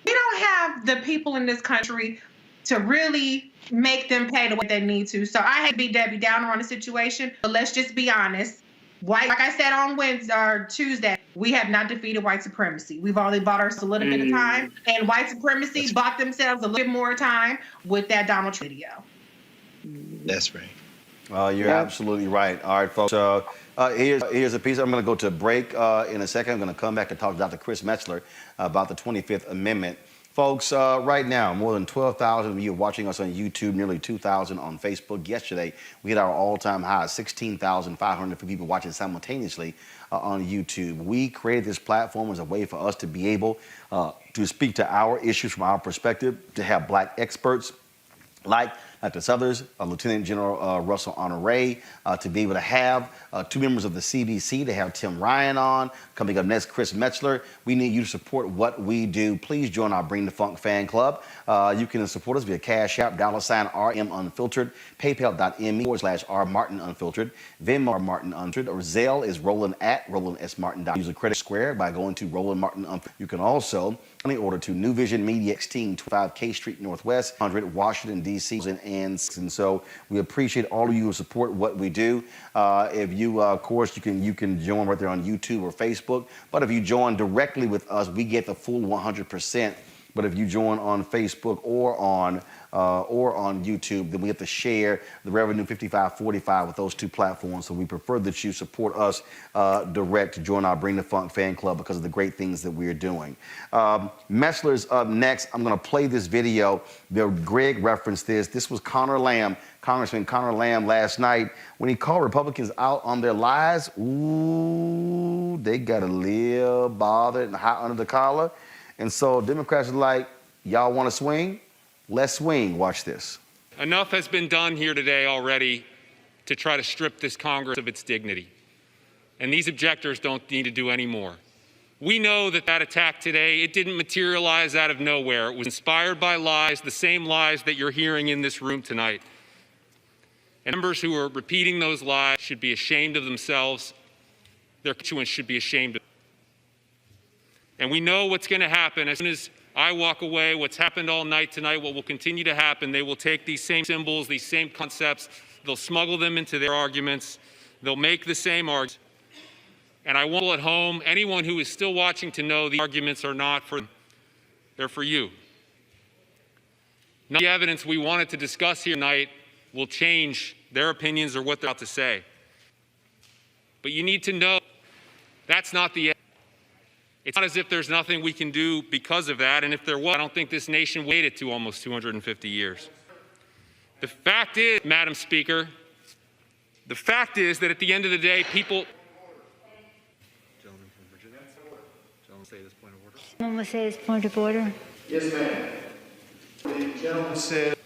We don't have the people in this country to really make them pay the way they need to. So I hate to be Debbie Downer on the situation, but let's just be honest. Like I said on Wednesday or Tuesday, we have not defeated white supremacy. We've only bought ourselves a little bit of time, and white supremacy bought themselves a little bit more time with that Donald Trump video. That's right. You're absolutely right. All right, folks. Here's a piece. I'm going to go to a break in a second. I'm going to come back and talk to Dr. Chris Metzler about the 25th Amendment. Folks, right now, more than 12,000 of you watching us on YouTube, nearly 2,000 on Facebook. Yesterday, we hit our all-time high, 16,500 people watching simultaneously on YouTube. We created this platform as a way for us to be able to speak to our issues from our perspective, to have black experts like Dr. Southers, Lieutenant General Russell Honore, to be able to have two members of the CBC, to have Tim Ryan on. Coming up next, Chris Metzler. We need you to support what we do. Please join our Bring the Funk fan club. You can support us via Cash App, $RM Unfiltered, PayPal.me/R Martin Unfiltered, Venmo Martin Unfiltered, or Zelle is Roland at Roland S. Martin. Use a credit square by going to Roland Martin Unfiltered. You can also Order to New Vision Media, 1625 K Street Northwest, 100 Washington, D.C. And so we appreciate all of you who support what we do. If you, of course, you can join right there on YouTube or Facebook. But if you join directly with us, we get the full 100%. But if you join on Facebook or on YouTube, then we have to share the revenue 55-45 with those two platforms. So we prefer that you support us direct to join our Bring the Funk fan club because of the great things that we're doing. Messler's up next. I'm going to play this video. Greg referenced this. This was Congressman Conor Lamb last night when he called Republicans out on their lies. Ooh, they got a little bothered and hot under the collar. And so Democrats are like, y'all want to swing? Let's swing. Watch this. Enough has been done here today already to try to strip this Congress of its dignity. And these objectors don't need to do any more. We know that attack today, it didn't materialize out of nowhere. It was inspired by lies, the same lies that you're hearing in this room tonight. And members who are repeating those lies should be ashamed of themselves. Their constituents should be ashamed of them. And we know what's going to happen as soon as I walk away, what's happened all night tonight, what will continue to happen, they will take these same symbols, these same concepts, they'll smuggle them into their arguments, they'll make the same arguments. And I want at home, anyone who is still watching to know the arguments are not for them, they're for you. None of the evidence we wanted to discuss here tonight will change their opinions or what they're about to say. But you need to know that's not the end. It's not as if there's nothing we can do because of that, and if there was, I don't think this nation waited to almost 250 years. The fact is, Madam Speaker, the fact is that at the end of the day, people... Gentleman from Virginia. Gentleman say this point of order. Someone will say his point of order. Yes, ma'am. The gentleman said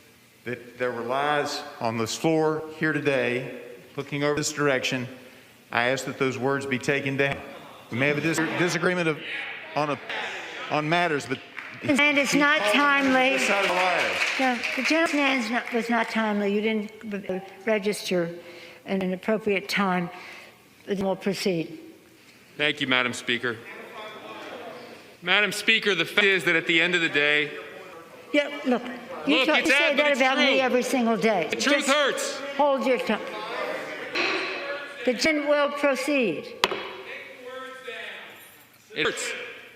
that there were lies on this floor here today, looking over this direction. I ask that those words be taken down. We may have a disagreement on matters, but... And it's not timely. This side of the liars. No, the gentleman was not timely. You didn't register at an appropriate time. We'll proceed. Thank you, Madam Speaker. Madam Speaker, the fact is that at the end of the day... Yeah, look, you say that about me every single day. The truth hurts. Hold your tongue. The gentleman will proceed. It hurts.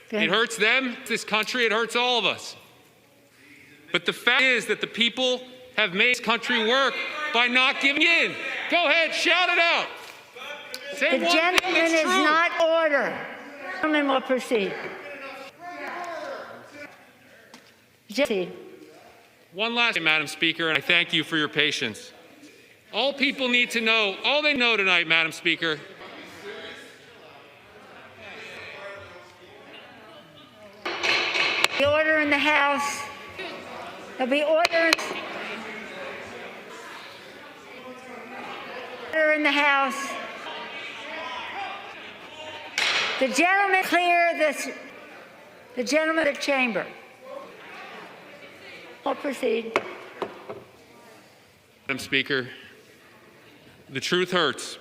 It hurts them, this country, it hurts all of us. But the fact is that the people have made this country work by not giving in. Go ahead, shout it out. Say the gentleman is not order. The gentleman will proceed. One last thing, Madam Speaker, and I thank you for your patience. All people need to know, all they know tonight, Madam Speaker, the order in the House. There'll be order in the House. The gentleman clear this. The gentleman of the chamber. I'll proceed. Madam Speaker, the truth hurts.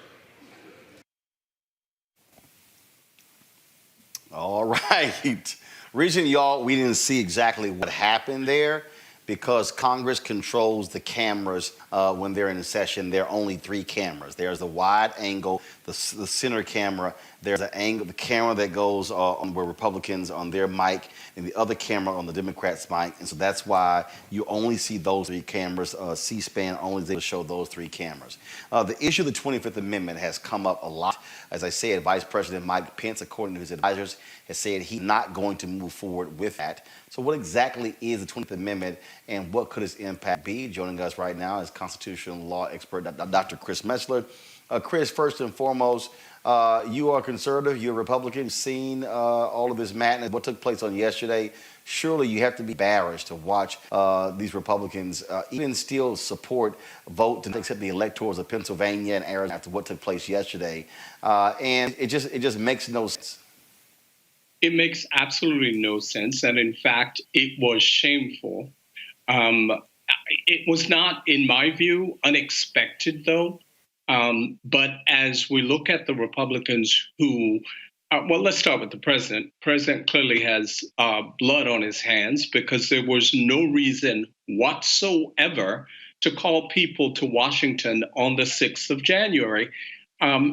All right. Reason, y'all, we didn't see exactly what happened there because Congress controls the cameras when they're in session. There are only 3 cameras. There's the wide angle, the center camera. There's the camera that goes on where Republicans on their mic, and the other camera on the Democrats' mic. And so that's why you only see those 3 cameras. C-SPAN only is able to show those 3 cameras. The issue of the 25th Amendment has come up a lot. As I said, Vice President Mike Pence, according to his advisors, has said he's not going to move forward with that. So what exactly is the 25th Amendment and what could its impact be? Joining us right now is constitutional law expert Dr. Chris Messler. Chris, first and foremost, you are conservative, you're a Republican, you've seen all of this madness, what took place on yesterday. Surely you have to be embarrassed to watch these Republicans even still vote to accept the electors of Pennsylvania and Arizona after what took place yesterday. And it just makes no sense. It makes absolutely no sense. And in fact, it was shameful. It was not, in my view, unexpected, though. But as we look at the Republicans who Well, let's start with the president. President clearly has blood on his hands because there was no reason whatsoever to call people to Washington on the 6th of January.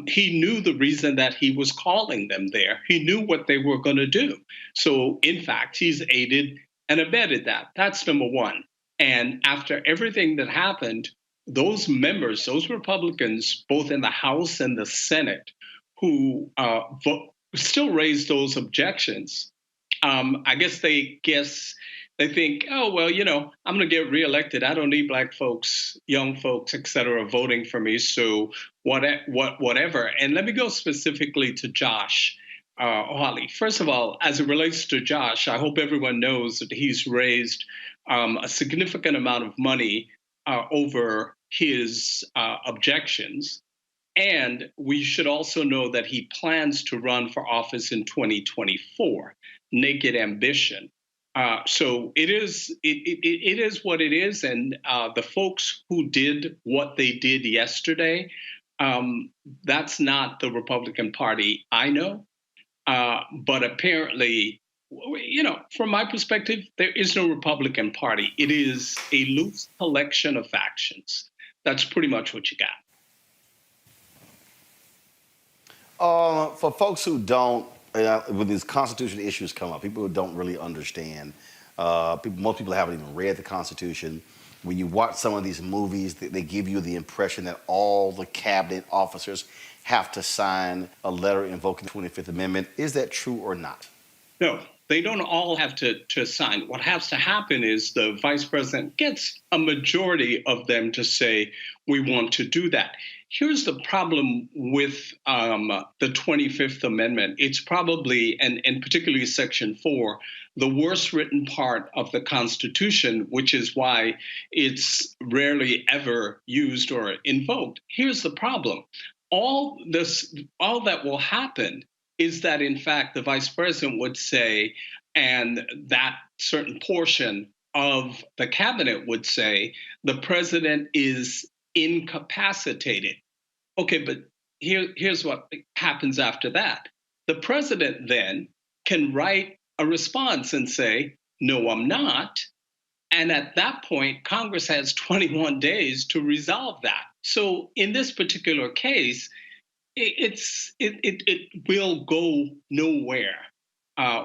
He knew the reason that he was calling them there. He knew what they were going to do. So, in fact, he's aided and abetted that. That's number one. And after everything that happened, those members, those Republicans, both in the House and the Senate, who still raised those objections, I guess they think, oh, well, I'm going to get reelected. I don't need black folks, young folks, et cetera, voting for me. So whatever. And let me go specifically to Josh Hawley. First of all, as it relates to Josh, I hope everyone knows that he's raised a significant amount of money over his objections. And we should also know that he plans to run for office in 2024. Naked ambition. So it is what it is. And the folks who did what they did yesterday, that's not the Republican Party I know. But apparently, from my perspective, there is no Republican Party. It is a loose collection of factions. That's pretty much what you got. For folks who don't, when these constitutional issues come up, people who don't really understand, most people haven't even read the Constitution. When you watch some of these movies, they give you the impression that all the cabinet officers have to sign a letter invoking the 25th Amendment. Is that true or not? No, they don't all have to sign. What has to happen is the vice president gets a majority of them to say, we want to do that. Here's the problem with the 25th Amendment. It's probably, and particularly Section 4, the worst written part of the Constitution, which is why it's rarely ever used or invoked. Here's the problem. All that will happen is that, in fact, the vice president would say, and that certain portion of the cabinet would say, the president is incapacitated. Okay, but here's what happens after that. The president then can write a response and say, no, I'm not. And at that point, Congress has 21 days to resolve that. So in this particular case, it will go nowhere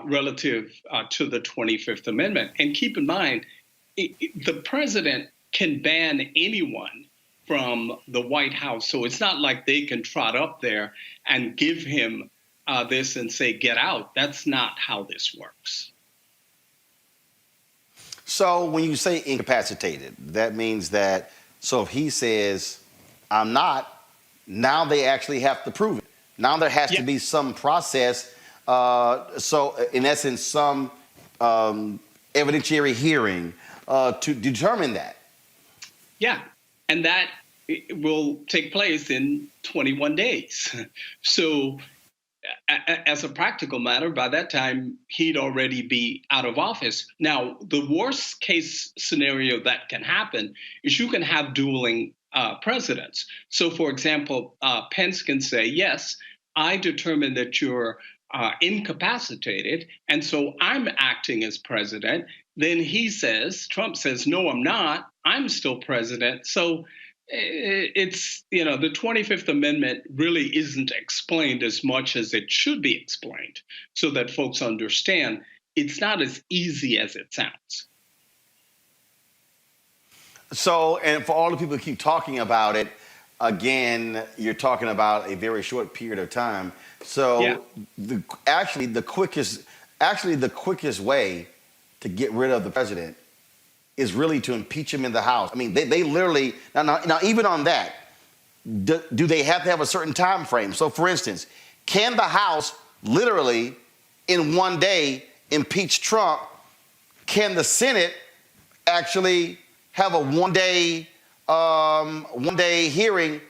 relative to the 25th Amendment. And keep in mind, the president can ban anyone from the White House. So it's not like they can trot up there and give him this and say, get out. That's not how this works. So when you say incapacitated, that means that, so if he says, I'm not, now they actually have to prove it. Now there has to be some process. So in essence, some evidentiary hearing to determine that. Yeah. And that will take place in 21 days. So as a practical matter, by that time, he'd already be out of office. Now, the worst case scenario that can happen is you can have dueling presidents. So, for example, Pence can say, yes, I determined that you're incapacitated, and so I'm acting as president. Then he says, Trump says, no, I'm not. I'm still president. So it's, the 25th Amendment really isn't explained as much as it should be explained so that folks understand it's not as easy as it sounds. So, and for all the people who keep talking about it, again, you're talking about a very short period of time. So actually the quickest way to get rid of the president is really to impeach him in the House. I mean, they literally, now even on that, do they have to have a certain time frame? So for instance, can the House literally in one day impeach Trump? Can the Senate actually have a one-day hearing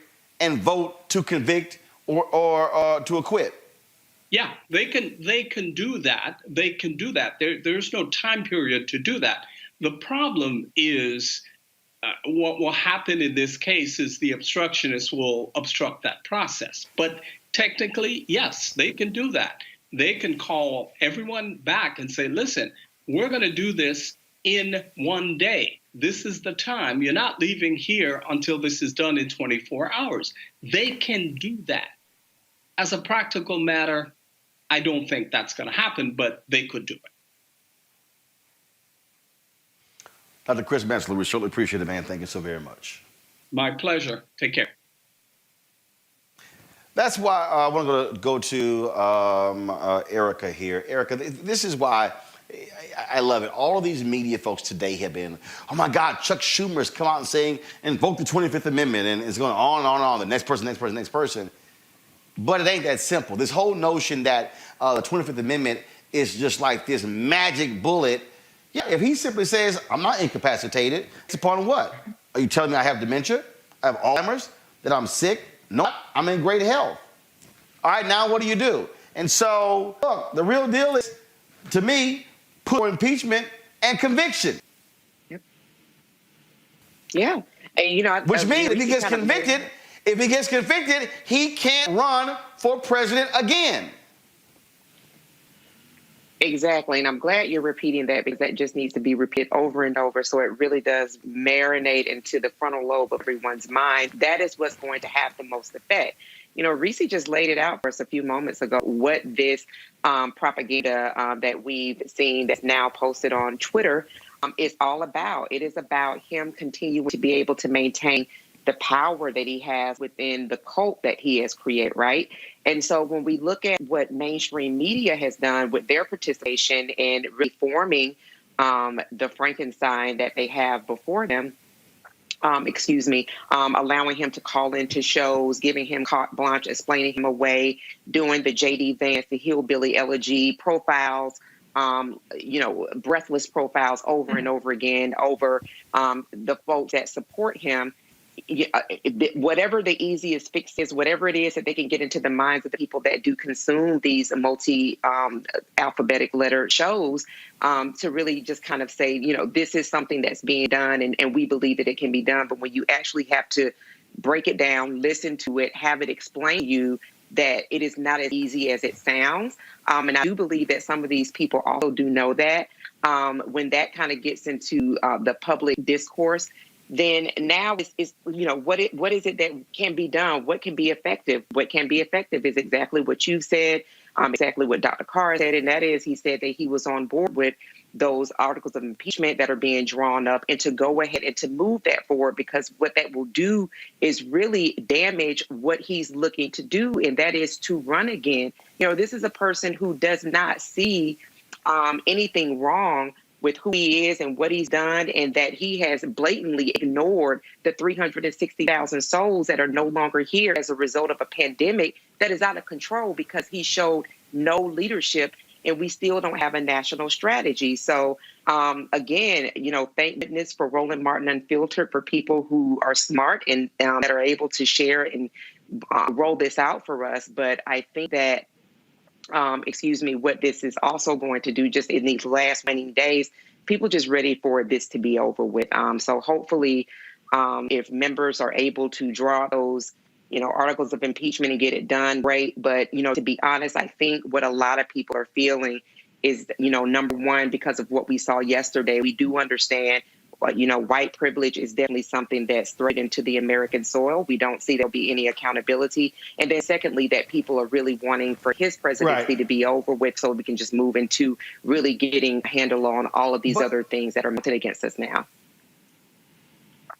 and vote to convict or to acquit? Yeah, they can do that. They can do that. There's no time period to do that. The problem is what will happen in this case is the obstructionists will obstruct that process. But technically, yes, they can do that. they can call everyone back and say, listen, we're going to do this in one day. This is the time. You're not leaving here until this is done in 24 hours. They can do that. As a practical matter, I don't think that's going to happen, but they could do it. Dr. Chris Metzler, we certainly appreciate it, man. Thank you so very much. My pleasure. Take care. That's why I want to go to Erica here. Erica, this is why I love it. All of these media folks today have been, oh my God, Chuck Schumer's come out and saying, invoke the 25th Amendment, and it's going on and on and on, the next person, next person, next person. But it ain't that simple. This whole notion that the 25th Amendment is just like this magic bullet. Yeah, if he simply says, I'm not incapacitated, it's upon what? Are you telling me I have dementia? I have Alzheimer's? That I'm sick? No, I'm in great health. All right, now what do you do? And so, look, the real deal is, to me, put for impeachment and conviction. Yep. Yeah. And, you know, which means if he gets convicted, he can't run for president again. Exactly. And I'm glad you're repeating that, because that just needs to be repeated over and over, so it really does marinate into the frontal lobe of everyone's mind. That is what's going to have the most effect. You know, Reese just laid it out for us a few moments ago, what this propaganda that we've seen that's now posted on Twitter is all about. It is about him continuing to be able to maintain the power that he has within the cult that he has created, right? And so when we look at what mainstream media has done with their participation in reforming the Frankenstein that they have before them, allowing him to call into shows, giving him carte blanche, explaining him away, doing the J.D. Vance, the hillbilly elegy profiles, breathless profiles over and over again over the folks that support him. Whatever the easiest fix is, whatever it is that they can get into the minds of the people that do consume these multi-alphabetic letter shows, to really just kind of say, this is something that's being done and we believe that it can be done. But when you actually have to break it down, listen to it, have it explain to you that it is not as easy as it sounds. And I do believe that some of these people also do know that. When that kind of gets into the public discourse, then now is what is it that can be done? What can be effective? What can be effective is exactly what you've said, exactly what Dr. Carr said, and that is he said that he was on board with those articles of impeachment that are being drawn up and to go ahead and to move that forward, because what that will do is really damage what he's looking to do, and that is to run again. This is a person who does not see anything wrong with who he is and what he's done, and that he has blatantly ignored the 360,000 souls that are no longer here as a result of a pandemic that is out of control because he showed no leadership, and we still don't have a national strategy. So again, thank goodness for Roland Martin Unfiltered, for people who are smart and that are able to share and roll this out for us. But I think that what this is also going to do just in these last remaining days, people just ready for this to be over with. So hopefully, if members are able to draw those, articles of impeachment and get it done, great. But, to be honest, I think what a lot of people are feeling is, number one, because of what we saw yesterday, we do understand white privilege is definitely something that's threatened to the American soil. We don't see there'll be any accountability. And then secondly, that people are really wanting for his presidency to be over with so we can just move into really getting a handle on all of these other things that are mounted against us now.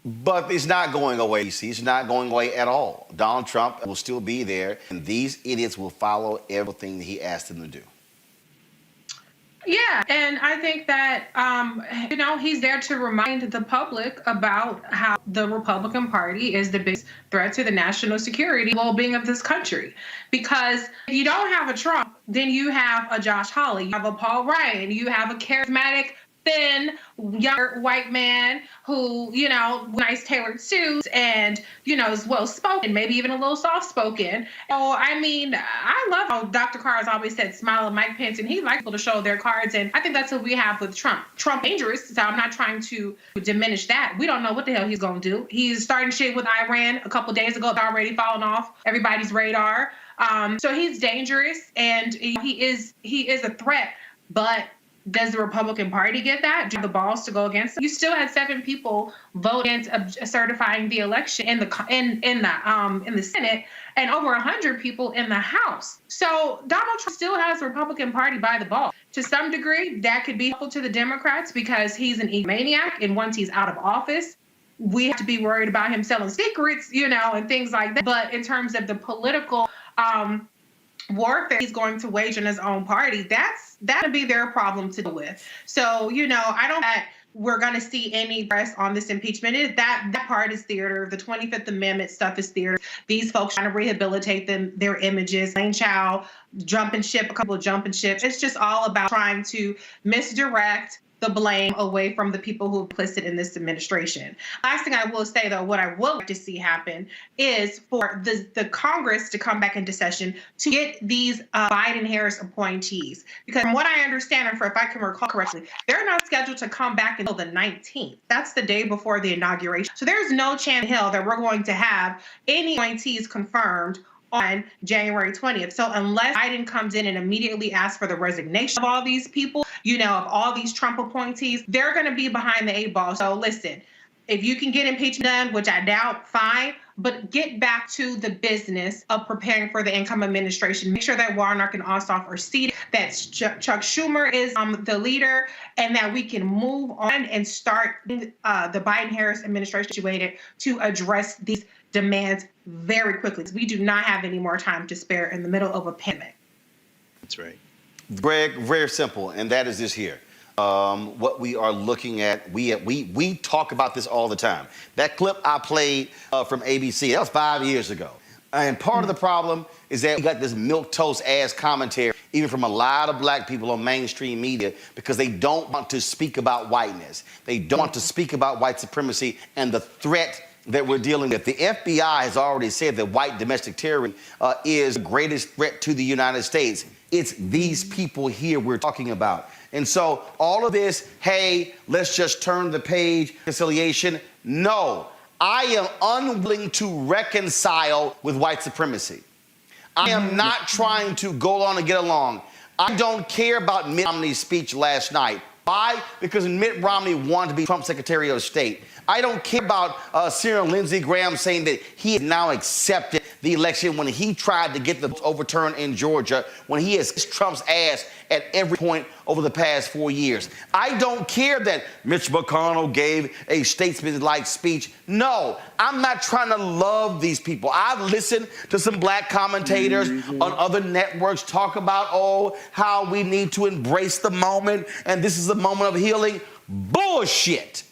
But it's not going away, see. It's not going away at all. Donald Trump will still be there, and these idiots will follow everything that he asked them to do. Yeah, and I think that, he's there to remind the public about how the Republican Party is the biggest threat to the national security and well-being of this country. Because if you don't have a Trump, then you have a Josh Hawley, you have a Paul Ryan, you have a charismatic, thin, younger white man who, you know, nice tailored suits and, you know, is well spoken, maybe even a little soft spoken. So, I mean, I love how Dr. Carr has always said, smile at Mike Pence, and he likes people to show their cards. And I think that's what we have with Trump. Trump dangerous, so I'm not trying to diminish that. We don't know what the hell he's going to do. He's starting shit with Iran a couple days ago. It's already fallen off everybody's radar. So he's dangerous, and he is a threat. But does the Republican Party get that? Do the balls to go against him? You still had 7 people vote against certifying the election in the Senate, and over 100 people in the House. So Donald Trump still has the Republican Party by the ball. To some degree, that could be helpful to the Democrats because he's an egomaniac, and once he's out of office, we have to be worried about him selling secrets, you know, and things like that. But in terms of the political warfare he's going to wage in his own party, that'll be their problem to deal with. So, you know, I don't think we're going to see any press on this impeachment. That part is theater. The 25th Amendment stuff is theater. These folks trying to rehabilitate their images. Lane Chow, jumping ship, a couple of jumping ships. It's just all about trying to misdirect the blame away from the people who are complicit in this administration. Last thing I will say, though, what I would like to see happen is for the Congress to come back into session to get these Biden-Harris appointees. Because from what I understand, and if I can recall correctly, they're not scheduled to come back until the 19th. That's the day before the inauguration. So there's no chance in hell that we're going to have any appointees confirmed on January 20th. So unless Biden comes in and immediately asks for the resignation of all these people, you know, of all these Trump appointees, they're going to be behind the 8 ball. So listen, if you can get impeachment done, which I doubt, fine, but get back to the business of preparing for the incoming administration. Make sure that Warnock and Ossoff are seated, that Chuck Schumer is the leader, and that we can move on and start the Biden-Harris administration situated to address these demands very quickly. We do not have any more time to spare in the middle of a pandemic. That's right. Greg, very simple, and that is this here. What we are looking at, we talk about this all the time. That clip I played from ABC, that was 5 years ago. And part of the problem is that we got this milquetoast ass commentary, even from a lot of black people on mainstream media, because they don't want to speak about whiteness. They don't want to speak about white supremacy and the threat that we're dealing with. The FBI has already said that white domestic terrorism is the greatest threat to the United States. It's these people here we're talking about. And so all of this, hey, let's just turn the page, reconciliation. No, I am unwilling to reconcile with white supremacy. I am not trying to go along and get along. I don't care about Mitt Romney's speech last night. Why? Because Mitt Romney wanted to be Trump's Secretary of State. I don't care about Senator Lindsey Graham saying that he has now accepted the election when he tried to get the overturn in Georgia, when he has kissed Trump's ass at every point over the past 4 years. I don't care that Mitch McConnell gave a statesman-like speech. No, I'm not trying to love these people. I've listened to some black commentators on other networks talk about, oh, how we need to embrace the moment and this is a moment of healing. Bullshit.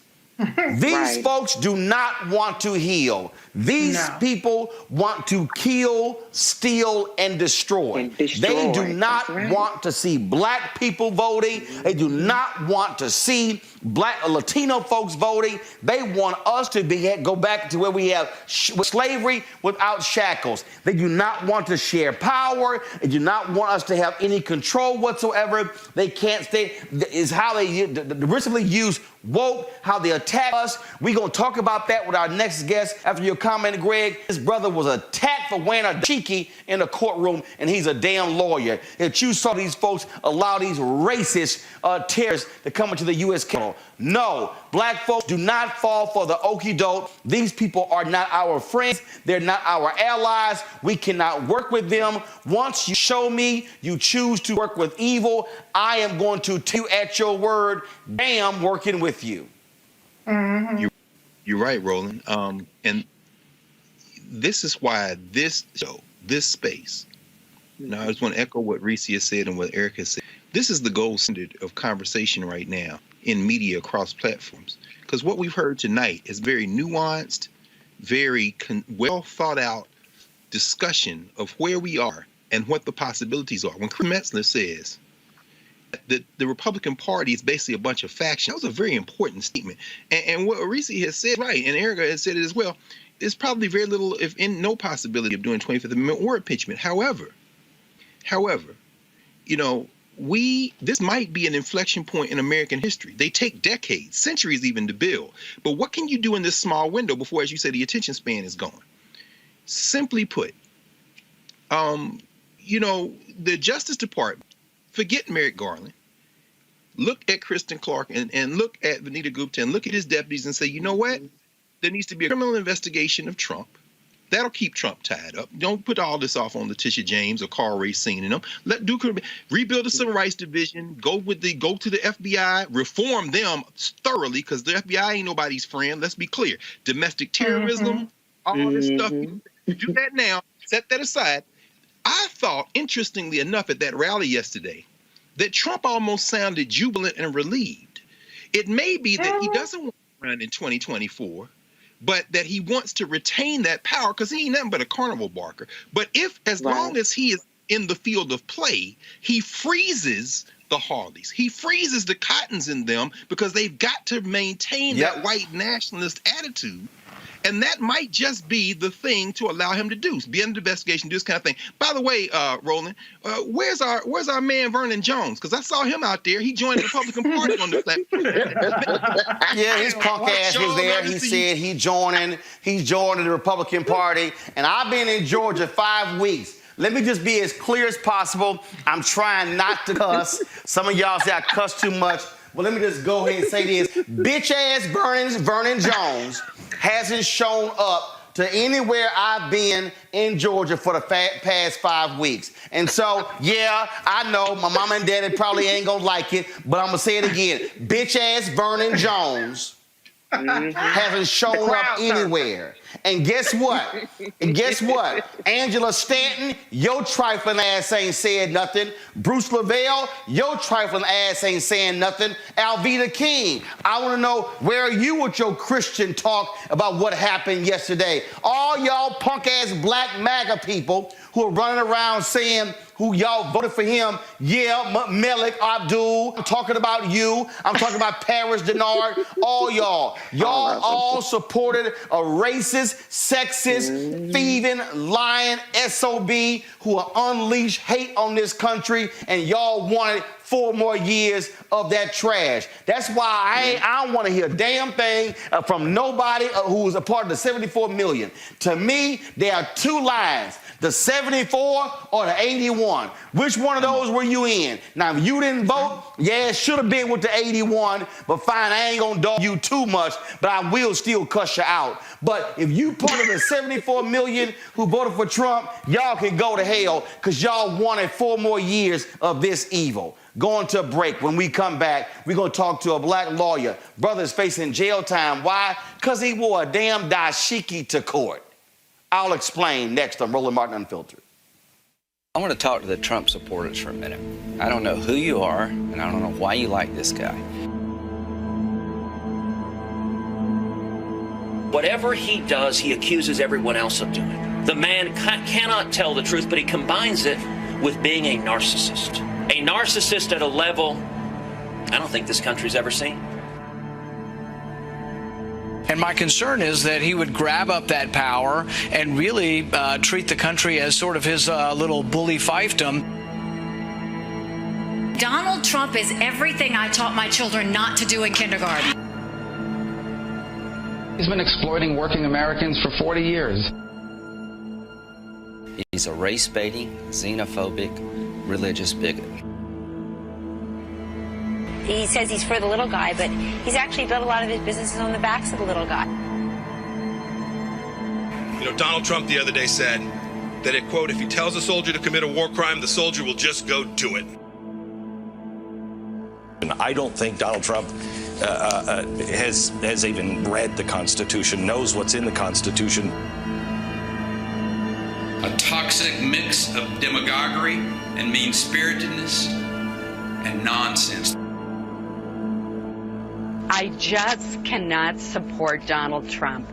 These folks do not want to heal. These people want to kill, steal, and destroy. They do not want to see black people voting. They do not want to see black or Latino folks voting. They want us to go back to where we have slavery without shackles. They do not want to share power. They do not want us to have any control whatsoever. They can't stay. Is how they recently use woke, how they attack us. We're going to talk about that with our next guest after your comment, Greg. His brother was attacked for wearing a dashiki in a courtroom, and he's a damn lawyer. That you saw these folks allow these racist terrorists to come into the U.S. Capitol. No, black folks do not fall for the okie doke. These people are not our friends. They're not our allies. We cannot work with them. Once you show me you choose to work with evil, I am going to take you at your word. Damn, working with you. You're right, Roland. And this is why this show, this space, now I just want to echo what Reese has said and what Eric has said. This is the gold standard of conversation right now in media across platforms. Because what we've heard tonight is very nuanced, very well thought out discussion of where we are and what the possibilities are. When Chris Metzler says the Republican Party is basically a bunch of factions. That was a very important statement. And what Arisi has said, right, and Erica has said it as well, there's probably very little, if in no possibility of doing 25th Amendment or impeachment. However, you know, this might be an inflection point in American history. They take decades, centuries even to build. But what can you do in this small window before, as you say, the attention span is gone? Simply put, you know, the Justice Department, forget Merrick Garland, look at Kristen Clark and look at Vanita Gupta and look at his deputies and say, you know what? There needs to be a criminal investigation of Trump. That'll keep Trump tied up. Don't put all this off on Letitia James or Carl Racine and them. Rebuild the Civil Rights Division. Go to the FBI. Reform them thoroughly, because the FBI ain't nobody's friend. Let's be clear. Domestic terrorism, all this stuff. Do that now. Set that aside. I thought, interestingly enough, at that rally yesterday, that Trump almost sounded jubilant and relieved. It may be that he doesn't want to run in 2024. But that he wants to retain that power, because he ain't nothing but a carnival barker. But as long as he is in the field of play, he freezes the Harleys. He freezes the Cottons in them, because they've got to maintain that white nationalist attitude. And that might just be the thing to allow him to do, be under investigation, do this kind of thing. By the way, Roland, where's our man Vernon Jones? Because I saw him out there. He joined the Republican Party on the platform. Yeah, his punk ass was there. He said he's joining the Republican Party. And I've been in Georgia 5 weeks. Let me just be as clear as possible. I'm trying not to cuss. Some of y'all say I cuss too much. But let me just go ahead and say this. Bitch-ass Vernon Jones hasn't shown up to anywhere I've been in Georgia for the past 5 weeks. And so, yeah, I know my mama and daddy probably ain't gonna like it, but I'm gonna say it again. Bitch-ass Vernon Jones hasn't shown up anywhere. And guess what? Angela Stanton, your trifling ass ain't said nothing. Bruce Lavelle, your trifling ass ain't saying nothing. Alveda King, I want to know, where are you with your Christian talk about what happened yesterday? All y'all punk ass black MAGA people who are running around saying who y'all voted for him. Yeah, Malik Abdul. I'm talking about you. I'm talking about Paris Denard. All y'all. Y'all all supported a racist, sexist, thieving, lying SOB who will unleash hate on this country, and y'all wanted 4 more years of that trash. That's why I don't want to hear a damn thing from nobody who was a part of the 74 million. To me, there are 2 lines. The 74 or the 81. Which one of those were you in? Now, if you didn't vote, yeah, it should have been with the 81, but fine, I ain't gonna dog you too much, but I will still cuss you out. But if you part of the 74 million who voted for Trump, y'all can go to hell, because y'all wanted 4 more years of this evil. Going to a break. When we come back, we're going to talk to a black lawyer. Brother's facing jail time. Why? Because he wore a damn dashiki to court. I'll explain next on Roland Martin Unfiltered. I want to talk to the Trump supporters for a minute. I don't know who you are, and I don't know why you like this guy. Whatever he does, he accuses everyone else of doing. The man cannot tell the truth, but he combines it with being a narcissist. A narcissist at a level I don't think this country's ever seen. And my concern is that he would grab up that power and really treat the country as sort of his little bully fiefdom. Donald Trump is everything I taught my children not to do in kindergarten. He's been exploiting working Americans for 40 years. He's a race-baiting, xenophobic, religious bigot. He says he's for the little guy, but he's actually built a lot of his businesses on the backs of the little guy. You know, Donald Trump the other day said that, it, quote, if he tells a soldier to commit a war crime, the soldier will just go do it. And I don't think Donald Trump has even read the Constitution, knows what's in the Constitution. A toxic mix of demagoguery and mean-spiritedness and nonsense. I just cannot support Donald Trump.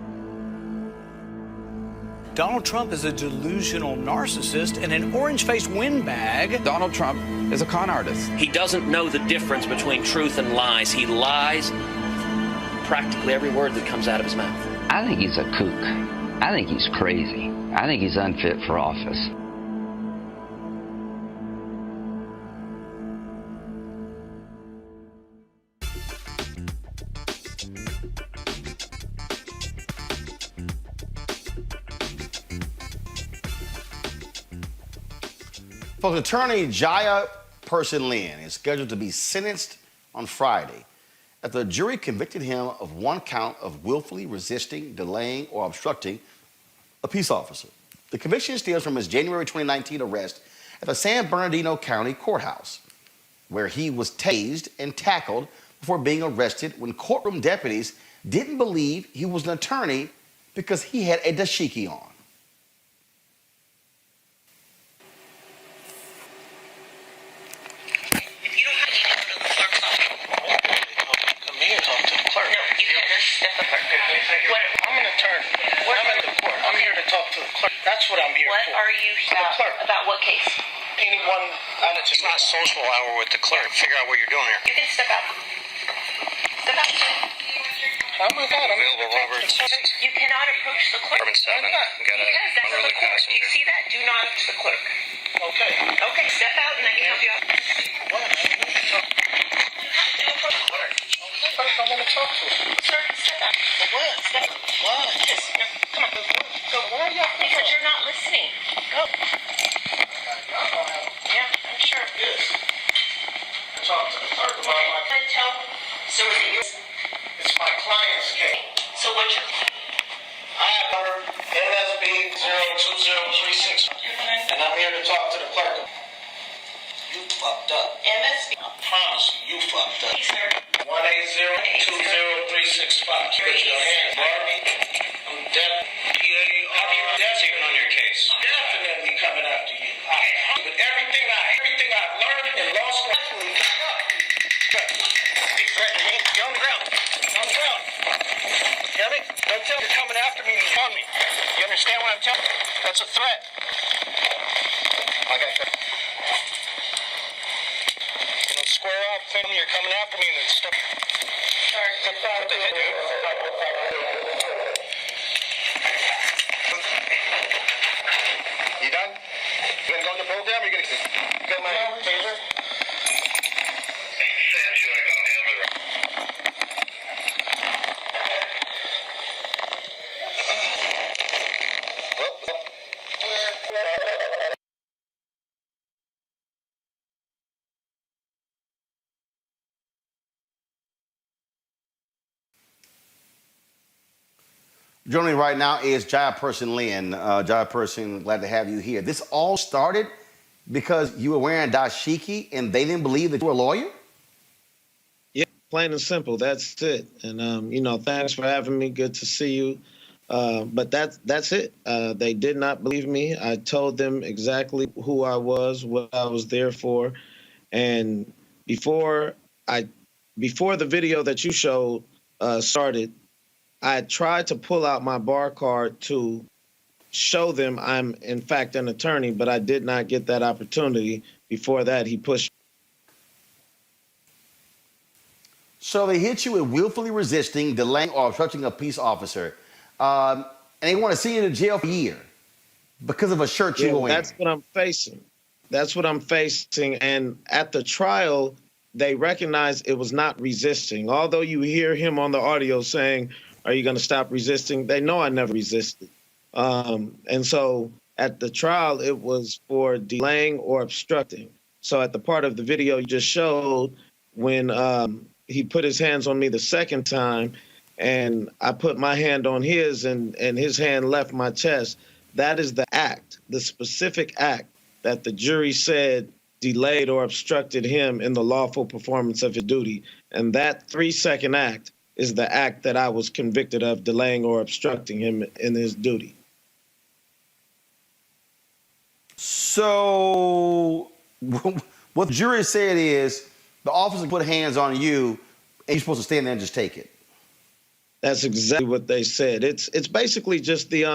Donald Trump is a delusional narcissist and an orange-faced windbag. Donald Trump is a con artist. He doesn't know the difference between truth and lies. He lies practically every word that comes out of his mouth. I think he's a kook. I think he's crazy. I think he's unfit for office. Folks, attorney Jaya Person-Lin is scheduled to be sentenced on Friday after the jury convicted him of one count of willfully resisting, delaying, or obstructing a peace officer. The conviction stems from his January 2019 arrest at the San Bernardino County Courthouse, where he was tased and tackled before being arrested when courtroom deputies didn't believe he was an attorney because he had a dashiki on. That's what I'm here for. What are you here about? What case? Anyone, it's not social hour with the clerk. Figure out what you're doing here. You can step out. Step out. Oh my God, I'm available, Robert. You cannot approach the clerk. Because that's the clerk. You see that? Do not approach the clerk. Okay. Okay, step out and I can help you out. What? I want to talk to him. Sir, step out. What? Step out. What? Just, no, come on. Go. Why are y'all? Because you're not listening. Go. Yeah, I'm sure. Yes. Talk to the clerk about my case. So is it yours? It's my client's case. So what's your... I have number MSB 02036, and I'm here to talk to the clerk. You fucked up. MSB. I promise you fucked up. Hey, sir. 180-20365. Put your hands, Barbie. I'm definitely on your case. Definitely coming after you. But everything I've learned and lost. Get on the ground. On the ground. Hear me? Don't tell me you're coming after me and you on me. You understand what I'm telling you? That's a threat. Okay. You know, square off, tell me you're coming after me and then stop. Sorry. What the heck, dude? You done? You gonna go to the program or you gonna get my taser? Joining me right now is Jaya Person-Lin. Jaya Person, glad to have you here. This all started because you were wearing dashiki and they didn't believe that you were a lawyer? Yeah, plain and simple. That's it. And, you know, thanks for having me. Good to see you. But that's it. They did not believe me. I told them exactly who I was, what I was there for. And before the video that you showed started, I tried to pull out my bar card to show them I'm, in fact, an attorney, but I did not get that opportunity. Before that, he pushed. So they hit you with willfully resisting, delaying, or obstructing a peace officer. And they want to see you in jail for a year because of a shirt you were wearing. That's what I'm facing. That's what I'm facing. And at the trial, they recognized it was not resisting. Although you hear him on the audio saying, "Are you going to stop resisting?" They know I never resisted. And so at the trial, it was for delaying or obstructing. So at the part of the video you just showed, when he put his hands on me the second time and I put my hand on his and his hand left my chest, that is the act, the specific act that the jury said delayed or obstructed him in the lawful performance of his duty. And that 3-second act is the act that I was convicted of, delaying or obstructing him in his duty. So what the jury said is the officer put hands on you and you're supposed to stand there and just take it. That's exactly what they said. It's basically just the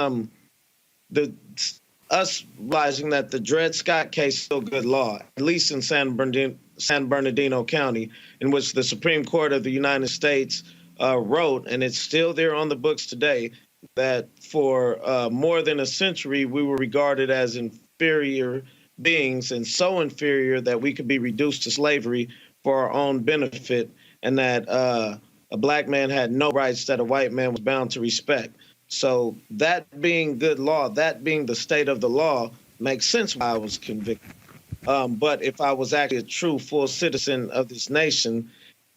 us realizing that the Dred Scott case is still good law, at least in San Bernardino County, in which the Supreme Court of the United States wrote, and it's still there on the books today, that for more than a century we were regarded as inferior beings, and so inferior that we could be reduced to slavery for our own benefit, and that a black man had no rights that a white man was bound to respect. So that being good law, that being the state of the law, makes sense why I was convicted. But if I was actually a true full citizen of this nation,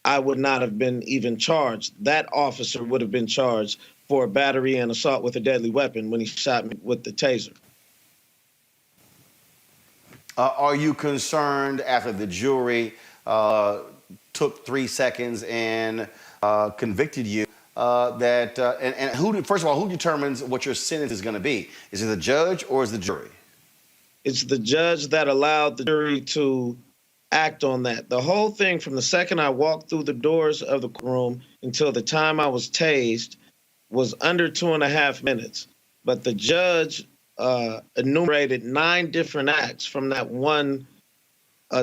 I would not have been even charged. That officer would have been charged for battery and assault with a deadly weapon when he shot me with the taser. Are you concerned after the jury took 3 seconds and convicted you and first of all, who determines what your sentence is going to be? Is it the judge or is it the jury? It's the judge that allowed the jury to act on that. The whole thing, from the second I walked through the doors of the courtroom until the time I was tased, was under 2.5 minutes. But the judge enumerated 9 different acts from that one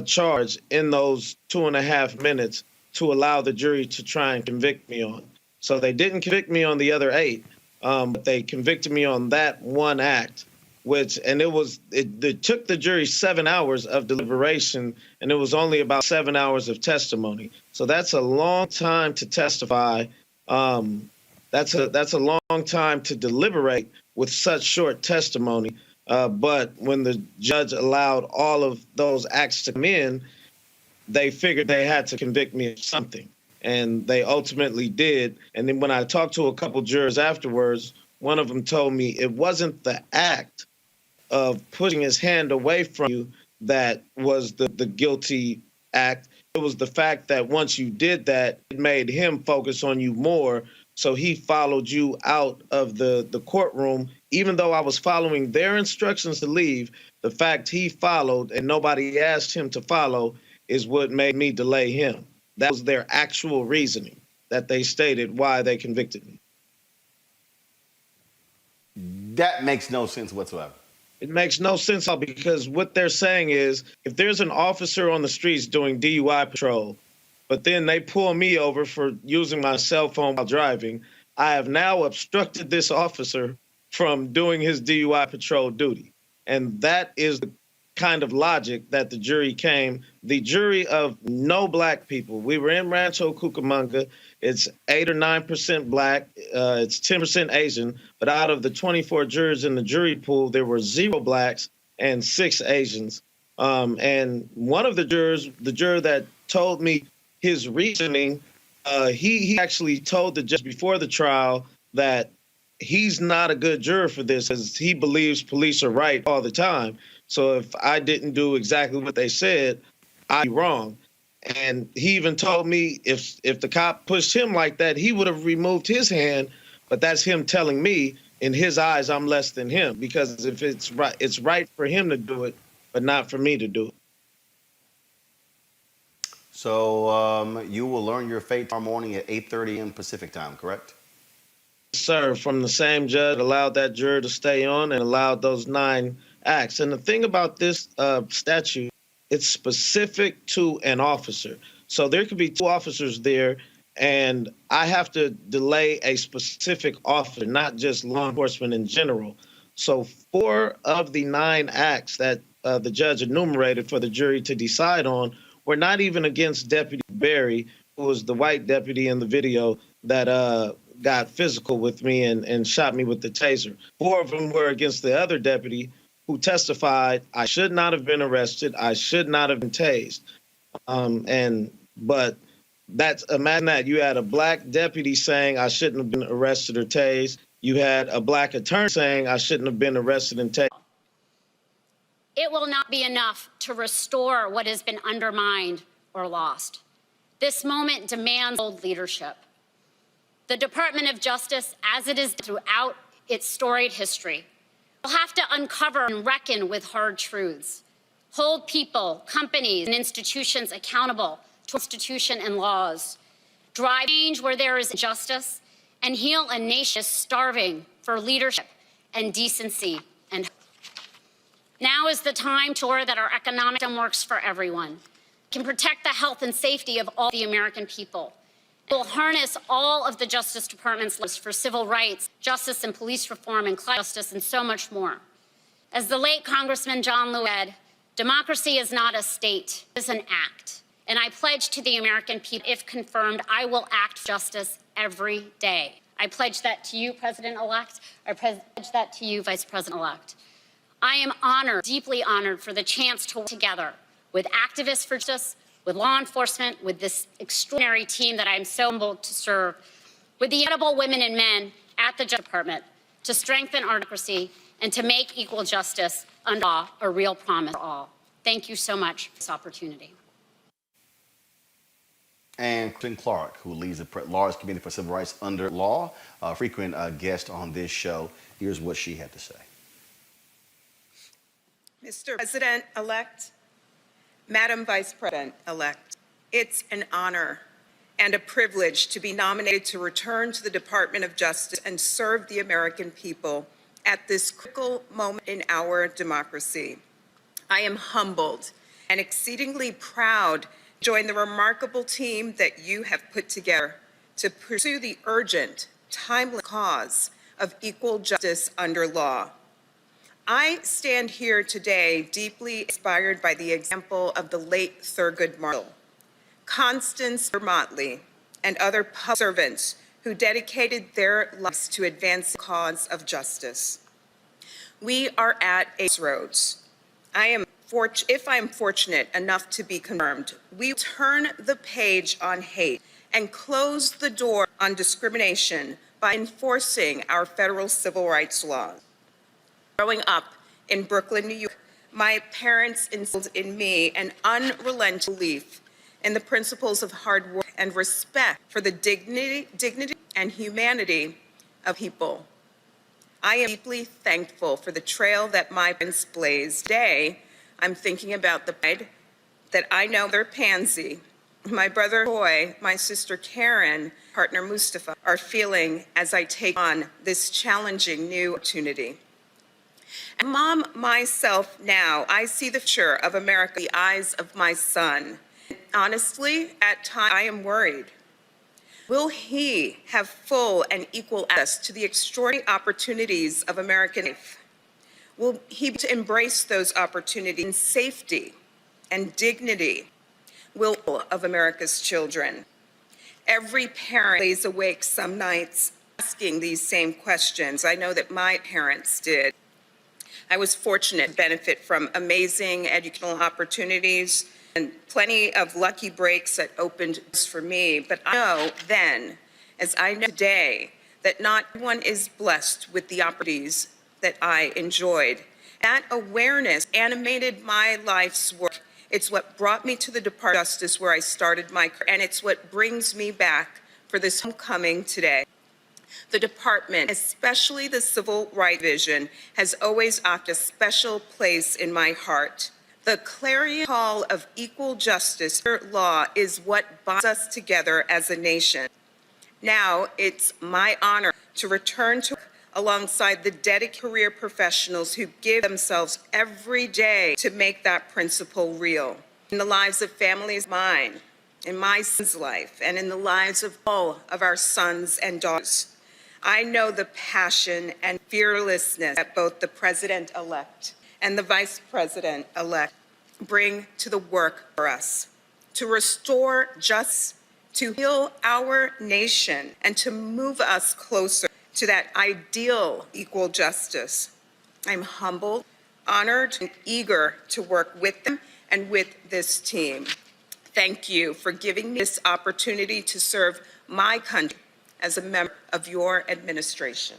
charge in those 2.5 minutes to allow the jury to try and convict me on. So they didn't convict me on the other 8, but they convicted me on that one act, it took the jury 7 hours of deliberation, and it was only about 7 hours of testimony. So that's a long time to testify. That's a long time to deliberate with such short testimony. But when the judge allowed all of those acts to come in, they figured they had to convict me of something. And they ultimately did. And then when I talked to a couple jurors afterwards, one of them told me it wasn't the act of pushing his hand away from you that was the guilty act. It was the fact that once you did that, it made him focus on you more. So he followed you out of the courtroom. Even though I was following their instructions to leave, the fact he followed and nobody asked him to follow is what made me delay him. That was their actual reasoning that they stated why they convicted me. That makes no sense whatsoever. It makes no sense at all, because what they're saying is if there's an officer on the streets doing DUI patrol, but then they pull me over for using my cell phone while driving, I have now obstructed this officer from doing his DUI patrol duty. And that is the kind of logic that the jury of no black people. We were in Rancho Cucamonga. It's 8 or 9% black. It's 10% Asian. But out of the 24 jurors in the jury pool, there were 0 blacks and 6 Asians. And one of the jurors, the juror that told me his reasoning, he actually told the judge before the trial that he's not a good juror for this, as he believes police are right all the time. So if I didn't do exactly what they said, I'd be wrong. And he even told me if the cop pushed him like that, he would have removed his hand. But that's him telling me, in his eyes, I'm less than him, because if it's right for him to do it, but not for me to do it. So you will learn your fate tomorrow morning at 8:30 a.m. Pacific time, correct? Sir, from the same judge allowed that juror to stay on and allowed those 9 acts. And the thing about this statute, it's specific to an officer. So there could be 2 officers there, and I have to delay a specific officer, not just law enforcement in general. So 4 of the 9 acts that the judge enumerated for the jury to decide on were not even against Deputy Berry, who was the white deputy in the video that got physical with me and shot me with the taser. 4 of them were against the other deputy, who testified, I should not have been arrested, I should not have been tased. But imagine that. You had a black deputy saying I shouldn't have been arrested or tased. You had a black attorney saying I shouldn't have been arrested and tased. It will not be enough to restore what has been undermined or lost. This moment demands bold leadership. The Department of Justice, as it is throughout its storied history, will have to uncover and reckon with hard truths, hold people, companies, and institutions accountable to Constitution and laws, drive change where there is injustice, and heal a nation starving for leadership and decency and now is the time to ensure that our economic system works for everyone, can protect the health and safety of all the American people. It will harness all of the Justice Department's lives for civil rights, justice and police reform, and climate justice, and so much more. As the late Congressman John Lewis said, democracy is not a state, it is an act. And I pledge to the American people, if confirmed, I will act for justice every day. I pledge that to you, President-elect. I pledge that to you, Vice President-elect. I am honored, deeply honored, for the chance to work together with activists for justice, with law enforcement, with this extraordinary team that I am so humbled to serve, with the incredible women and men at the Justice Department to strengthen our democracy and to make equal justice under law a real promise for all. Thank you so much for this opportunity. And Clint Clark, who leads the Large Committee for Civil Rights under law, a frequent guest on this show. Here's what she had to say. Mr. President-elect, Madam Vice President-elect, it's an honor and a privilege to be nominated to return to the Department of Justice and serve the American people at this critical moment in our democracy. I am humbled and exceedingly proud to join the remarkable team that you have put together to pursue the urgent, timely cause of equal justice under law. I stand here today deeply inspired by the example of the late Thurgood Marshall, Constance Motley, and other public servants who dedicated their lives to advance the cause of justice. We are at a crossroads. If I am fortunate enough to be confirmed, we turn the page on hate and close the door on discrimination by enforcing our federal civil rights laws. Growing up in Brooklyn, New York, my parents instilled in me an unrelenting belief in the principles of hard work and respect for the dignity and humanity of people. I am deeply thankful for the trail that my parents blazed. Today, I'm thinking about the pride that I know their Pansy, my brother Troy, my sister Karen, partner Mustafa, are feeling as I take on this challenging new opportunity. And Mom, myself now, I see the future of America in the eyes of my son. Honestly, at times I am worried. Will he have full and equal access to the extraordinary opportunities of American life? Will he be able to embrace those opportunities in safety and dignity? Will of America's children? Every parent lays awake some nights asking these same questions. I know that my parents did. I was fortunate to benefit from amazing educational opportunities and plenty of lucky breaks that opened doors for me. But I know then, as I know today, that not everyone is blessed with the opportunities that I enjoyed. That awareness animated my life's work. It's what brought me to the Department of Justice where I started my career, and it's what brings me back for this homecoming today. The department, especially the Civil Rights Division, has always occupied a special place in my heart. The clarion call of equal justice under law is what binds us together as a nation. Now, it's my honor to return to work alongside the dedicated career professionals who give themselves every day to make that principle real in the lives of families, mine, in my son's life, and in the lives of all of our sons and daughters. I know the passion and fearlessness that both the President-elect and the Vice President-elect bring to the work for us, to restore justice, to heal our nation, and to move us closer to that ideal equal justice. I'm humbled, honored, and eager to work with them and with this team. Thank you for giving me this opportunity to serve my country as a member of your administration.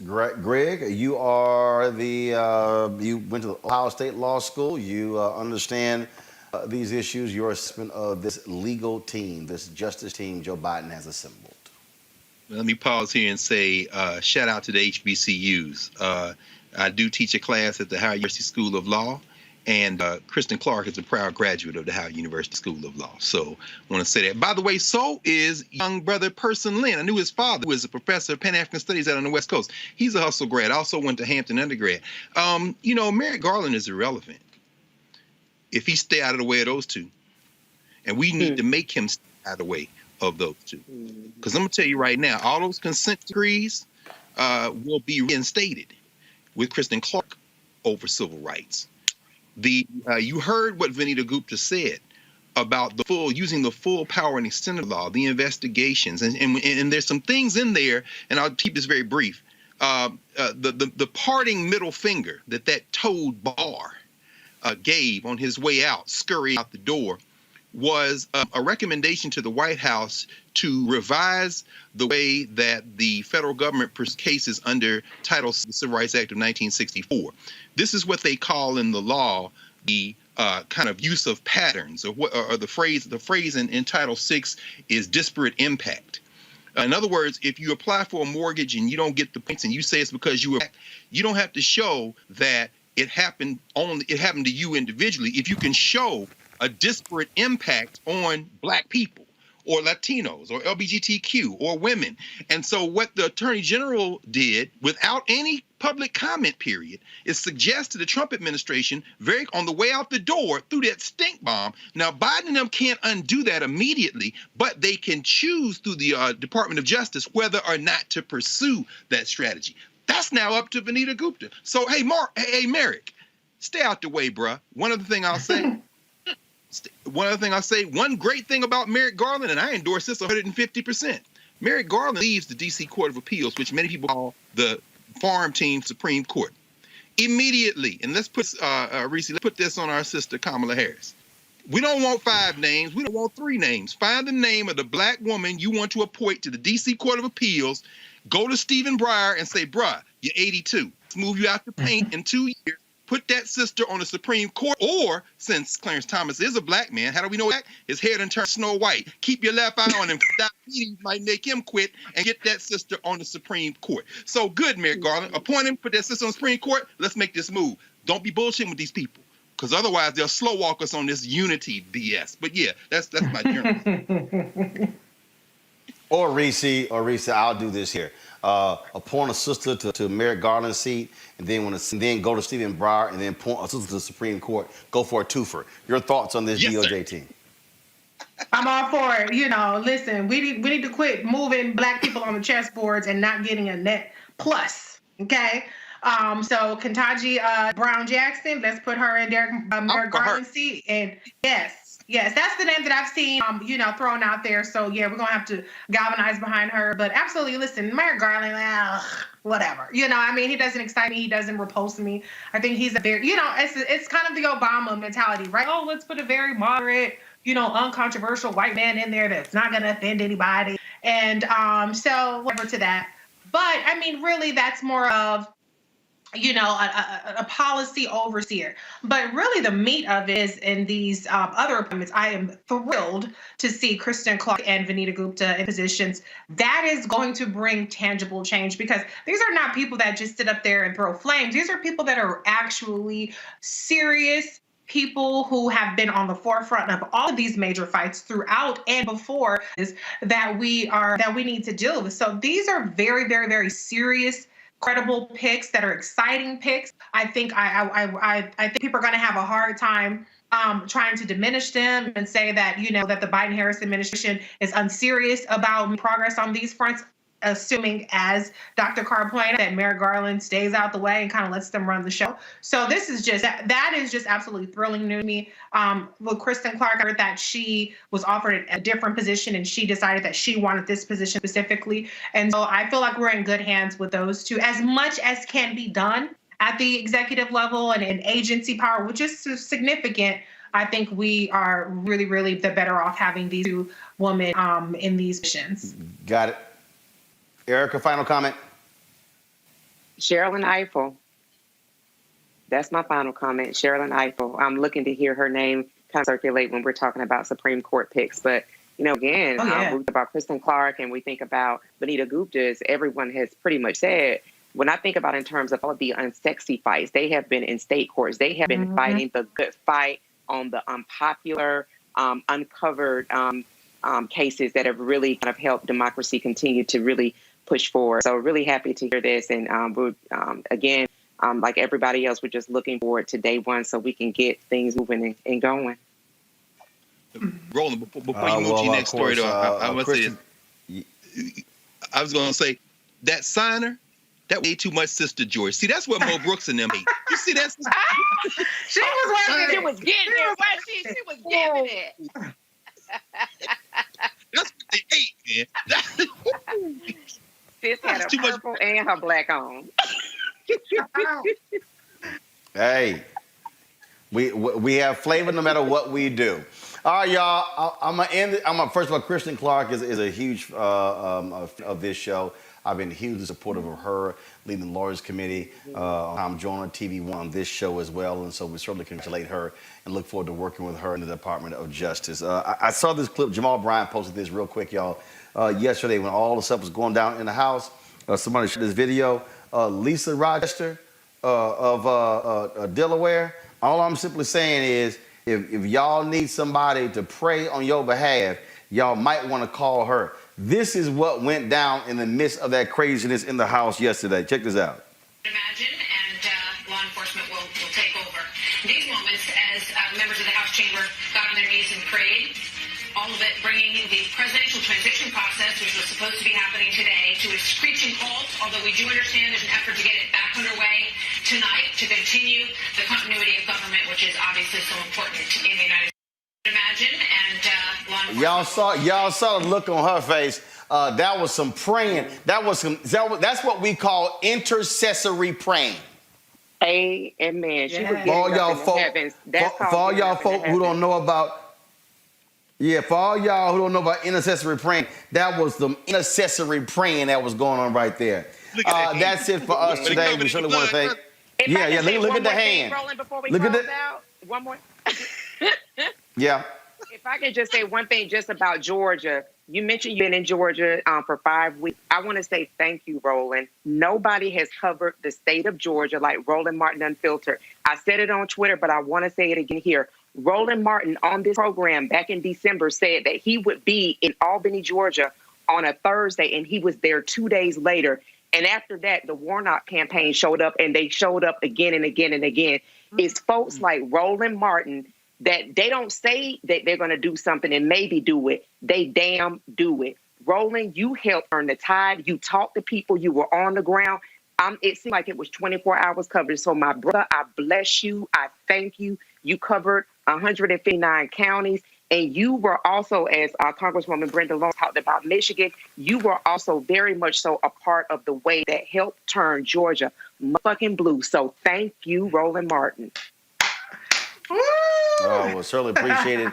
Greg, you went to Ohio State Law School. You understand these issues, your assessment of this legal team, this justice team Joe Biden has assembled. Let me pause here and say shout out to the HBCUs. I do teach a class at the Howard University School of Law, And Kristen Clark is a proud graduate of the Howard University School of Law. So I want to say that. By the way, so is young brother Person Lynn. I knew his father was a professor of Pan-African Studies out on the West Coast. He's a Hustle grad. Also went to Hampton undergrad. Merrick Garland is irrelevant if he stay out of the way of those two. And we need to make him stay out of the way of those two. Because I'm going to tell you right now, all those consent decrees will be reinstated with Kristen Clark over civil rights. You heard what Vanita Gupta said about using the full power and extent of the law, the investigations, and there's some things in there, and I'll keep this very brief. The parting middle finger that Toad Barr gave on his way out, scurrying out the door, was a recommendation to the White House to revise the way that the federal government pursues cases under Title VI of the Civil Rights Act of 1964. This is what they call in the law the kind of use of patterns, or the phrase in Title VI is disparate impact. In other words, if you apply for a mortgage and you don't get the points and you say it's because you don't have to show that it happened to you individually. If you can show a disparate impact on Black people or Latinos or LGBTQ or women. And so what the Attorney General did without any public comment period is suggest to the Trump administration on the way out the door through that stink bomb. Now, Biden and them can't undo that immediately, but they can choose through the Department of Justice whether or not to pursue that strategy. That's now up to Vanita Gupta. So, hey, Merrick, stay out the way, bruh. One other thing I'll say, one great thing about Merrick Garland, and I endorse this 150%. Merrick Garland leaves the D.C. Court of Appeals, which many people call the farm team Supreme Court, immediately. And let's put, Reese, let's put this on our sister Kamala Harris. We don't want 5 names. We don't want 3 names. Find the name of the Black woman you want to appoint to the D.C. Court of Appeals. Go to Stephen Breyer and say, bruh, you're 82. Let's move you out the paint in 2 years. Put that sister on the Supreme Court. Or, since Clarence Thomas is a Black man, how do we know that? His hair done turned Snow White. Keep your left eye on him. Diabetes might make him quit, and get that sister on the Supreme Court. So good, Merrick Garland. Appoint him, put that sister on the Supreme Court. Let's make this move. Don't be bullshitting with these people, because otherwise they'll slow walk us on this unity BS. But yeah, that's my journey. Or Reese, I'll do this here. Appoint a sister to Merrick Garland's seat, and then go to Stephen Breyer, and then appoint a sister to the Supreme Court. Go for a twofer. Your thoughts on this DOJ team? I'm all for it. Listen, we need to quit moving Black people on the chessboards and not getting a net plus. Okay. So Ketanji Brown Jackson, let's put her in Merrick Garland's seat. And yes, that's the name that I've seen, thrown out there. So yeah, we're gonna have to galvanize behind her. But absolutely, listen, Merrick Garland, whatever. He doesn't excite me. He doesn't repulse me. I think he's a very, it's kind of the Obama mentality, right? Oh, let's put a very moderate, uncontroversial white man in there that's not gonna offend anybody. And so whatever to that. But really, that's more of a policy overseer. But really the meat of it is in these other appointments. I am thrilled to see Kristen Clark and Vanita Gupta in positions. That is going to bring tangible change, because these are not people that just sit up there and throw flames. These are people that are actually serious people who have been on the forefront of all of these major fights throughout and before this that we need to deal with. So these are very, very, very serious, credible picks that are exciting picks. I think people are going to have a hard time trying to diminish them and say that that the Biden-Harris administration is unserious about progress on these fronts, assuming, as Dr. Carr pointed out, that Merrick Garland stays out the way and kind of lets them run the show. So this is that is just absolutely thrilling to me. With Kristen Clark, I heard that she was offered a different position and she decided that she wanted this position specifically. And so I feel like we're in good hands with those two. As much as can be done at the executive level and in agency power, which is significant, I think we are really, really the better off having these two women in these positions. Got it. Erica, final comment? Sherilyn Ifill. That's my final comment. Sherilyn Ifill. I'm looking to hear her name kind of circulate when we're talking about Supreme Court picks. But, again, we think about Kristen Clark and we think about Vanita Gupta, as everyone has pretty much said. when I think about in terms of all of the unsexy fights, they have been in state courts. They have been fighting the good fight on the unpopular, uncovered cases that have really kind of helped democracy continue to really push forward. So really happy to hear this. And we're, again, like everybody else, we're just looking forward to day one so we can get things moving and going. Roland, before you move to your next story, though, I must say, I was going to say, that signer, that way too much Sister George. See, that's what Mo Brooks and them hate. You see that? She was working. She was getting it. She was giving it. That's what they hate, man. Sis had her purple and her black on. Hey, we have flavor no matter what we do. All right, y'all. I'm gonna end it. First of all, Kristen Clark is a huge of this show. I've been hugely supportive of her, leading the Lawyers Committee. I'm joining TV1 on this show as well, and so we certainly congratulate her and look forward to working with her in the Department of Justice. I saw this clip. Jamal Bryant posted this real quick, y'all. Yesterday, when all the stuff was going down in the House, somebody shared this video. Lisa Rochester of Delaware. All I'm simply saying is, if y'all need somebody to pray on your behalf, y'all might want to call her. This is what went down in the midst of that craziness in the House yesterday. Check this out. Imagine, and law enforcement will take over. In these moments, as members of the House chamber got on their knees and prayed, all of it bringing the presidential transition process, which was supposed to be happening today, to a screeching halt, although we do understand there's an effort to get it back underway tonight to continue the continuity of government, which is obviously so important in the United States. Imagine, and y'all saw the look on her face. That was some praying. That's what we call intercessory praying. Amen. She was for all y'all folk who don't know about, for all y'all who don't know about intercessory praying, that was the intercessory praying that was going on right there. That's it for us today. We certainly want to thank. Look at the hand. Look at that. One more. Yeah. If I could just say one thing just about Georgia. You mentioned you've been in Georgia for 5 weeks. I want to say thank you, Roland. Nobody has covered the state of Georgia like Roland Martin Unfiltered. I said it on Twitter, but I want to say it again here. Roland Martin on this program back in December said that he would be in Albany, Georgia on a Thursday, and he was there 2 days later. And after that, the Warnock campaign showed up, and they showed up again and again and again. It's folks like Roland Martin that they don't say that they're going to do something and maybe do it. They damn do it. Roland, you helped turn the tide. You talked to people. You were on the ground. It seemed like it was 24 hours covered. So my brother, I bless you. I thank you. You covered 159 counties. And you were also, as Congresswoman Brenda Long talked about Michigan, you were also very much so a part of the way that helped turn Georgia motherfucking blue. So thank you, Roland Martin. Well, certainly appreciate it.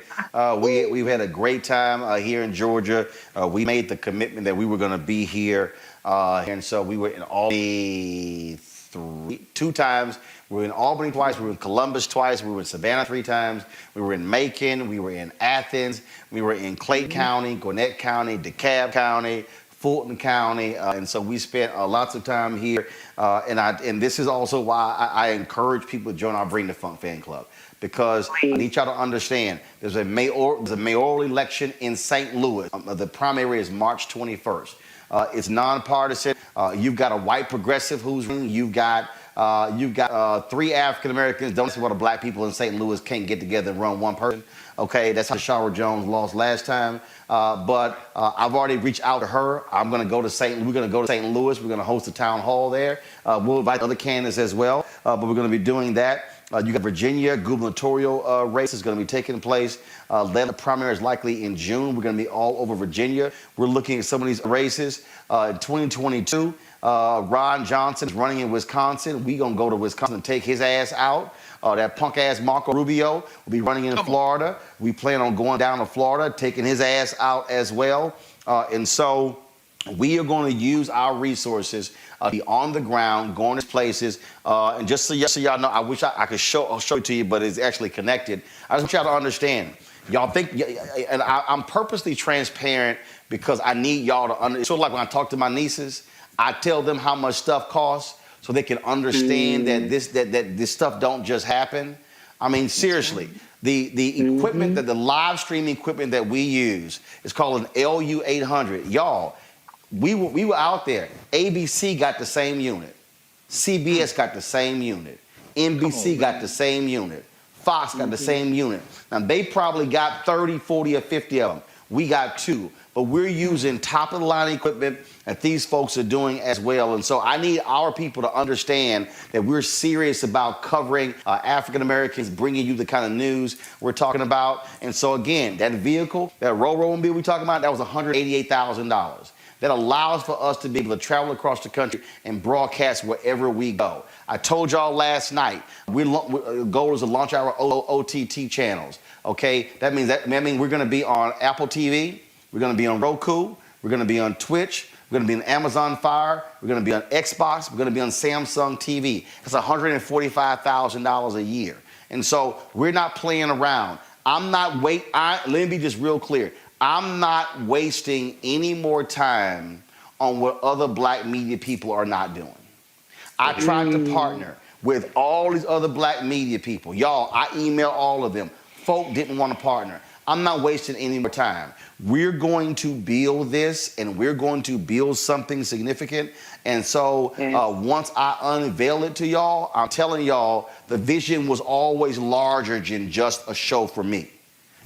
We've had a great time here in Georgia. We made the commitment that we were going to be here. And so we were in Albany 2 times. We were in Albany twice. We were in Columbus twice. We were in Savannah 3 times. We were in Macon. We were in Athens. We were in Clayton County, Gwinnett County, DeKalb County, Fulton County. And so we spent lots of time here. And this is also why I encourage people to join our Bring the Funk fan club. Because I need y'all to understand, there's a mayoral election in St. Louis. The primary is March 21st. It's nonpartisan. You've got a white progressive who's running. You've got 3 African Americans. Don't see why the black people in St. Louis can't get together and run one person. Okay, that's how Shara Jones lost last time. But I've already reached out to her. We're going to go to St. Louis. We're going to host a town hall there. We'll invite other candidates as well. But we're going to be doing that. You got Virginia gubernatorial race is going to be taking place. The primary is likely in June. We're going to be all over Virginia. We're looking at some of these races. In 2022, Ron Johnson is running in Wisconsin. We're going to go to Wisconsin and take his ass out. That punk-ass Marco Rubio will be running in Florida. We plan on going down to Florida, taking his ass out as well. And so we are going to use our resources be on the ground, going to places. And just so y'all know, I wish I could show it to you, but it's actually connected. I just want y'all to understand. Y'all think, and I'm purposely transparent because I need y'all to understand. Sort of like when I talk to my nieces, I tell them how much stuff costs so they can understand that this stuff don't just happen. I mean, seriously, the equipment, the live streaming equipment that we use is called an LU800. Y'all, we were out there. ABC got the same unit. CBS got the same unit. NBC got the same unit. Fox got the same unit. Now, they probably got 30, 40, or 50 of them. We got 2. But we're using top-of-the-line equipment that these folks are doing as well. And so I need our people to understand that we're serious about covering African Americans, bringing you the kind of news we're talking about. And so, again, that vehicle, that rolling bill we're talking about, that was $188,000. That allows for us to be able to travel across the country and broadcast wherever we go. I told y'all last night, our goal is to launch our OTT channels, okay? That means we're gonna be on Apple TV, we're gonna be on Roku, we're gonna be on Twitch, we're gonna be on Amazon Fire, we're gonna be on Xbox, we're gonna be on Samsung TV. That's $145,000 a year. And so we're not playing around. Let me be just real clear. I'm not wasting any more time on what other black media people are not doing. I tried to partner with all these other black media people. Y'all, I email all of them. Folk didn't want to partner. I'm not wasting any more time. We're going to build this, and we're going to build something significant. And so once I unveil it to y'all, I'm telling y'all, the vision was always larger than just a show for me.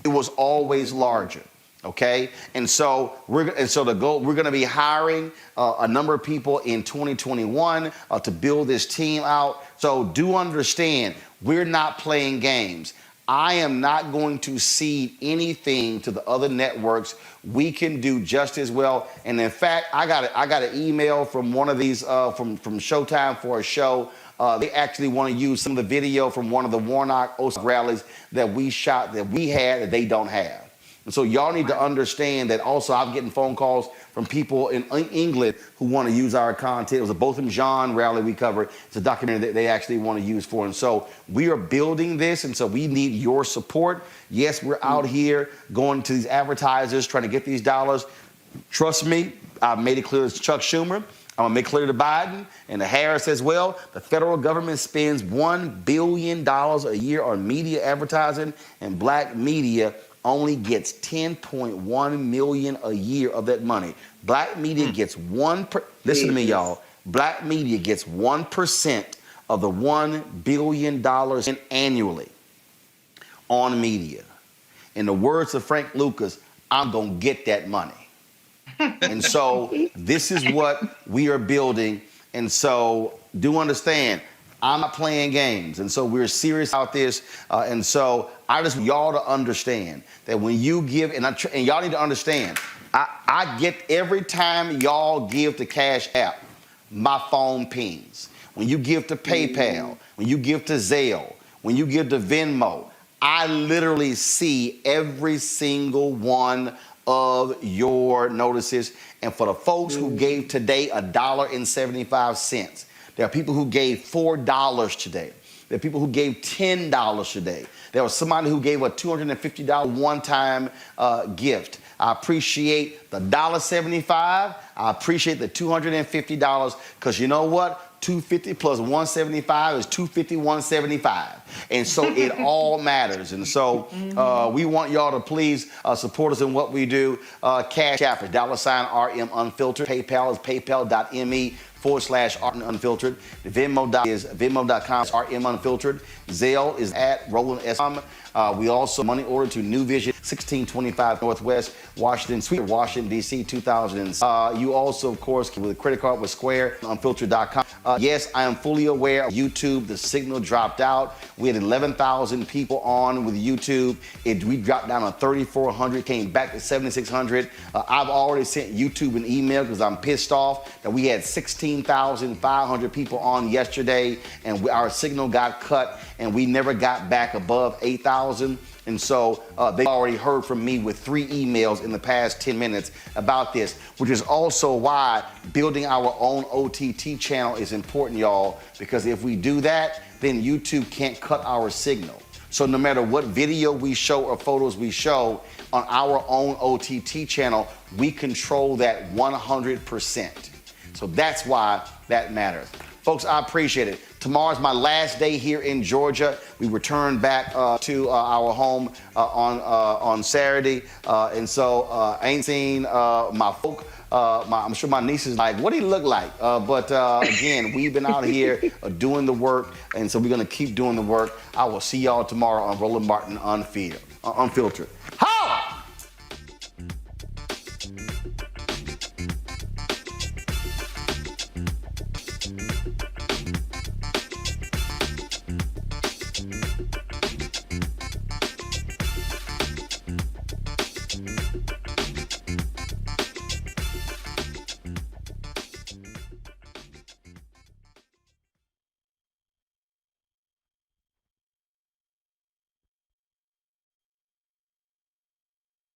It was always larger. Okay, and so we're going to be hiring a number of people in 2021 to build this team out. So do understand, we're not playing games. I am not going to cede anything to the other networks. We can do just as well. And in fact, I got an email from one of these from Showtime for a show. They actually want to use some of the video from one of the Warnock rallies that we shot that we had that they don't have. And so y'all need to understand that also I'm getting phone calls from people in England who want to use our content. It was a Botham Jean rally we covered. It's a documentary that they actually want to use for. And so we are building this, and so we need your support. Yes, we're out here going to these advertisers trying to get these dollars. Trust me, I've made it clear to Chuck Schumer. I'm going to make clear to Biden and to Harris as well. The federal government spends $1 billion a year on media advertising, and black media only gets $10.1 million a year of that money. Black media gets listen to me, y'all. Black media gets 1% of the $1 billion annually on media. In the words of Frank Lucas, I'm gonna get that money. And so this is what we are building. And so do understand, I'm not playing games. And so we're serious about this. And so I just want y'all to understand that when you give, and y'all need to understand, I get every time y'all give to Cash App, my phone pings. When you give to PayPal, when you give to Zelle, when you give to Venmo, I literally see every single one of your notices. And for the folks who gave today $1.75, there are people who gave $4 today. There are people who gave $10 today. There was somebody who gave a $250 one-time gift. I appreciate the $1.75. I appreciate the $250 because you know what? $250 plus $175 is $250, $175. And so it all matters. And so we want y'all to please support us in what we do. Cash App is $RM Unfiltered. PayPal is paypal.me/RM Unfiltered. The Venmo is venmo.com/RM Unfiltered. Zelle is at Roland S. We also money order to New Vision, 1625 Northwest Washington, Suite, Washington, D.C., 2000. You also, of course, with a credit card with Square, unfiltered.com. Yes, I am fully aware of YouTube. The signal dropped out. We had 11,000 people on with YouTube. We dropped down to 3,400, came back to 7,600. I've already sent YouTube an email because I'm pissed off that we had 16,500 people on yesterday, and our signal got cut, and we never got back above 8,000. And so they already heard from me with 3 emails in the past 10 minutes about this, which is also why building our own OTT channel is important, y'all, because if we do that, then YouTube can't cut our signal. So no matter what video we show or photos we show on our own OTT channel, we control that 100%. So that's why that matters. Folks, I appreciate it. Tomorrow's my last day here in Georgia. We return back to our home on Saturday. And so I ain't seen my folk. I'm sure my niece is like, what do he look like? But again, we've been out here doing the work. And so we're going to keep doing the work. I will see y'all tomorrow on Roland Martin Unfiltered.